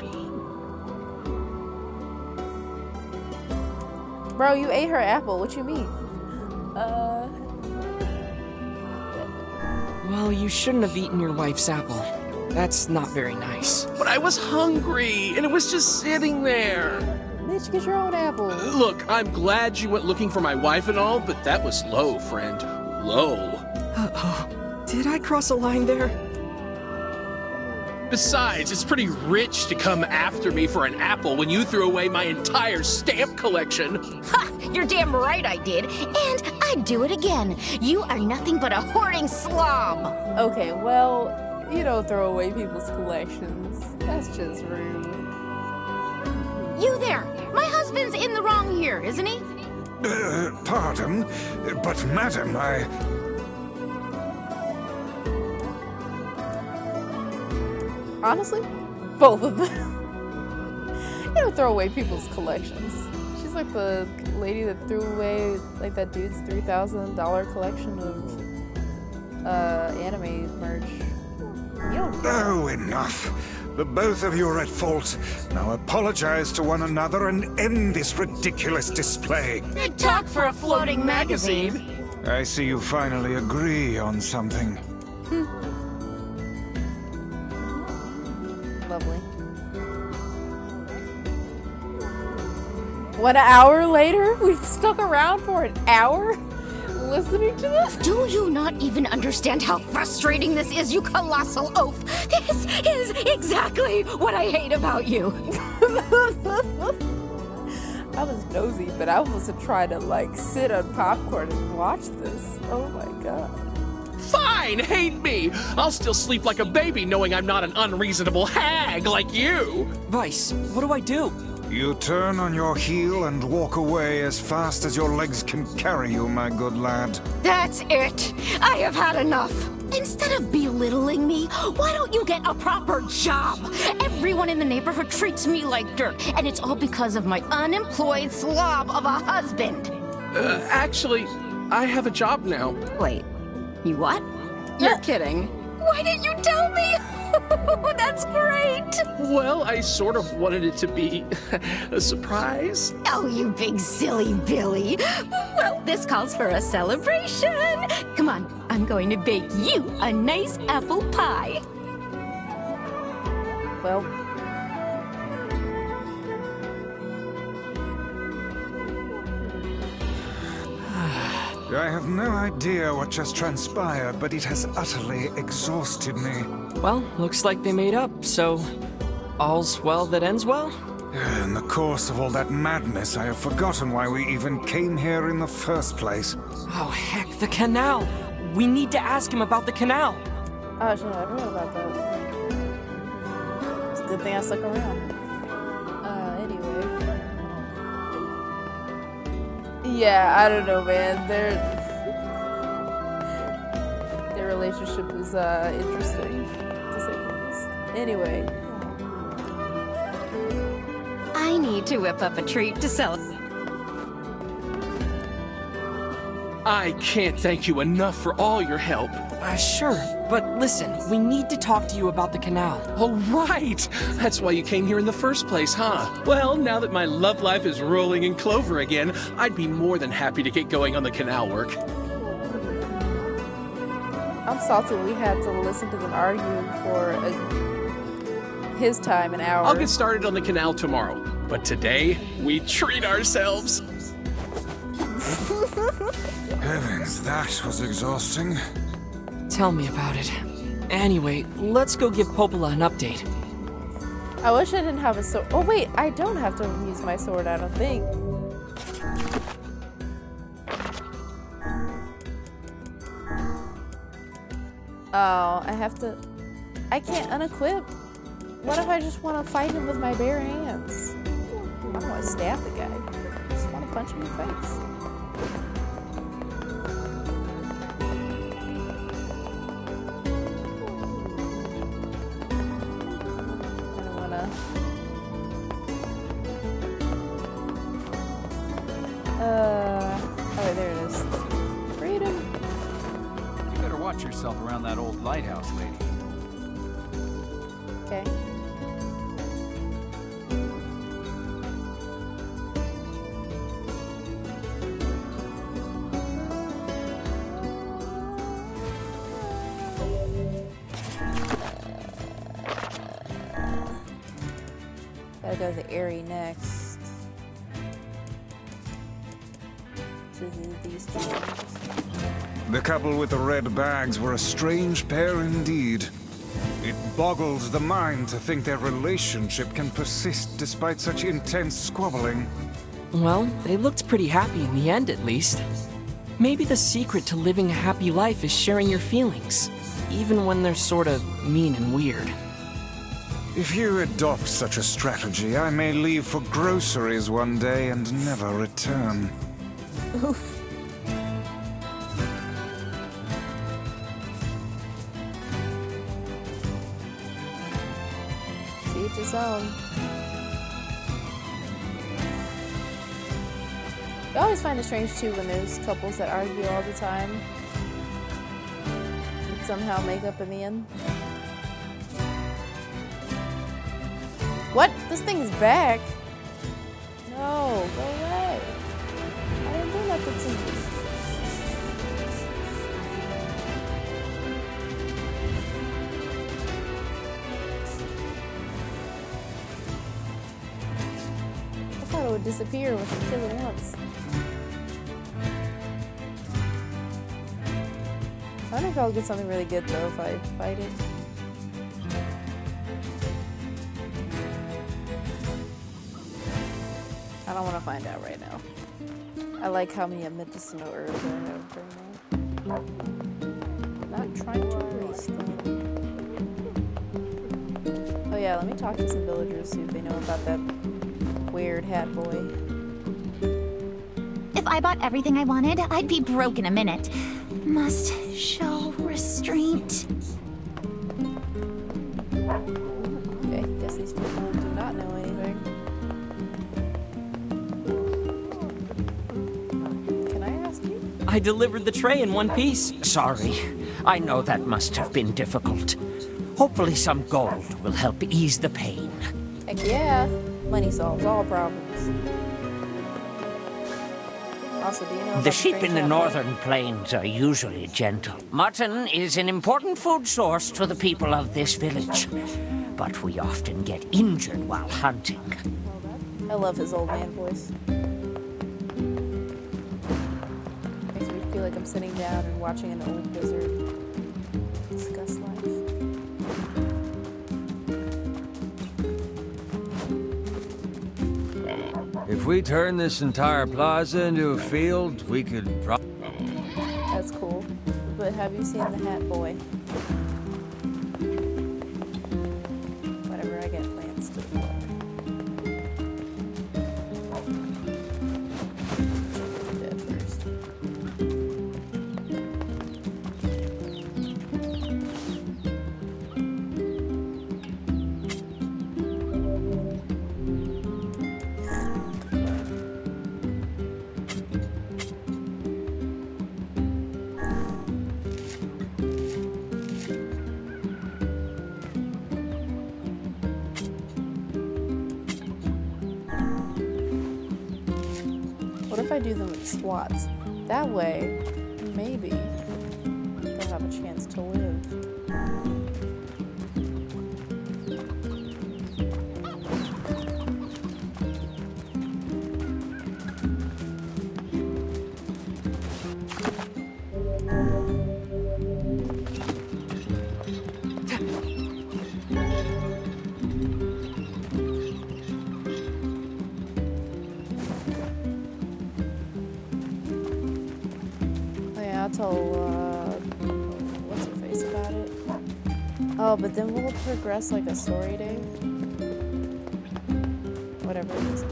S5: Bro, you ate her apple. What you mean?
S2: Well, you shouldn't have eaten your wife's apple. That's not very nice.
S11: But I was hungry, and it was just sitting there.
S5: Bitch, get your own apple.
S11: Look, I'm glad you went looking for my wife and all, but that was low, friend. Low.
S2: Uh-oh. Did I cross a line there?
S11: Besides, it's pretty rich to come after me for an apple when you threw away my entire stamp collection.
S12: Ha! You're damn right I did, and I'd do it again. You are nothing but a hoarding slob.
S5: Okay, well, you don't throw away people's collections. That's just rude.
S12: You there! My husband's in the wrong here, isn't he?
S4: Pardon, but madam,
S5: Honestly, both of them. You don't throw away people's collections. She's like the lady that threw away like that dude's $3,000 collection of anime merch. You don't.
S4: Oh, enough. The both of you are at fault. Now apologize to one another and end this ridiculous display.
S12: Big talk for a floating magazine.
S4: I see you finally agree on something.
S5: Lovely. 1 hour later? We've stuck around for an hour listening to this?
S12: Do you not even understand how frustrating this is, you colossal oaf? This is exactly what I hate about you.
S5: I was nosy, but I wasn't trying to like sit on popcorn and watch this. Oh my god.
S11: Fine, hate me! I'll still sleep like a baby knowing I'm not an unreasonable hag like you!
S2: Vice, what do I do?
S4: You turn on your heel and walk away as fast as your legs can carry you, my good lad.
S12: That's it. I have had enough. Instead of belittling me, why don't you get a proper job? Everyone in the neighborhood treats me like dirt, and it's all because of my unemployed slob of a husband.
S11: Actually, I have a job now.
S12: Wait, you what? You're kidding. Why didn't you tell me? That's great.
S11: Well, I sort of wanted it to be a surprise.
S12: Oh, you big silly Billy. Well, this calls for a celebration. Come on, I'm going to bake you a nice apple pie.
S5: Well,
S4: I have no idea what just transpired, but it has utterly exhausted me.
S2: Well, looks like they made up, so all's well that ends well?
S4: In the course of all that madness, I have forgotten why we even came here in the first place.
S2: Oh, heck, the canal! We need to ask him about the canal!
S5: oh shit, I forgot about that. It's a good thing I stuck around. Anyway. Yeah, I don't know, man. Their relationship is interesting, to say the least. Anyway.
S12: I need to whip up a treat to celebrate.
S11: I can't thank you enough for all your help.
S2: Sure, but listen, we need to talk to you about the canal.
S11: Oh, right! That's why you came here in the first place, huh? Well, now that my love life is rolling in clover again, I'd be more than happy to get going on the canal work.
S5: I'm salty we had to listen to them argue for his time, an hour.
S11: I'll get started on the canal tomorrow, but today, we treat ourselves.
S4: Heavens, that was exhausting.
S2: Tell me about it. Anyway, let's go give Popola an update.
S5: I wish I didn't have a sword. Oh wait, I don't have to use my sword, I don't think. Oh, I have to... I can't unequip. What if I just want to fight him with my bare hands? I don't want to stab the guy. I just want to punch him in the face. I don't want to... oh, there it is. Freedom.
S15: You better watch yourself around that old lighthouse, lady.
S5: Okay. Gotta go to the Airy next. To these two.
S4: The couple with the red bags were a strange pair indeed. It boggles the mind to think their relationship can persist despite such intense squabbling.
S2: Well, they looked pretty happy in the end, at least. Maybe the secret to living a happy life is sharing your feelings, even when they're sorta mean and weird.
S4: If you adopt such a strategy, I may leave for groceries one day and never return.
S5: Oof. To each his own. I always find it strange too when there's couples that argue all the time and somehow make up in the end. What? This thing is back? No, go away. I didn't do nothing to you. I thought it would disappear when I kill it once. I wonder if I'll get something really good though if I fight it. I don't want to find out right now. I like how many medicinal herbs I have right now. Not trying to waste them. Oh yeah, let me talk to some villagers, see if they know about that weird hat boy.
S3: If I bought everything I wanted, I'd be broke in a minute. Must show restraint.
S5: Okay, guess these people do not know anything. Can I ask you?
S2: I delivered the tray in one piece.
S8: Sorry. I know that must have been difficult. Hopefully some gold will help ease the pain.
S5: Heck yeah. Money solves all problems. Also, do you know about
S8: The sheep in the
S5: strange
S8: northern plains are usually gentle. Mutton is an important food source to the people of this village, but we often get injured while hunting.
S5: I love his old man voice. Makes me feel like I'm sitting down and watching an old wizard discuss life.
S10: If we turn this entire plaza into a field, we could probably...
S5: That's cool. But have you seen the Hat Boy? Whatever, I get plans to the water. Dead first. What if I do them with swats? That way, maybe they'll have a chance to live. told, what's her face about it? Oh, but then will it progress like a story day? Whatever it is.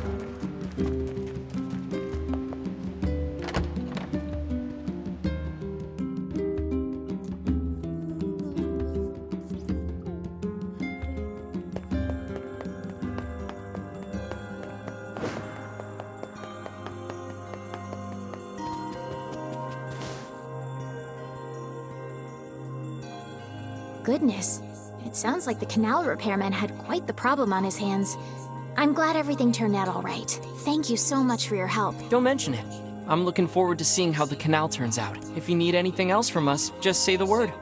S3: Goodness, it sounds like the canal repairman had quite the problem on his hands. I'm glad everything turned out all right. Thank you so much for your help.
S2: Don't mention it. I'm looking forward to seeing how the canal turns out. If you need anything else from us, just say the word.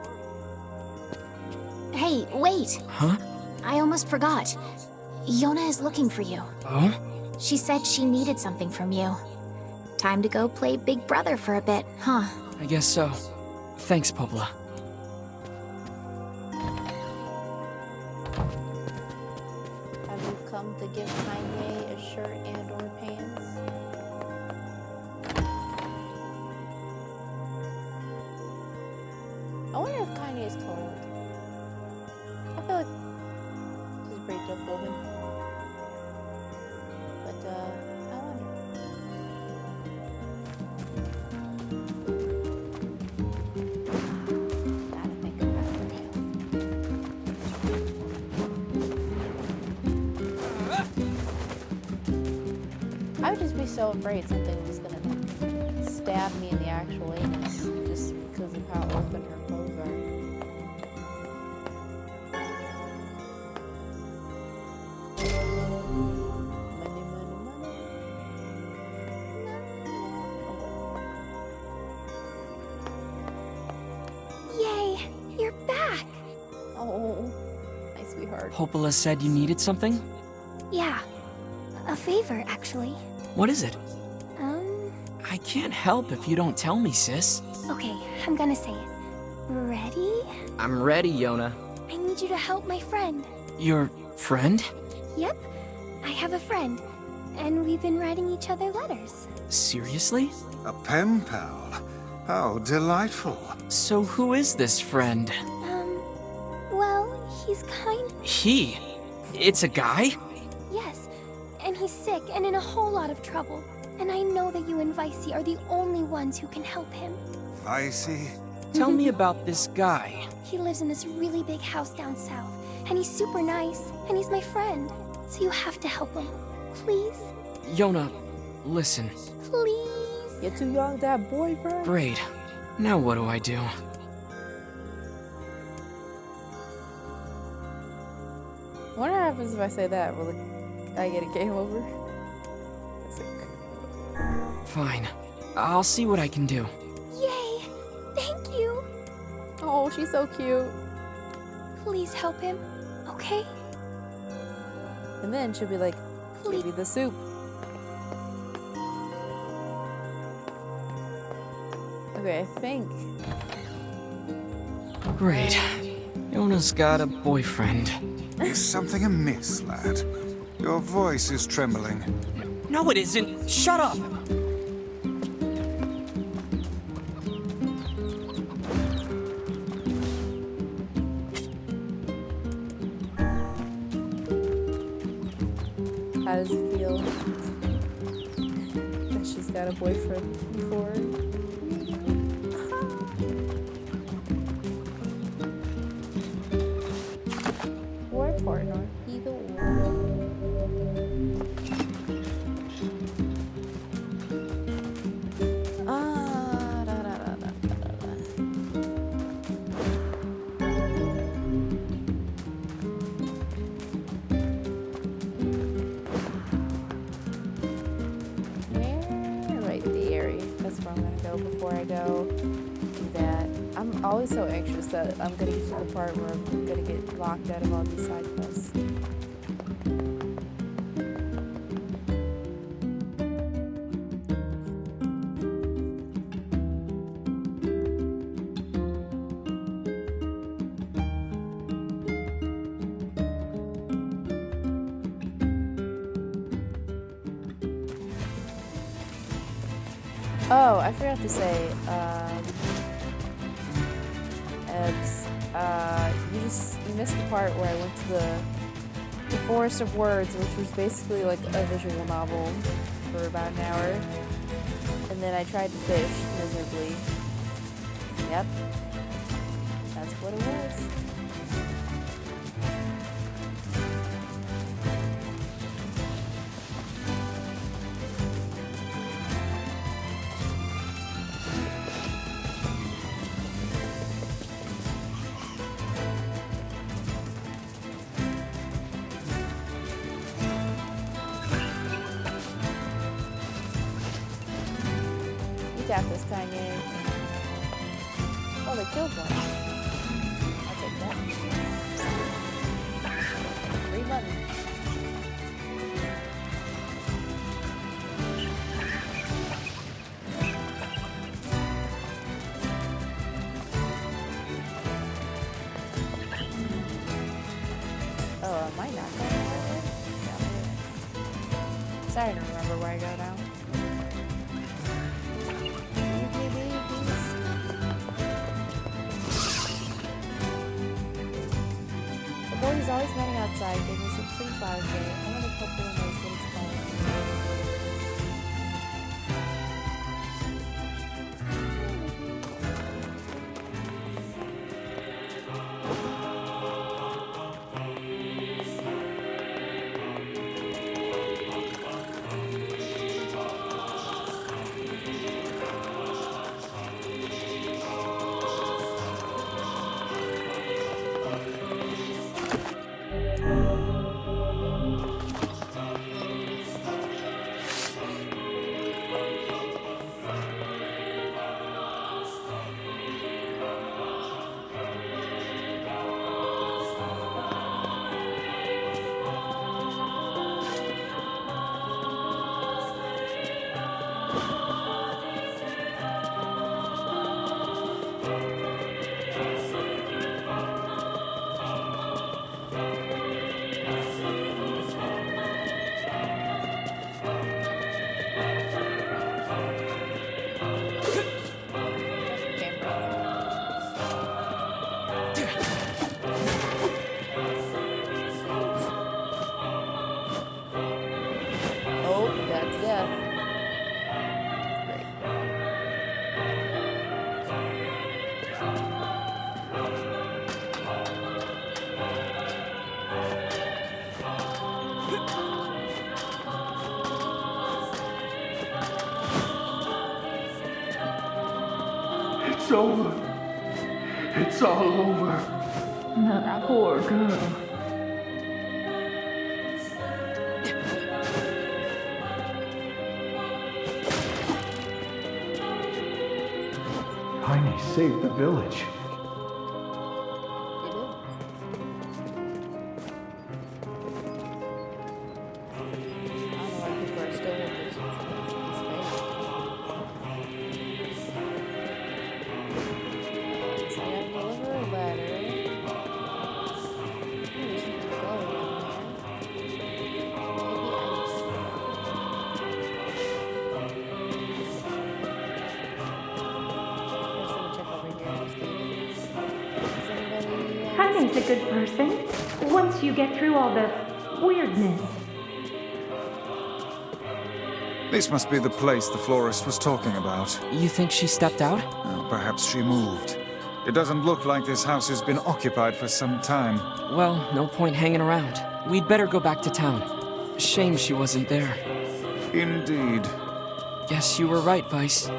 S3: Hey, wait!
S2: Huh?
S3: I almost forgot. Yona is looking for you.
S2: Oh?
S3: She said she needed something from you. Time to go play Big Brother for a bit, huh?
S2: I guess so. Thanks, Popla.
S5: Have you come to give Kanye a shirt and or pants? I wonder if Kanye is cold. I feel like she's a pretty tough woman. But, I wonder. Gotta think about her health. I would just be so afraid something was gonna stab me in the actual anus just because of how open her clothes are.
S3: Yay! You're back!
S5: Oh, my sweetheart.
S2: Popla said you needed something?
S3: Yeah. A favor, actually.
S2: What is it?
S3: Um,
S2: I can't help if you don't tell me, sis.
S3: okay, I'm gonna say it. Ready?
S2: I'm ready, Yona.
S3: I need you to help my friend.
S2: Your friend?
S3: Yep, I have a friend. And we've been writing each other letters.
S2: Seriously?
S4: A pen pal. How delightful.
S2: So who is this friend?
S3: Well, he's kind...
S2: He? It's a guy?
S3: Yes, and he's sick and in a whole lot of trouble. And I know that you and Vicey are the only ones who can help him.
S4: Vicey?
S2: Tell me about this guy.
S3: He lives in this really big house down south, and he's super nice, and he's my friend. So you have to help him. Please?
S2: Yona, listen.
S3: Please?
S5: You're too young to have boyfriend?
S2: Great. Now what do I do?
S5: What happens if I say that? Will I get a game over?
S2: Fine. I'll see what I can do.
S3: Yay! Thank you!
S5: Oh, she's so cute.
S3: Please help him, okay?
S5: And then she'll be like, give me the soup. Okay, I think.
S2: Great. Yona's got a boyfriend.
S4: Is something amiss, lad? Your voice is trembling.
S2: No, it isn't. Shut up!
S5: How does it feel that she's got a boyfriend before? War partner, either or. Right there. That's where I'm gonna go before I go do that. I'm always so anxious that I'm gonna get to the part where I'm gonna get locked out of all these side quests. Oh, I forgot to say, that you missed the part where I went to the Forest of Words, which was basically like a visual novel for about an hour. And then I tried to fish miserably. Yep. That's what it was. Got this, Kanye. Oh, they killed one. I'll take that. Free money. Oh, am I not going that way? Yeah. Sorry to remember where I go now. He's always running outside, giving us a pretty flower day. I wonder if hopefully knows what it's called.
S16: It's over. It's all over. That poor girl. Heine saved the village.
S17: Heine's a good person, once you get through all the weirdness.
S4: This must be the place the florist was talking about.
S2: You think she stepped out?
S4: Oh, perhaps she moved. It doesn't look like this house has been occupied for some time.
S2: Well, no point hanging around. We'd better go back to town. Shame she wasn't there.
S4: Indeed.
S2: Guess you were right, Vice.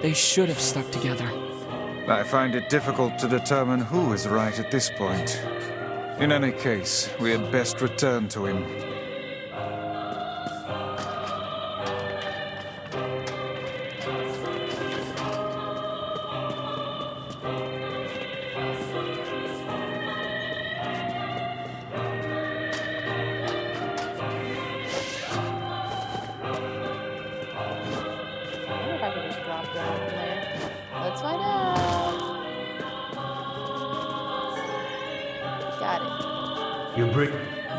S2: They should have stuck together.
S4: I find it difficult to determine who is right at this point. In any case, we had best return to him.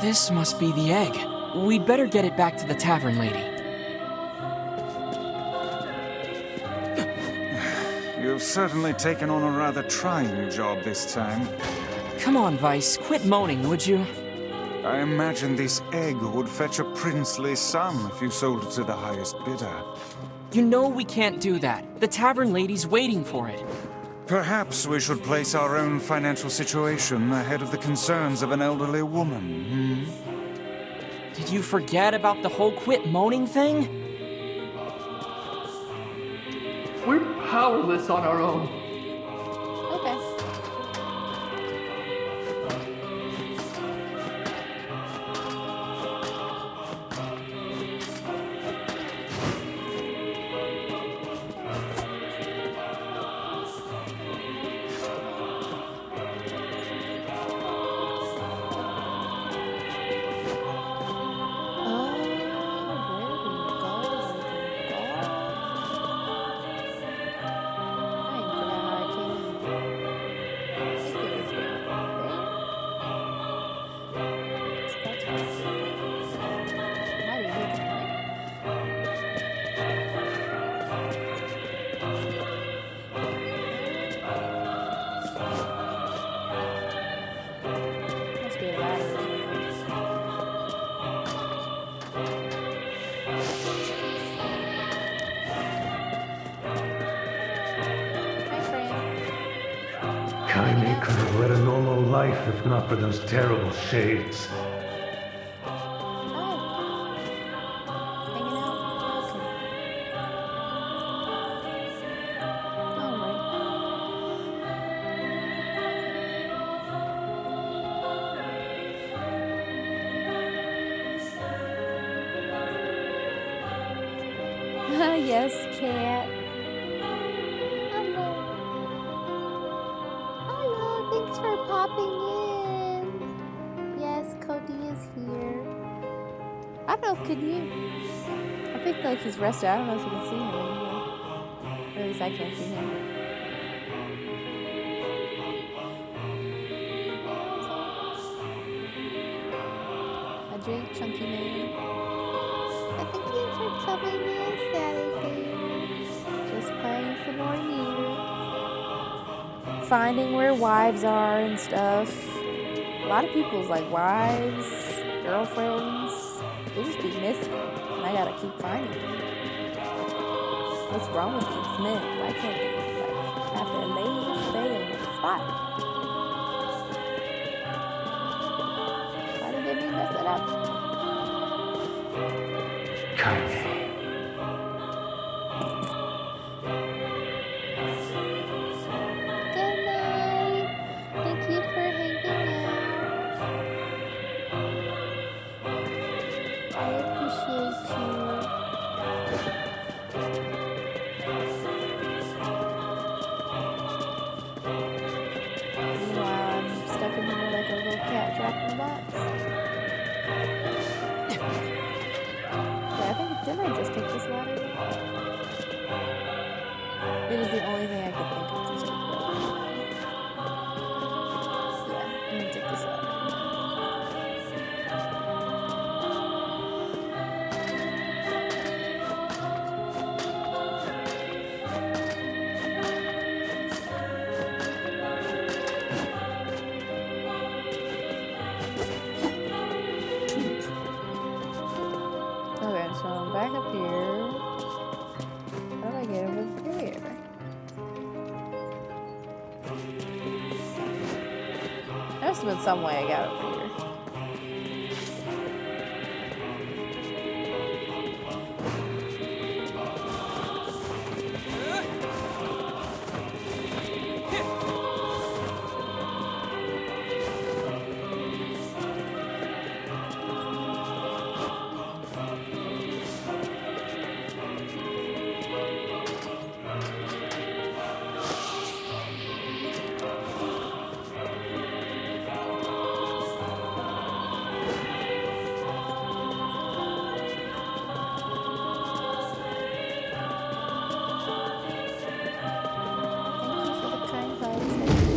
S2: This must be the egg. We'd better get it back to the tavern lady.
S4: You've certainly taken on a rather trying job this time.
S2: Come on, Vice, quit moaning, would you?
S4: I imagine this egg would fetch a princely sum if you sold it to the highest bidder.
S2: You know we can't do that. The tavern lady's waiting for it.
S4: Perhaps we should place our own financial situation ahead of the concerns of an elderly woman,
S2: Did you forget about the whole quit moaning thing?
S16: We're powerless on our own.
S5: Okay.
S16: Kaine could have led a normal life if not for those terrible shades.
S5: Yes, cat. Hello, thanks for popping in. Yes, Cody is here. I don't know, could you? I think like he's rested. I don't know if you can see him anymore. Or at least I can't see him. A drink, chunky man. I think he's for coming in Saturday. Just playing some more Nier. Finding where wives are and stuff. A lot of people's like wives, girlfriends, they just be missing. And I gotta keep finding them. What's wrong with these men? Why can't they like have their ladies stay in the spot? Why do they be messing up?
S16: Kaine.
S5: Good night. Thank you for hanging out. I appreciate you. Meanwhile, I'm stuck in here like a little cat trapped in a box. Didn't I just take this ladder? It was the only thing I could think of to take. Yeah, I'm gonna take this ladder. Okay, so I'm back up here. How do I get over there? There must have been some way I got over here.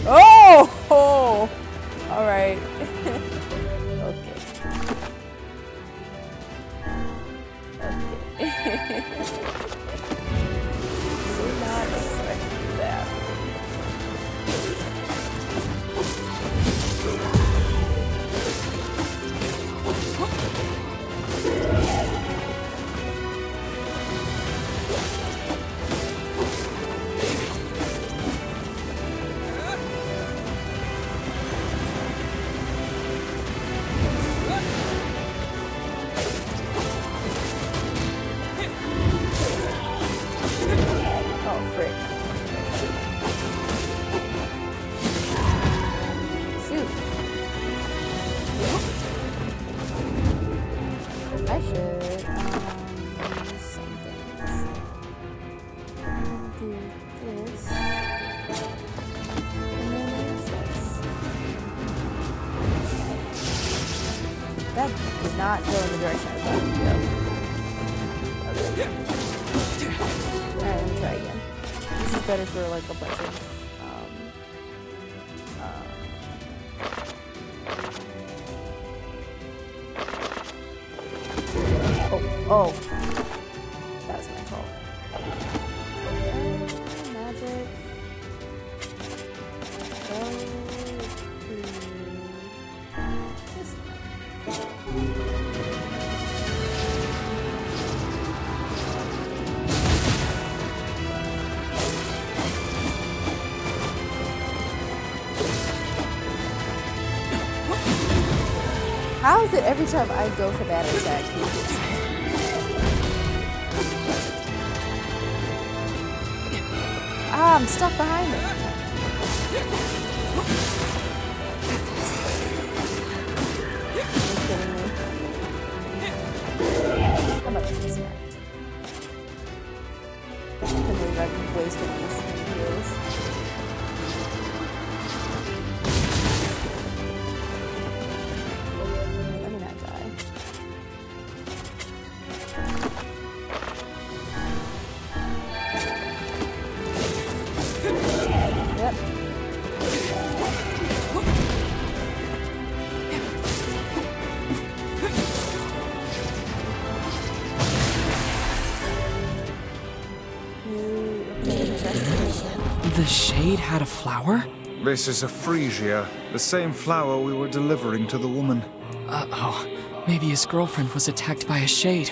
S5: Oh! Alright. Okay. Okay. Did not expect that. I should do something. Do this. And then use this. That did not go in the direction I thought it would go. Okay. Alright, let me try again. This is better for like a bunch of Oh, that was my fault. Magic. Go to this. How is it every time I go for that attack? Ah, I'm stuck behind it. Are you kidding me? How about this one? I can't believe I've wasted this many years. Let me not die. Yep.
S2: The shade had a flower?
S4: This is a freesia, the same flower we were delivering to the woman.
S2: Uh-oh. Maybe his girlfriend was attacked by a shade.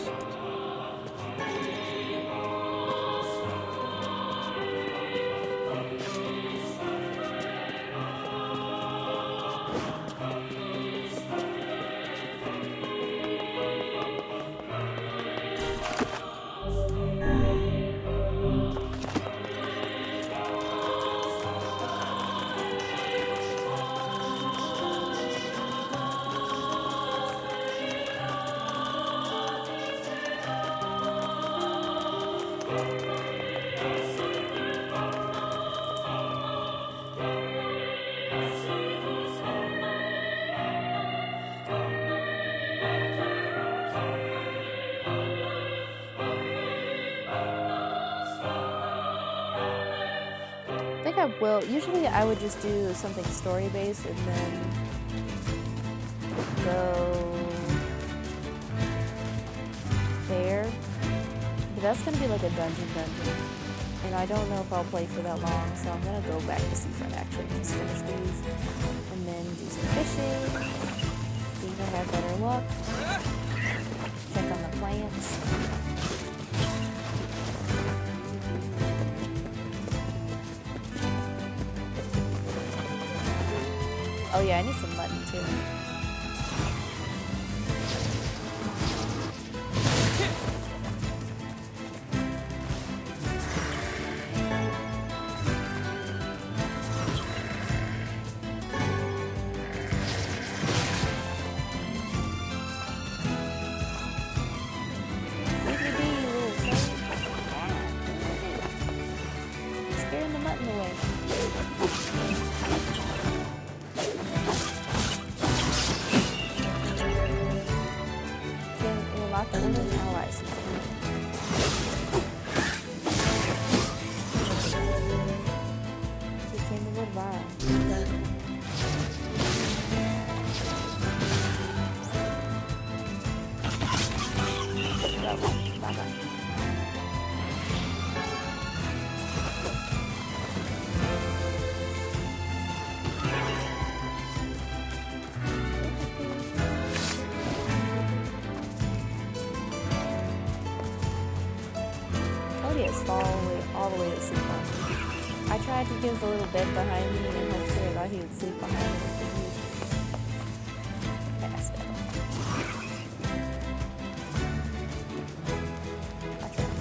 S5: Well, usually I would just do something story-based and then go there. But that's going to be like a dungeon. And I don't know if I'll play for that long, so I'm going to go back to Seafront actually and just finish these. And then do some fishing. See if I have better luck. Check on the plants. Oh yeah, I need some mutton too. Leave me be, you little thing. Scaring the mutton away. Lock the window. All right. Became a good vibe. Bye-bye. All the way to sleep on. I tried to give a little bed behind me and make sure that he would sleep behind me. Passed out. I tried.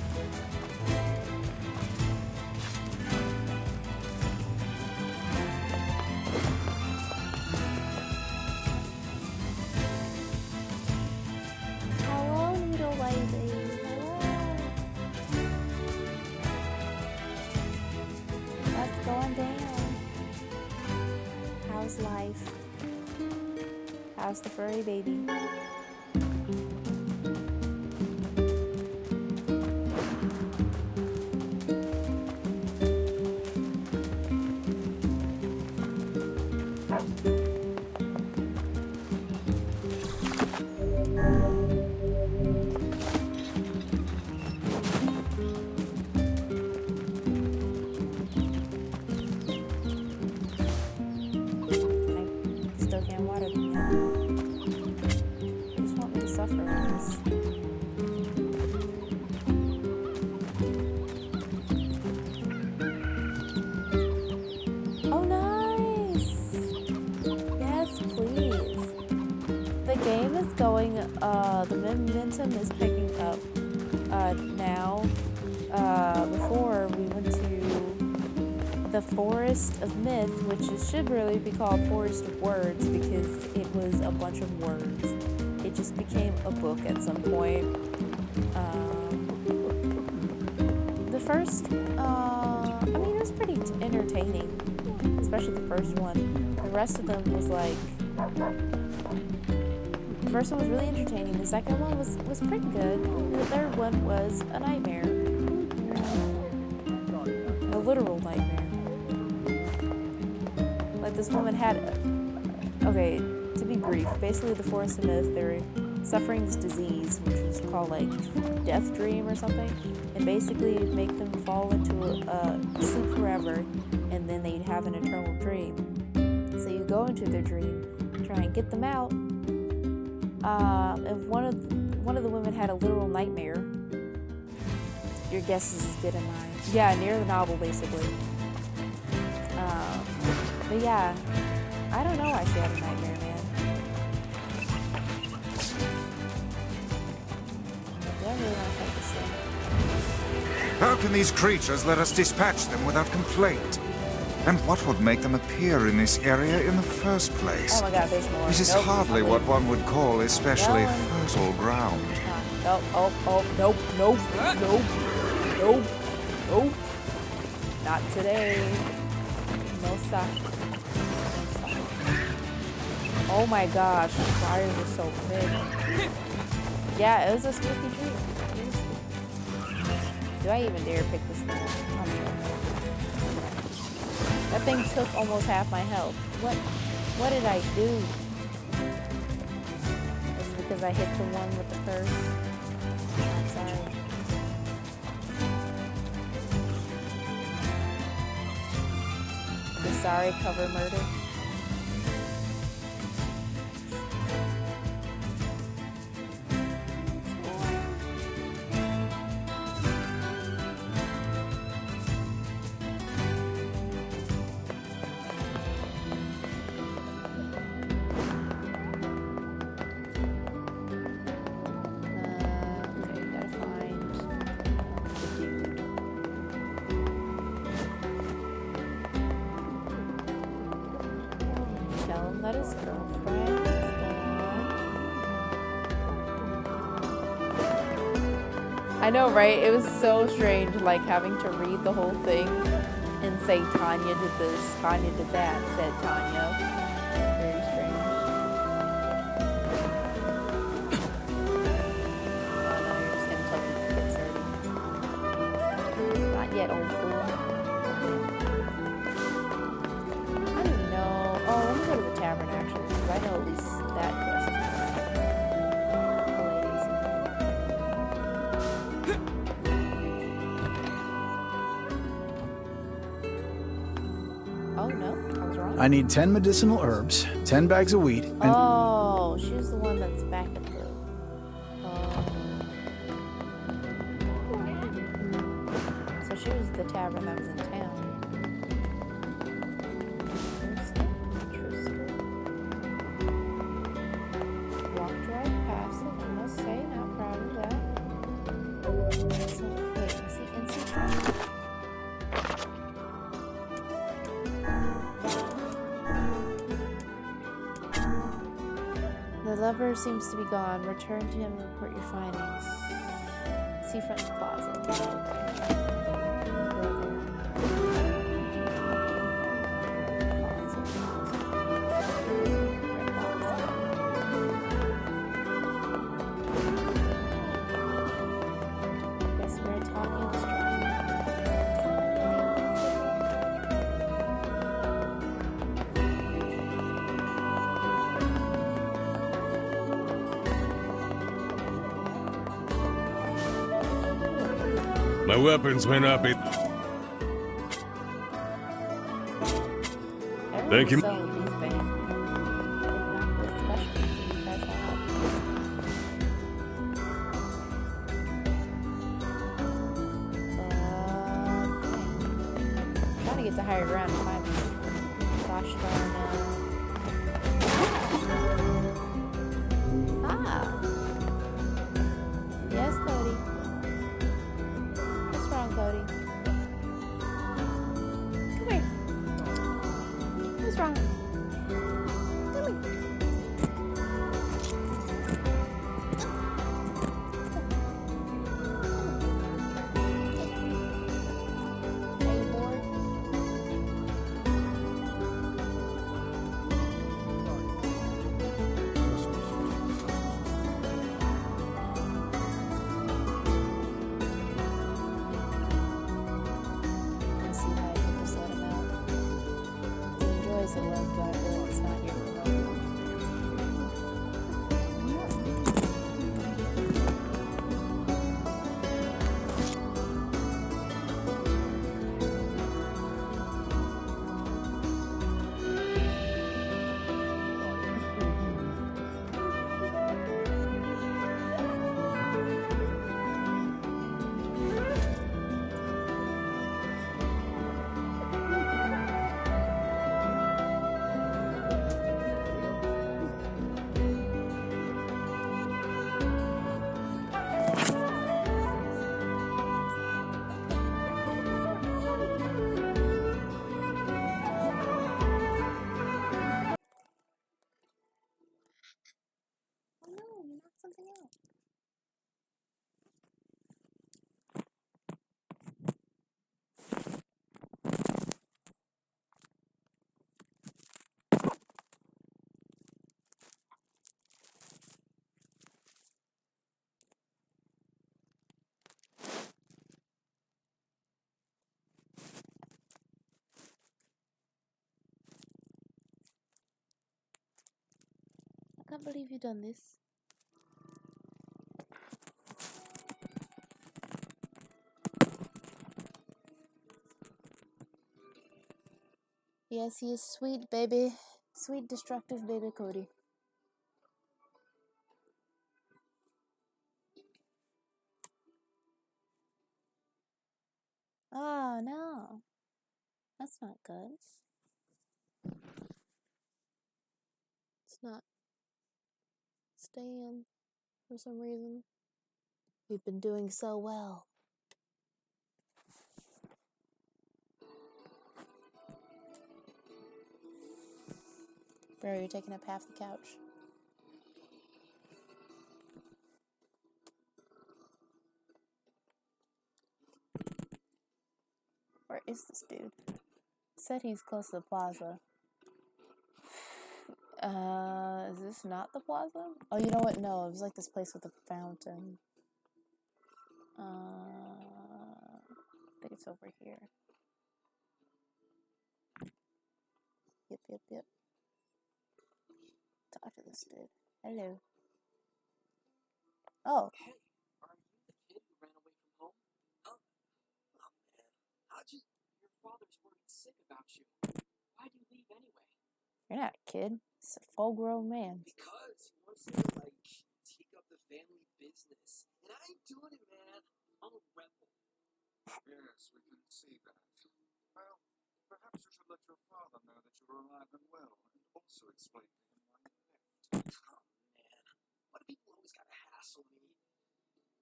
S5: How long That's the furry baby. The momentum is picking up now. Before we went to the Forest of Myth, which should really be called Forest of Words because it was a bunch of words. It just became a book at some point. The first, I mean, it was pretty entertaining, especially the first one. The rest of them was like... The first one was really entertaining. The second one was pretty good. And the third one was a nightmare. A literal nightmare. Like this woman had... Okay, to be brief, basically the Forest of Myth, they were suffering this disease, which was called like death dream or something. And basically it'd make them fall into a sleep forever, and then they'd have an eternal dream. So you go into their dream, try and get them out. And one of the women had a literal nightmare. Your guess is as good as mine. Yeah, Nier the novel, basically. But yeah, I don't know why she had a nightmare, man. Do I really want to fight this thing?
S4: How can these creatures let us dispatch them without complaint? And what would make them appear in this area in the first place?
S5: Oh my god, there's more.
S4: This is hardly what one would call especially fertile ground.
S5: Nope. Not today. No sock. Oh my gosh, the fires are so big. Yeah, it was a spooky dream. Do I even dare pick this thing up? That thing took almost half my health. What did I do? Is it because I hit the one with the curse? I'm sorry. The sorry cover murder. That is girlfriend. I know, right? It was so strange, like having to read the whole thing and say Tanya did this, Tanya did that, said Tanya. Very strange. Oh no, you're just gonna tell me to get started. Not yet, old fool. Oh, let me go to the tavern actually, because I know at least that quest is. Oh no, I was wrong.
S14: I need 10 medicinal herbs, 10 bags of wheat, and...
S5: Oh, she was the one that's back at the... So she was the tavern that was in town. The lover seems to be gone. Return to him and report your findings. Seafront's Plaza.
S18: My weapons may not be. Thank you.
S5: Trying to get to higher ground and find these. Gosh darn Ah! Yes, Cody. What's wrong, Cody? Come here. What's wrong? Come here. Are you bored? Let's see how I can just let him out. He enjoys the love, but I feel like it's not here for him. Oh no, you knocked something out. I can't believe you've done this. Yes, he is sweet, baby. Sweet, destructive baby Cody. Oh, no. That's not good. It's not staying for some reason. We've been doing so well. Bro, you're taking up half the couch. Where is this dude? Said he's close to the plaza. Is this not the plaza? Oh, you know what? No, it was like this place with a fountain. I think it's over here. Yep. Talk to this dude. Hello. Oh.
S2: Hey, are you the kid who ran away from home? Oh man, how'd you... Your father's worried sick about you. Why'd you leave anyway?
S5: You're not a kid. It's a full-grown man.
S2: Because he wants to, like, take up the family business. And I ain't doing it, man. I'm a rebel.
S4: Yes, we can see that. Well, perhaps you should let your father know that you are alive and well, and also explain to him why you left.
S2: Oh, man. Why do people always gotta hassle me?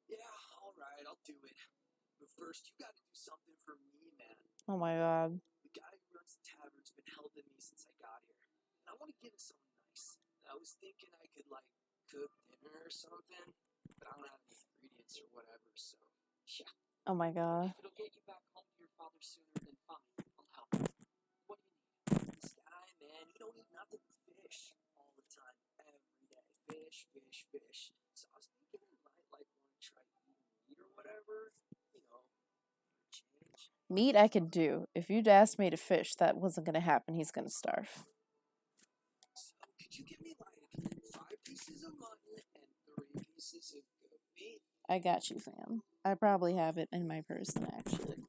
S2: Yeah, alright, I'll do it. But first, you gotta do something for me, man.
S5: Oh my god.
S2: The guy who runs the tavern's been helping me since I got here. And I want to give him something nice. I was thinking I could, like, cook dinner or something. But I don't have any ingredients or whatever, so... Yeah.
S5: Oh my god.
S2: If it'll get you back home to your father sooner, then fine. I'll help you. What do you need? This guy, man, he don't eat nothing but fish all the time, every day. Fish. So I was thinking I might, like, want to try eating meat or whatever. You know, for a change.
S5: Meat I could do. If you'd asked me to fish, that wasn't gonna happen. He's gonna starve.
S2: So could you give me, like, 5 pieces of mutton and 3 pieces of goat meat?
S5: I got you, fam. I probably have it in my person, actually.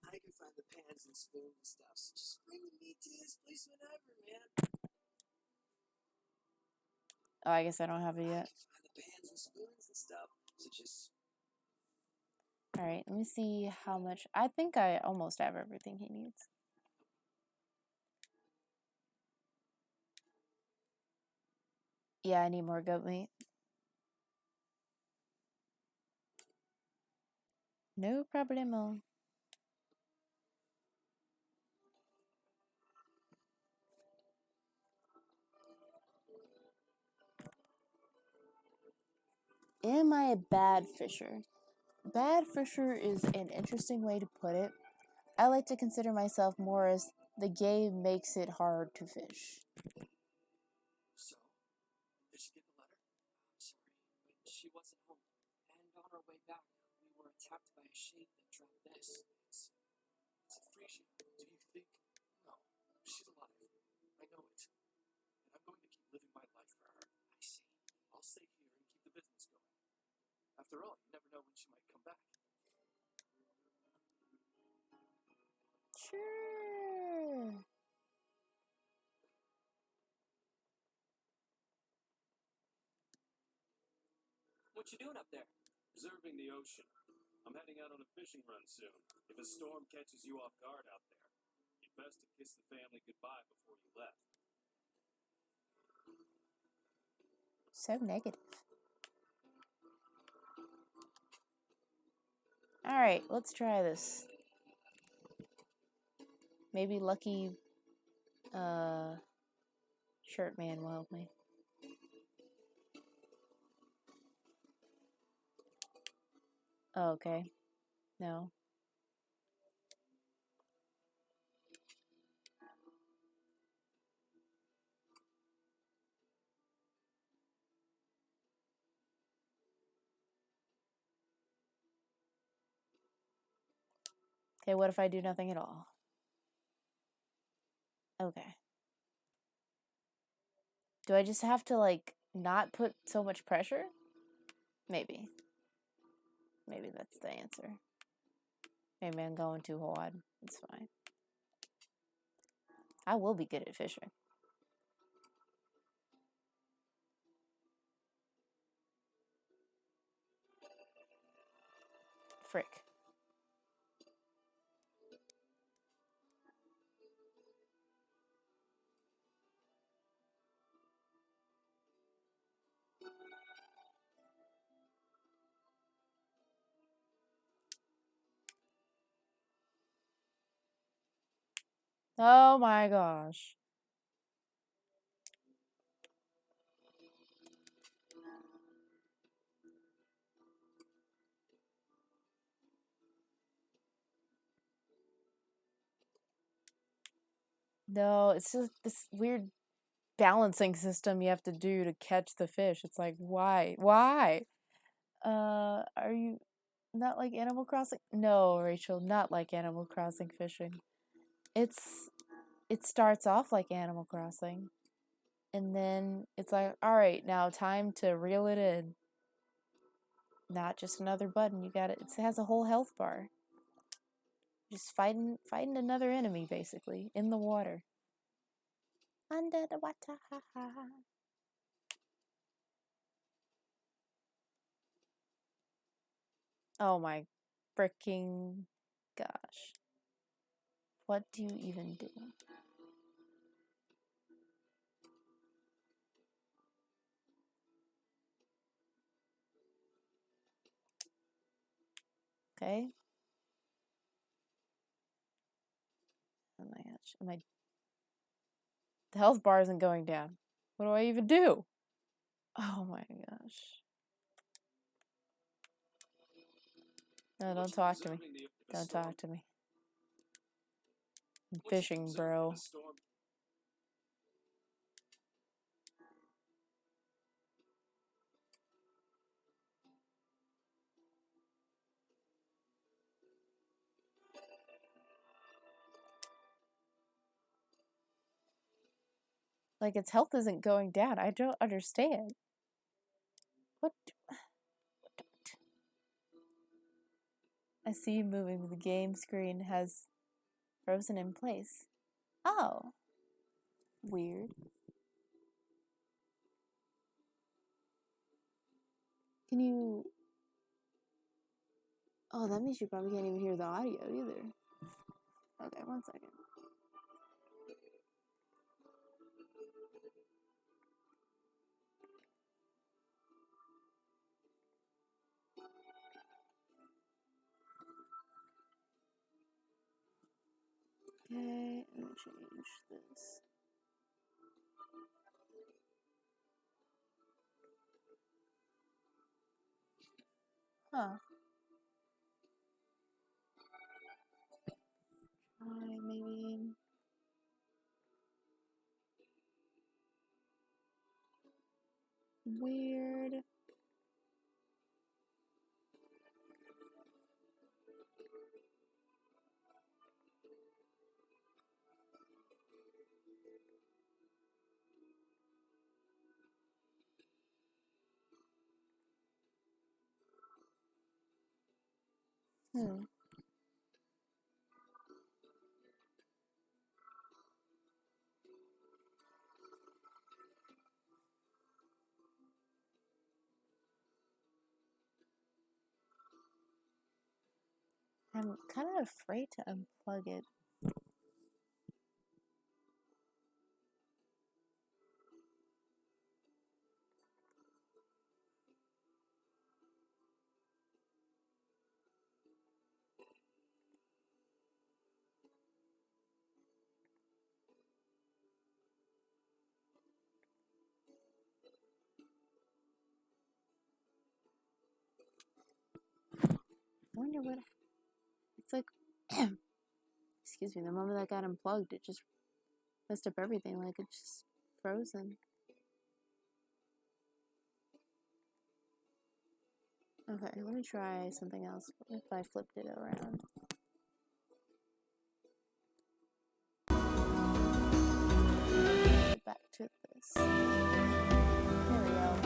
S2: I can find the pans and spoons and stuff, so just bring me to this place whenever, man.
S5: Oh, I guess I don't have it yet.
S2: I can find the pans and spoons and stuff, so just...
S5: Alright, let me see how much... I think I almost have everything he needs. Yeah, I need more goat meat. No problemo. Am I a bad fisher? Bad fisher is an interesting way to put it. I like to consider myself more as the game makes it hard to fish.
S2: So, did she get the letter? I'm sorry, but she wasn't home. And on our way back, we were attacked by a shade that dropped this. It's a Frisian. Do you think? No, she's alive. I know it. And I'm going to keep living my life for her. I see. I'll stay here and keep the business going. After all, you never know when she might come back.
S5: Sure.
S2: What you doing up there?
S18: Observing the ocean. I'm heading out on a fishing run soon. If a storm catches you off guard out there, you'd best to kiss the family goodbye before you left.
S5: So negative. Alright, let's try this. Maybe Lucky Shirt Man will help me. Oh, okay. No. Okay, what if I do nothing at all? Okay. Do I just have to, like, not put so much pressure? Maybe. Maybe that's the answer. Maybe I'm going too hard. It's fine. I will be good at fishing. Frick. Oh my gosh. No, it's just this weird balancing system you have to do to catch the fish. It's like, why? Why? Are you not like Animal Crossing? No, Rachel, not like Animal Crossing fishing. It starts off like Animal Crossing. And then it's like, alright, now time to reel it in. Not just another button, you got it. It has a whole health bar. Just fighting another enemy, basically, in the water. Under the water. Oh my freaking gosh. What do you even do? Okay. Oh my gosh. The health bar isn't going down. What do I even do? Oh my gosh. No, don't talk to me. Don't talk to me. I'm fishing, bro. Like, its health isn't going down. I don't understand. What? I see you moving. The game screen has frozen in place. Oh. Weird. Can you... Oh, that means you probably can't even hear the audio either. Okay, 1 second. Okay, I'm gonna change this. Huh. Try maybe... Weird. I'm kind of afraid to unplug it. I wonder what... It's like... Excuse me, the moment that got unplugged, it just messed up everything. Like, it's just frozen. Okay, let me try something else. What if I flipped it around? Get back to this. There we go.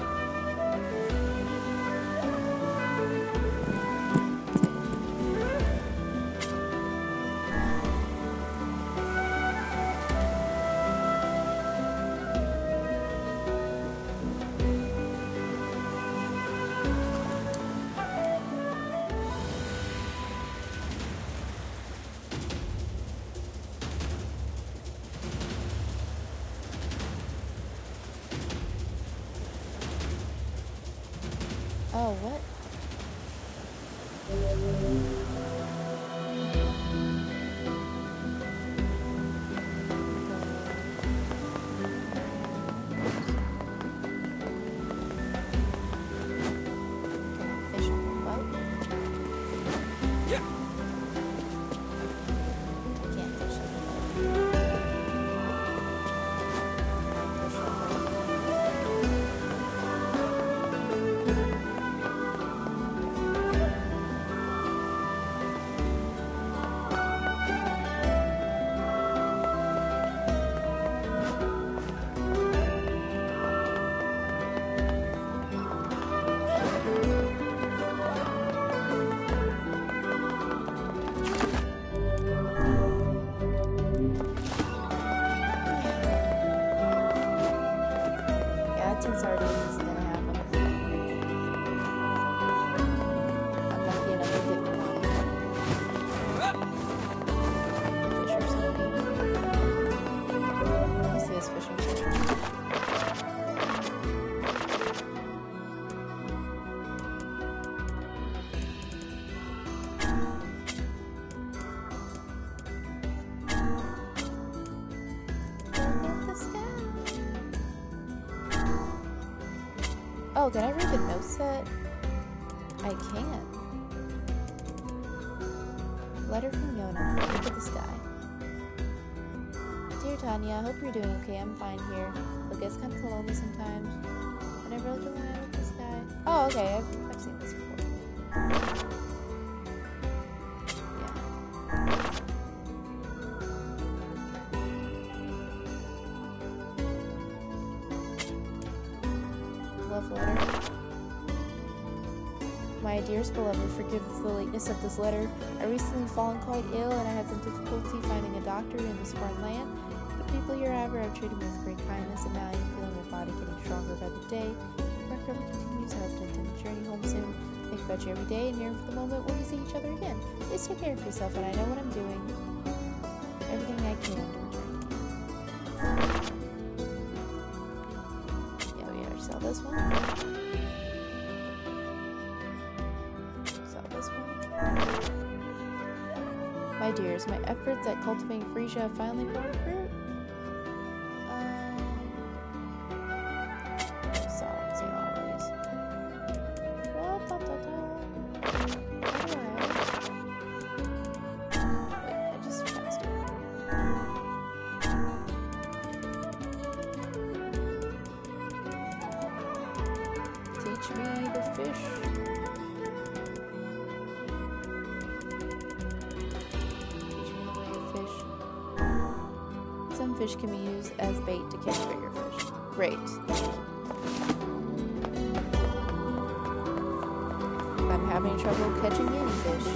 S5: Oh, what? Fish on the butt?
S11: Yeah.
S5: Can't fish on the butt. Fish on the butt. Yeah, 10 sardines is gonna happen. I'm lucky enough to get one fish or something. Let me see this fishing. Look at the sky. Oh, can I read the note set? I can. Letter from Yona. Look at the sky. Dear Tanya, I hope you're doing okay. I'm fine here. It gets kind of lonely sometimes. Whenever I look at the sky. Oh, okay. I've seen this before. Love letter. My dearest beloved, forgive the lateness of this letter. I recently fallen quite ill and I had some difficulty finding a doctor in this foreign land. The people here, however, have treated me with great kindness, and now I am feeling my body getting stronger by the day. My recovery continues. I hope to intend to journey home soon. Think about you every day and yearn for the moment when we see each other again. Please take care of yourself, and I know what I'm doing. Everything I can to return to you. Yeah, we already saw this one. My dears, my efforts at cultivating freesia have finally borne fruit. Songs and all these. Wait, I just passed it. Teach me the fish. Some fish can be used as bait to catch bigger fish. Great. I'm having trouble catching any fish.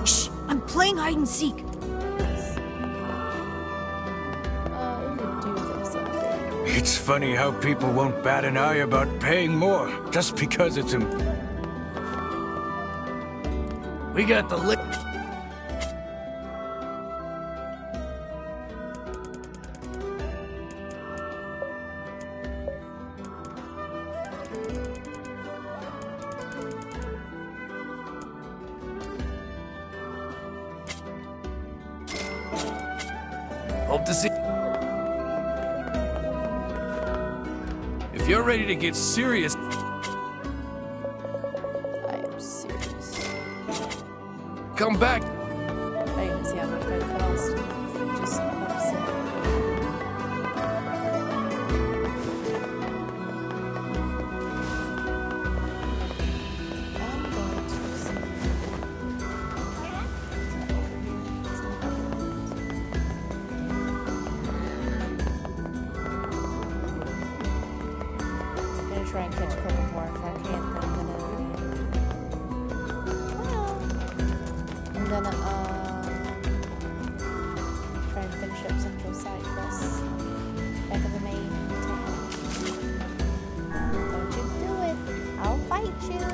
S7: Shh! I'm playing hide and seek.
S19: It's funny how people won't bat an eye about paying more just because it's We got the lick.
S11: Hope to see. If you're ready to get serious,
S5: I am serious.
S11: Come back.
S5: I didn't even see how much that cost. Just upset. I'm going to see. I'm gonna try and catch a couple more. If I can't, then I'm gonna try and finish up some of those side quests back in the main town. Don't you do it. I'll fight you.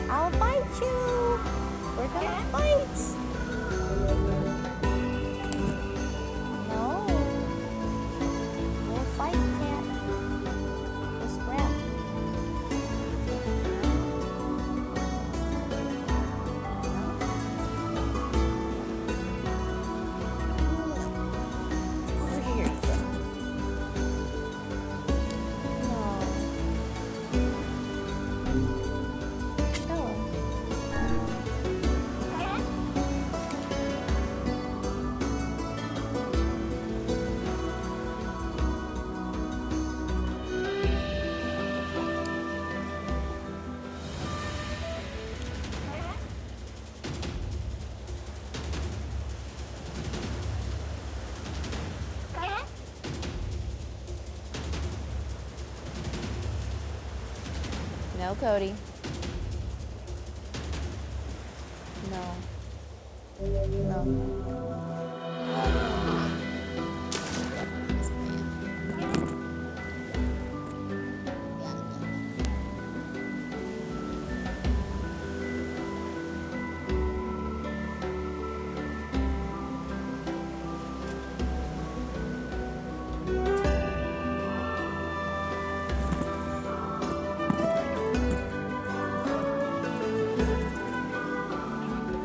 S5: I'll fight you. We're gonna fight. No. We'll fight, cat. We'll scrap. Over here you go. No. Hello. No, Cody. No. No.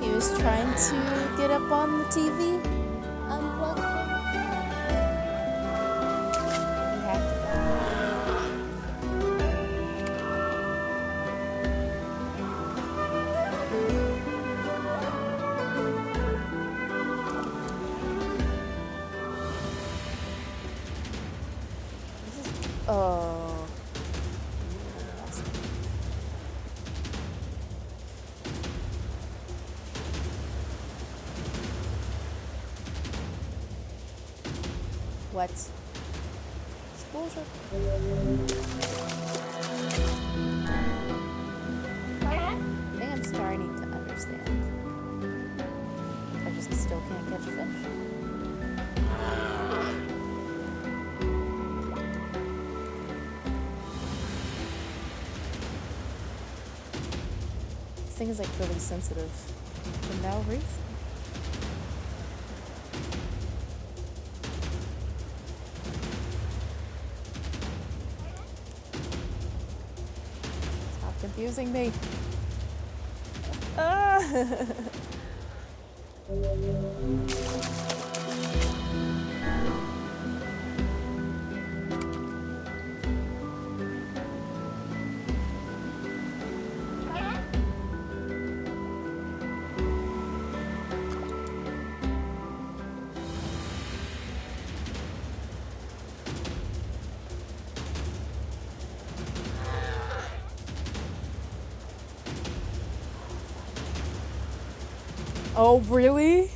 S5: He was trying to get up on the TV. Unplugged it. He hacked it. Oh. What? Exposure. thing is like really sensitive for no reason. Stop confusing me. Oh, really?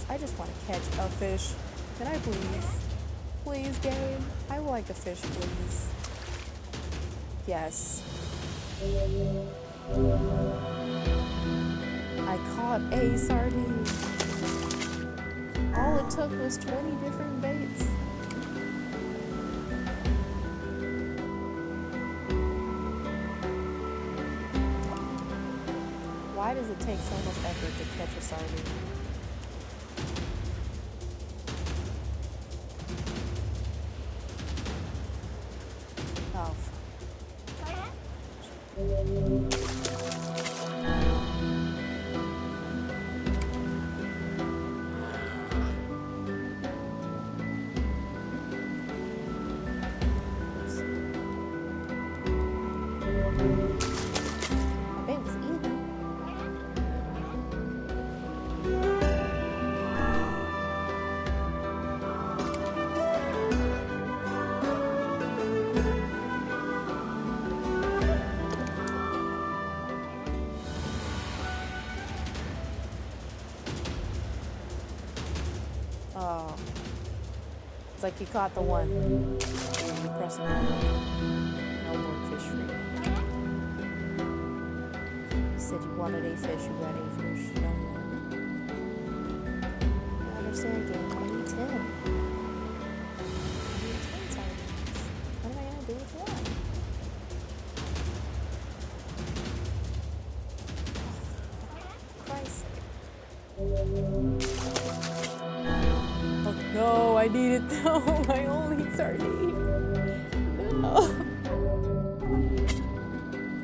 S5: I just want to catch a fish. Can I please? Please, game? I would like a fish, please. Yes. I caught a sardine. All it took was 20 different baits. Why does it take so much effort to catch a sardine? Oh. Oh. It's like you caught the one. And you're pressing on it. No more fish free. You said you wanted a fish, you got a fish. No more. I understand, game. I need 10. I need 10 sardines. What am I going to do with one? Oh, Christ's sake. No, I need it though. My only sardine. No.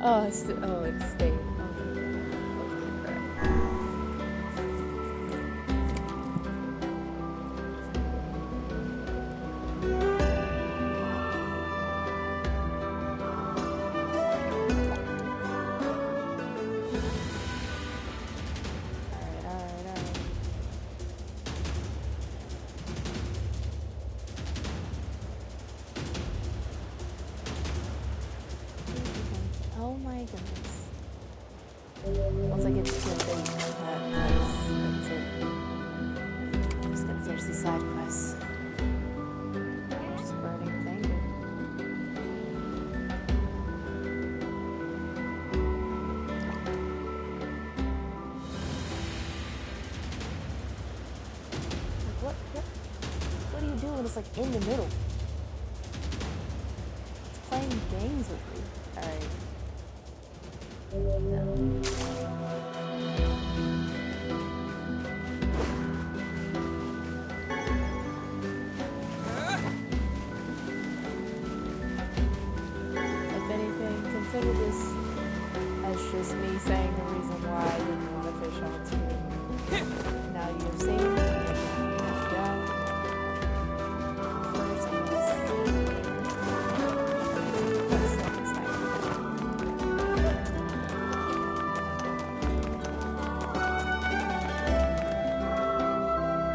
S5: Oh, it's stayed. Oh my goodness. Once I get to the bait, that's it. I'm just gonna finish these side quests. Just burning thing. What do you do when it's like in the middle? It's playing games with me. Alright. No. If anything, consider this as just me saying the reason why I didn't want to fish on stream. Now you've seen it, you have to go. First, I'm gonna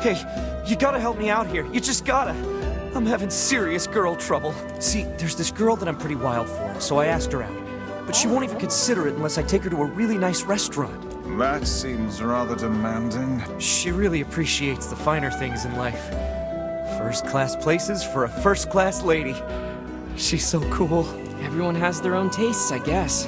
S11: Hey, you gotta help me out here. You just gotta. I'm having serious girl trouble. See, there's this girl that I'm pretty wild for, so I asked her out. But she won't even consider it unless I take her to a really nice restaurant.
S4: That seems rather demanding.
S11: She really appreciates the finer things in life. First-class places for a first-class lady. She's so cool.
S20: Everyone has their own tastes, I guess.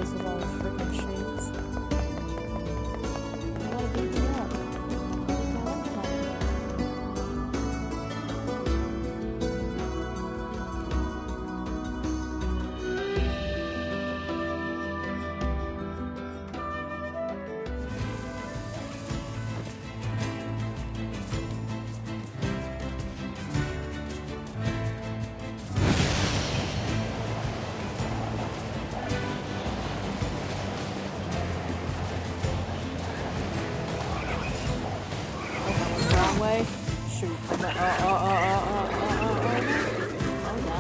S5: place with all the freaking shades. I wanna beat me up. I want to. Wrong way. Shoot. Oh no.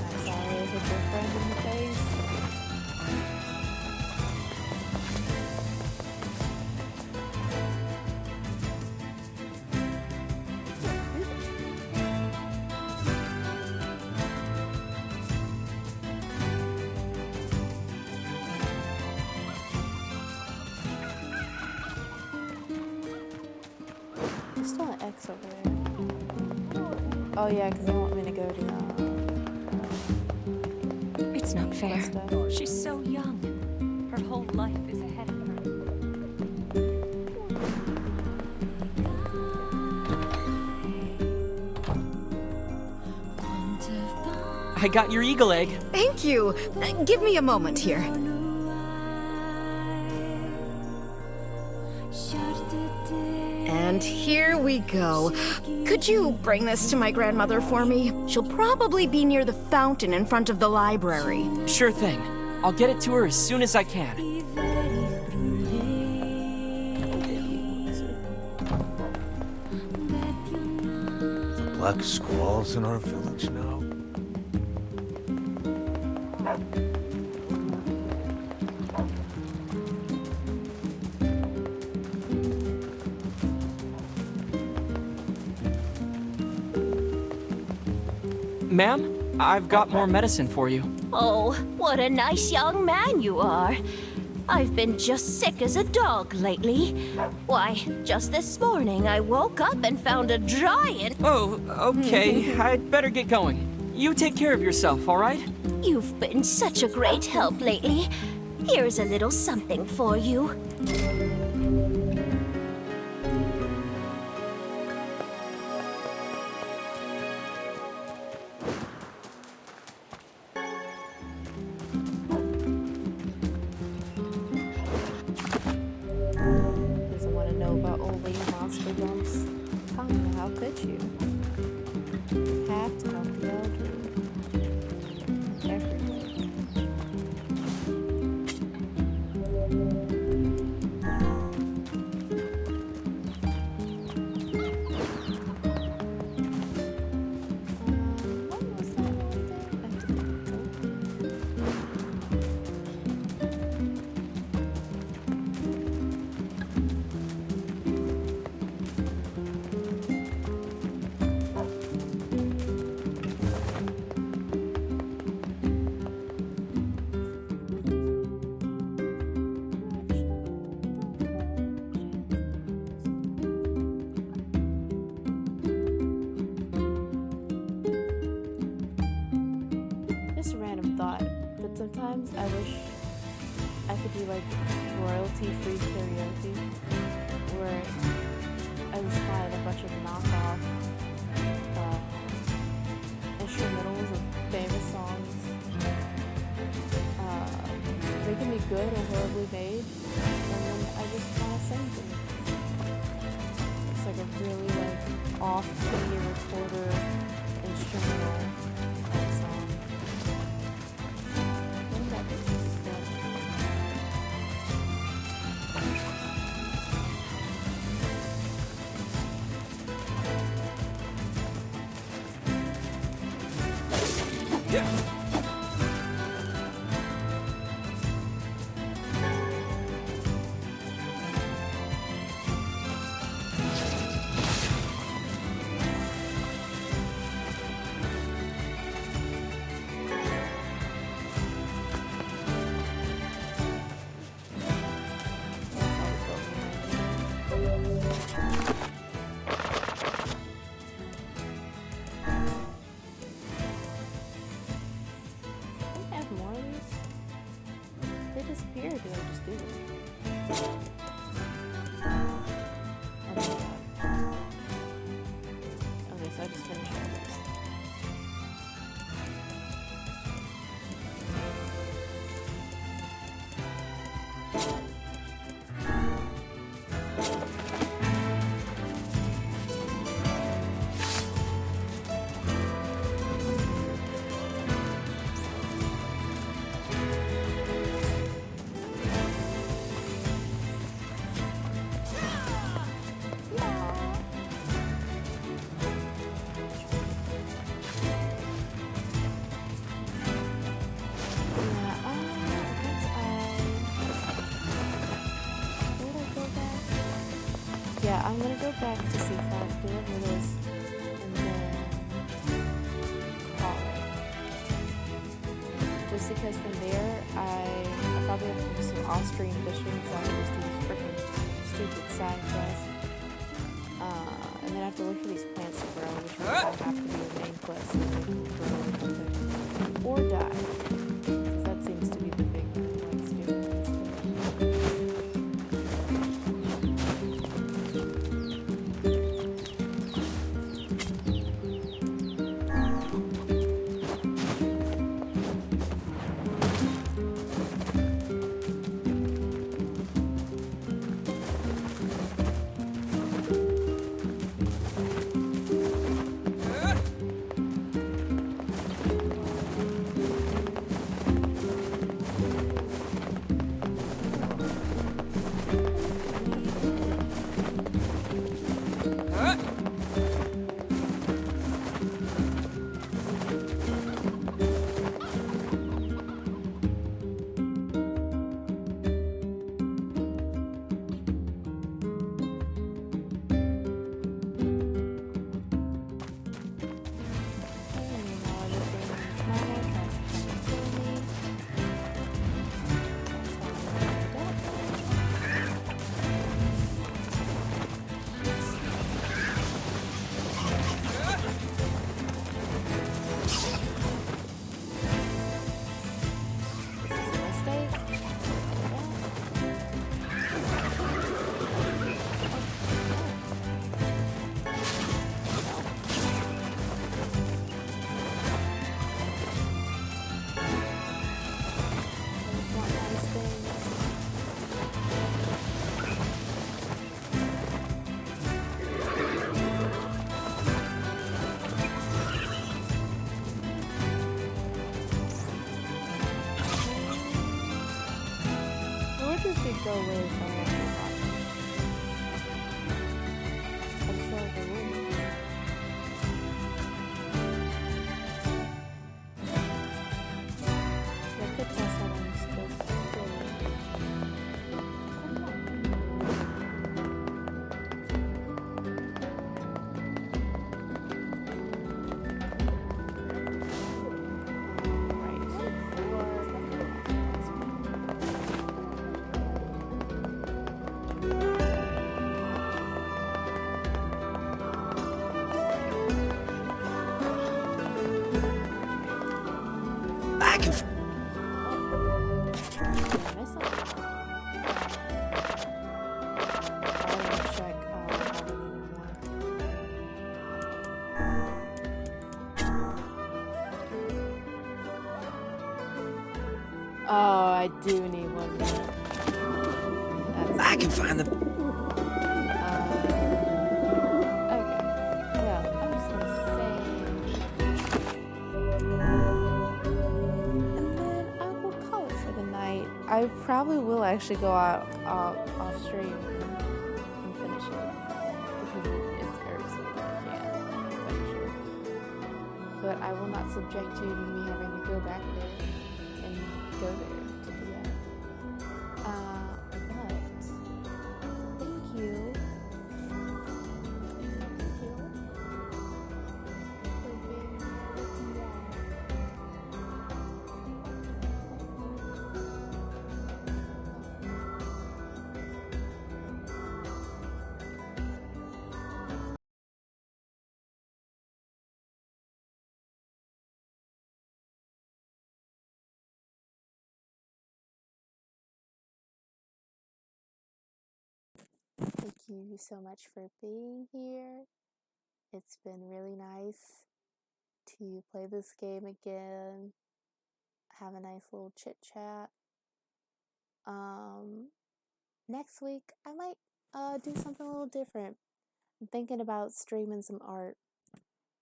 S5: I'm sorry I hit your friend in the face. There's still an X over there. Oh yeah, because they want me to go to
S9: It's not fair.
S5: stuff.
S9: She's so young. Her whole life is ahead of her.
S20: I got your eagle egg.
S21: Thank you. Give me a moment here. And here we go. Could you bring this to my grandmother for me? She'll probably be near the fountain in front of the library.
S20: Sure thing. I'll get it to her as soon as I can.
S10: Black squalls in our village now.
S20: Ma'am, I've got more medicine for you.
S13: Oh, what a nice young man you are. I've been just sick as a dog lately. Why, just this morning I woke up and found a giant.
S20: Oh, okay. I'd better get going. You take care of yourself, all right?
S13: You've been such a great help lately. Here's a little something for you.
S5: Doesn't want to know about old lady monster dumps. Tanya, how could you? You have to help the elderly. In every way. What was that right there? I didn't go. Just a random thought, but sometimes I wish I could do like royalty-free karaoke, where I just find a bunch of knockoff instrumentals of famous songs. They can be good or horribly made, and then I just want to sing them. It's like a really like off-key recorder instrumental song. Wouldn't that be sick? I just finished all this. Yeah, I'm gonna go back to Seafront, deliver this, and then call it. Just because from there, I probably have to do some off-stream fishing, because I have to do these freaking stupid side quests. And then I have to look for these plants to grow, which will have to be the main quest, so they can grow or something. Or die, because that seems to be the thing that I like to do. Go away from that. I just feel like I would. I could test how I'm supposed to do it. Oh, I do need one more. I can find them. Okay. Well, I'm just gonna say. And then I will call it for the night. I probably will actually go out off stream and finish it. Because it's irksome that I can't. I'm quite sure. But I will not subject you to me having to go back there. Go there to do that. But thank you. Thank you so much for being here. It's been really nice to play this game again, have a nice little chit chat. Next week I might do something a little different. I'm thinking about streaming some art,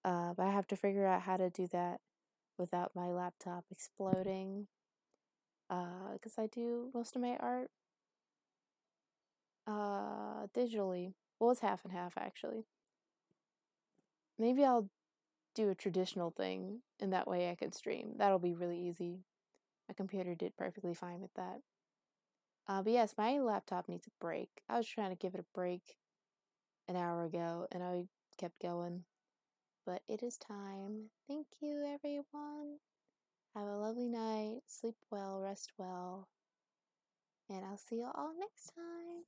S5: but I have to figure out how to do that without my laptop exploding. Because I do most of my art digitally. Well, it's half and half actually. Maybe I'll do a traditional thing, and that way I can stream. That'll be really easy. My computer did perfectly fine with that. But yes, my laptop needs a break. I was trying to give it a break an hour ago, and I kept going. But it is time. Thank you, everyone. Have a lovely night. Sleep well, rest well. And I'll see you all next time.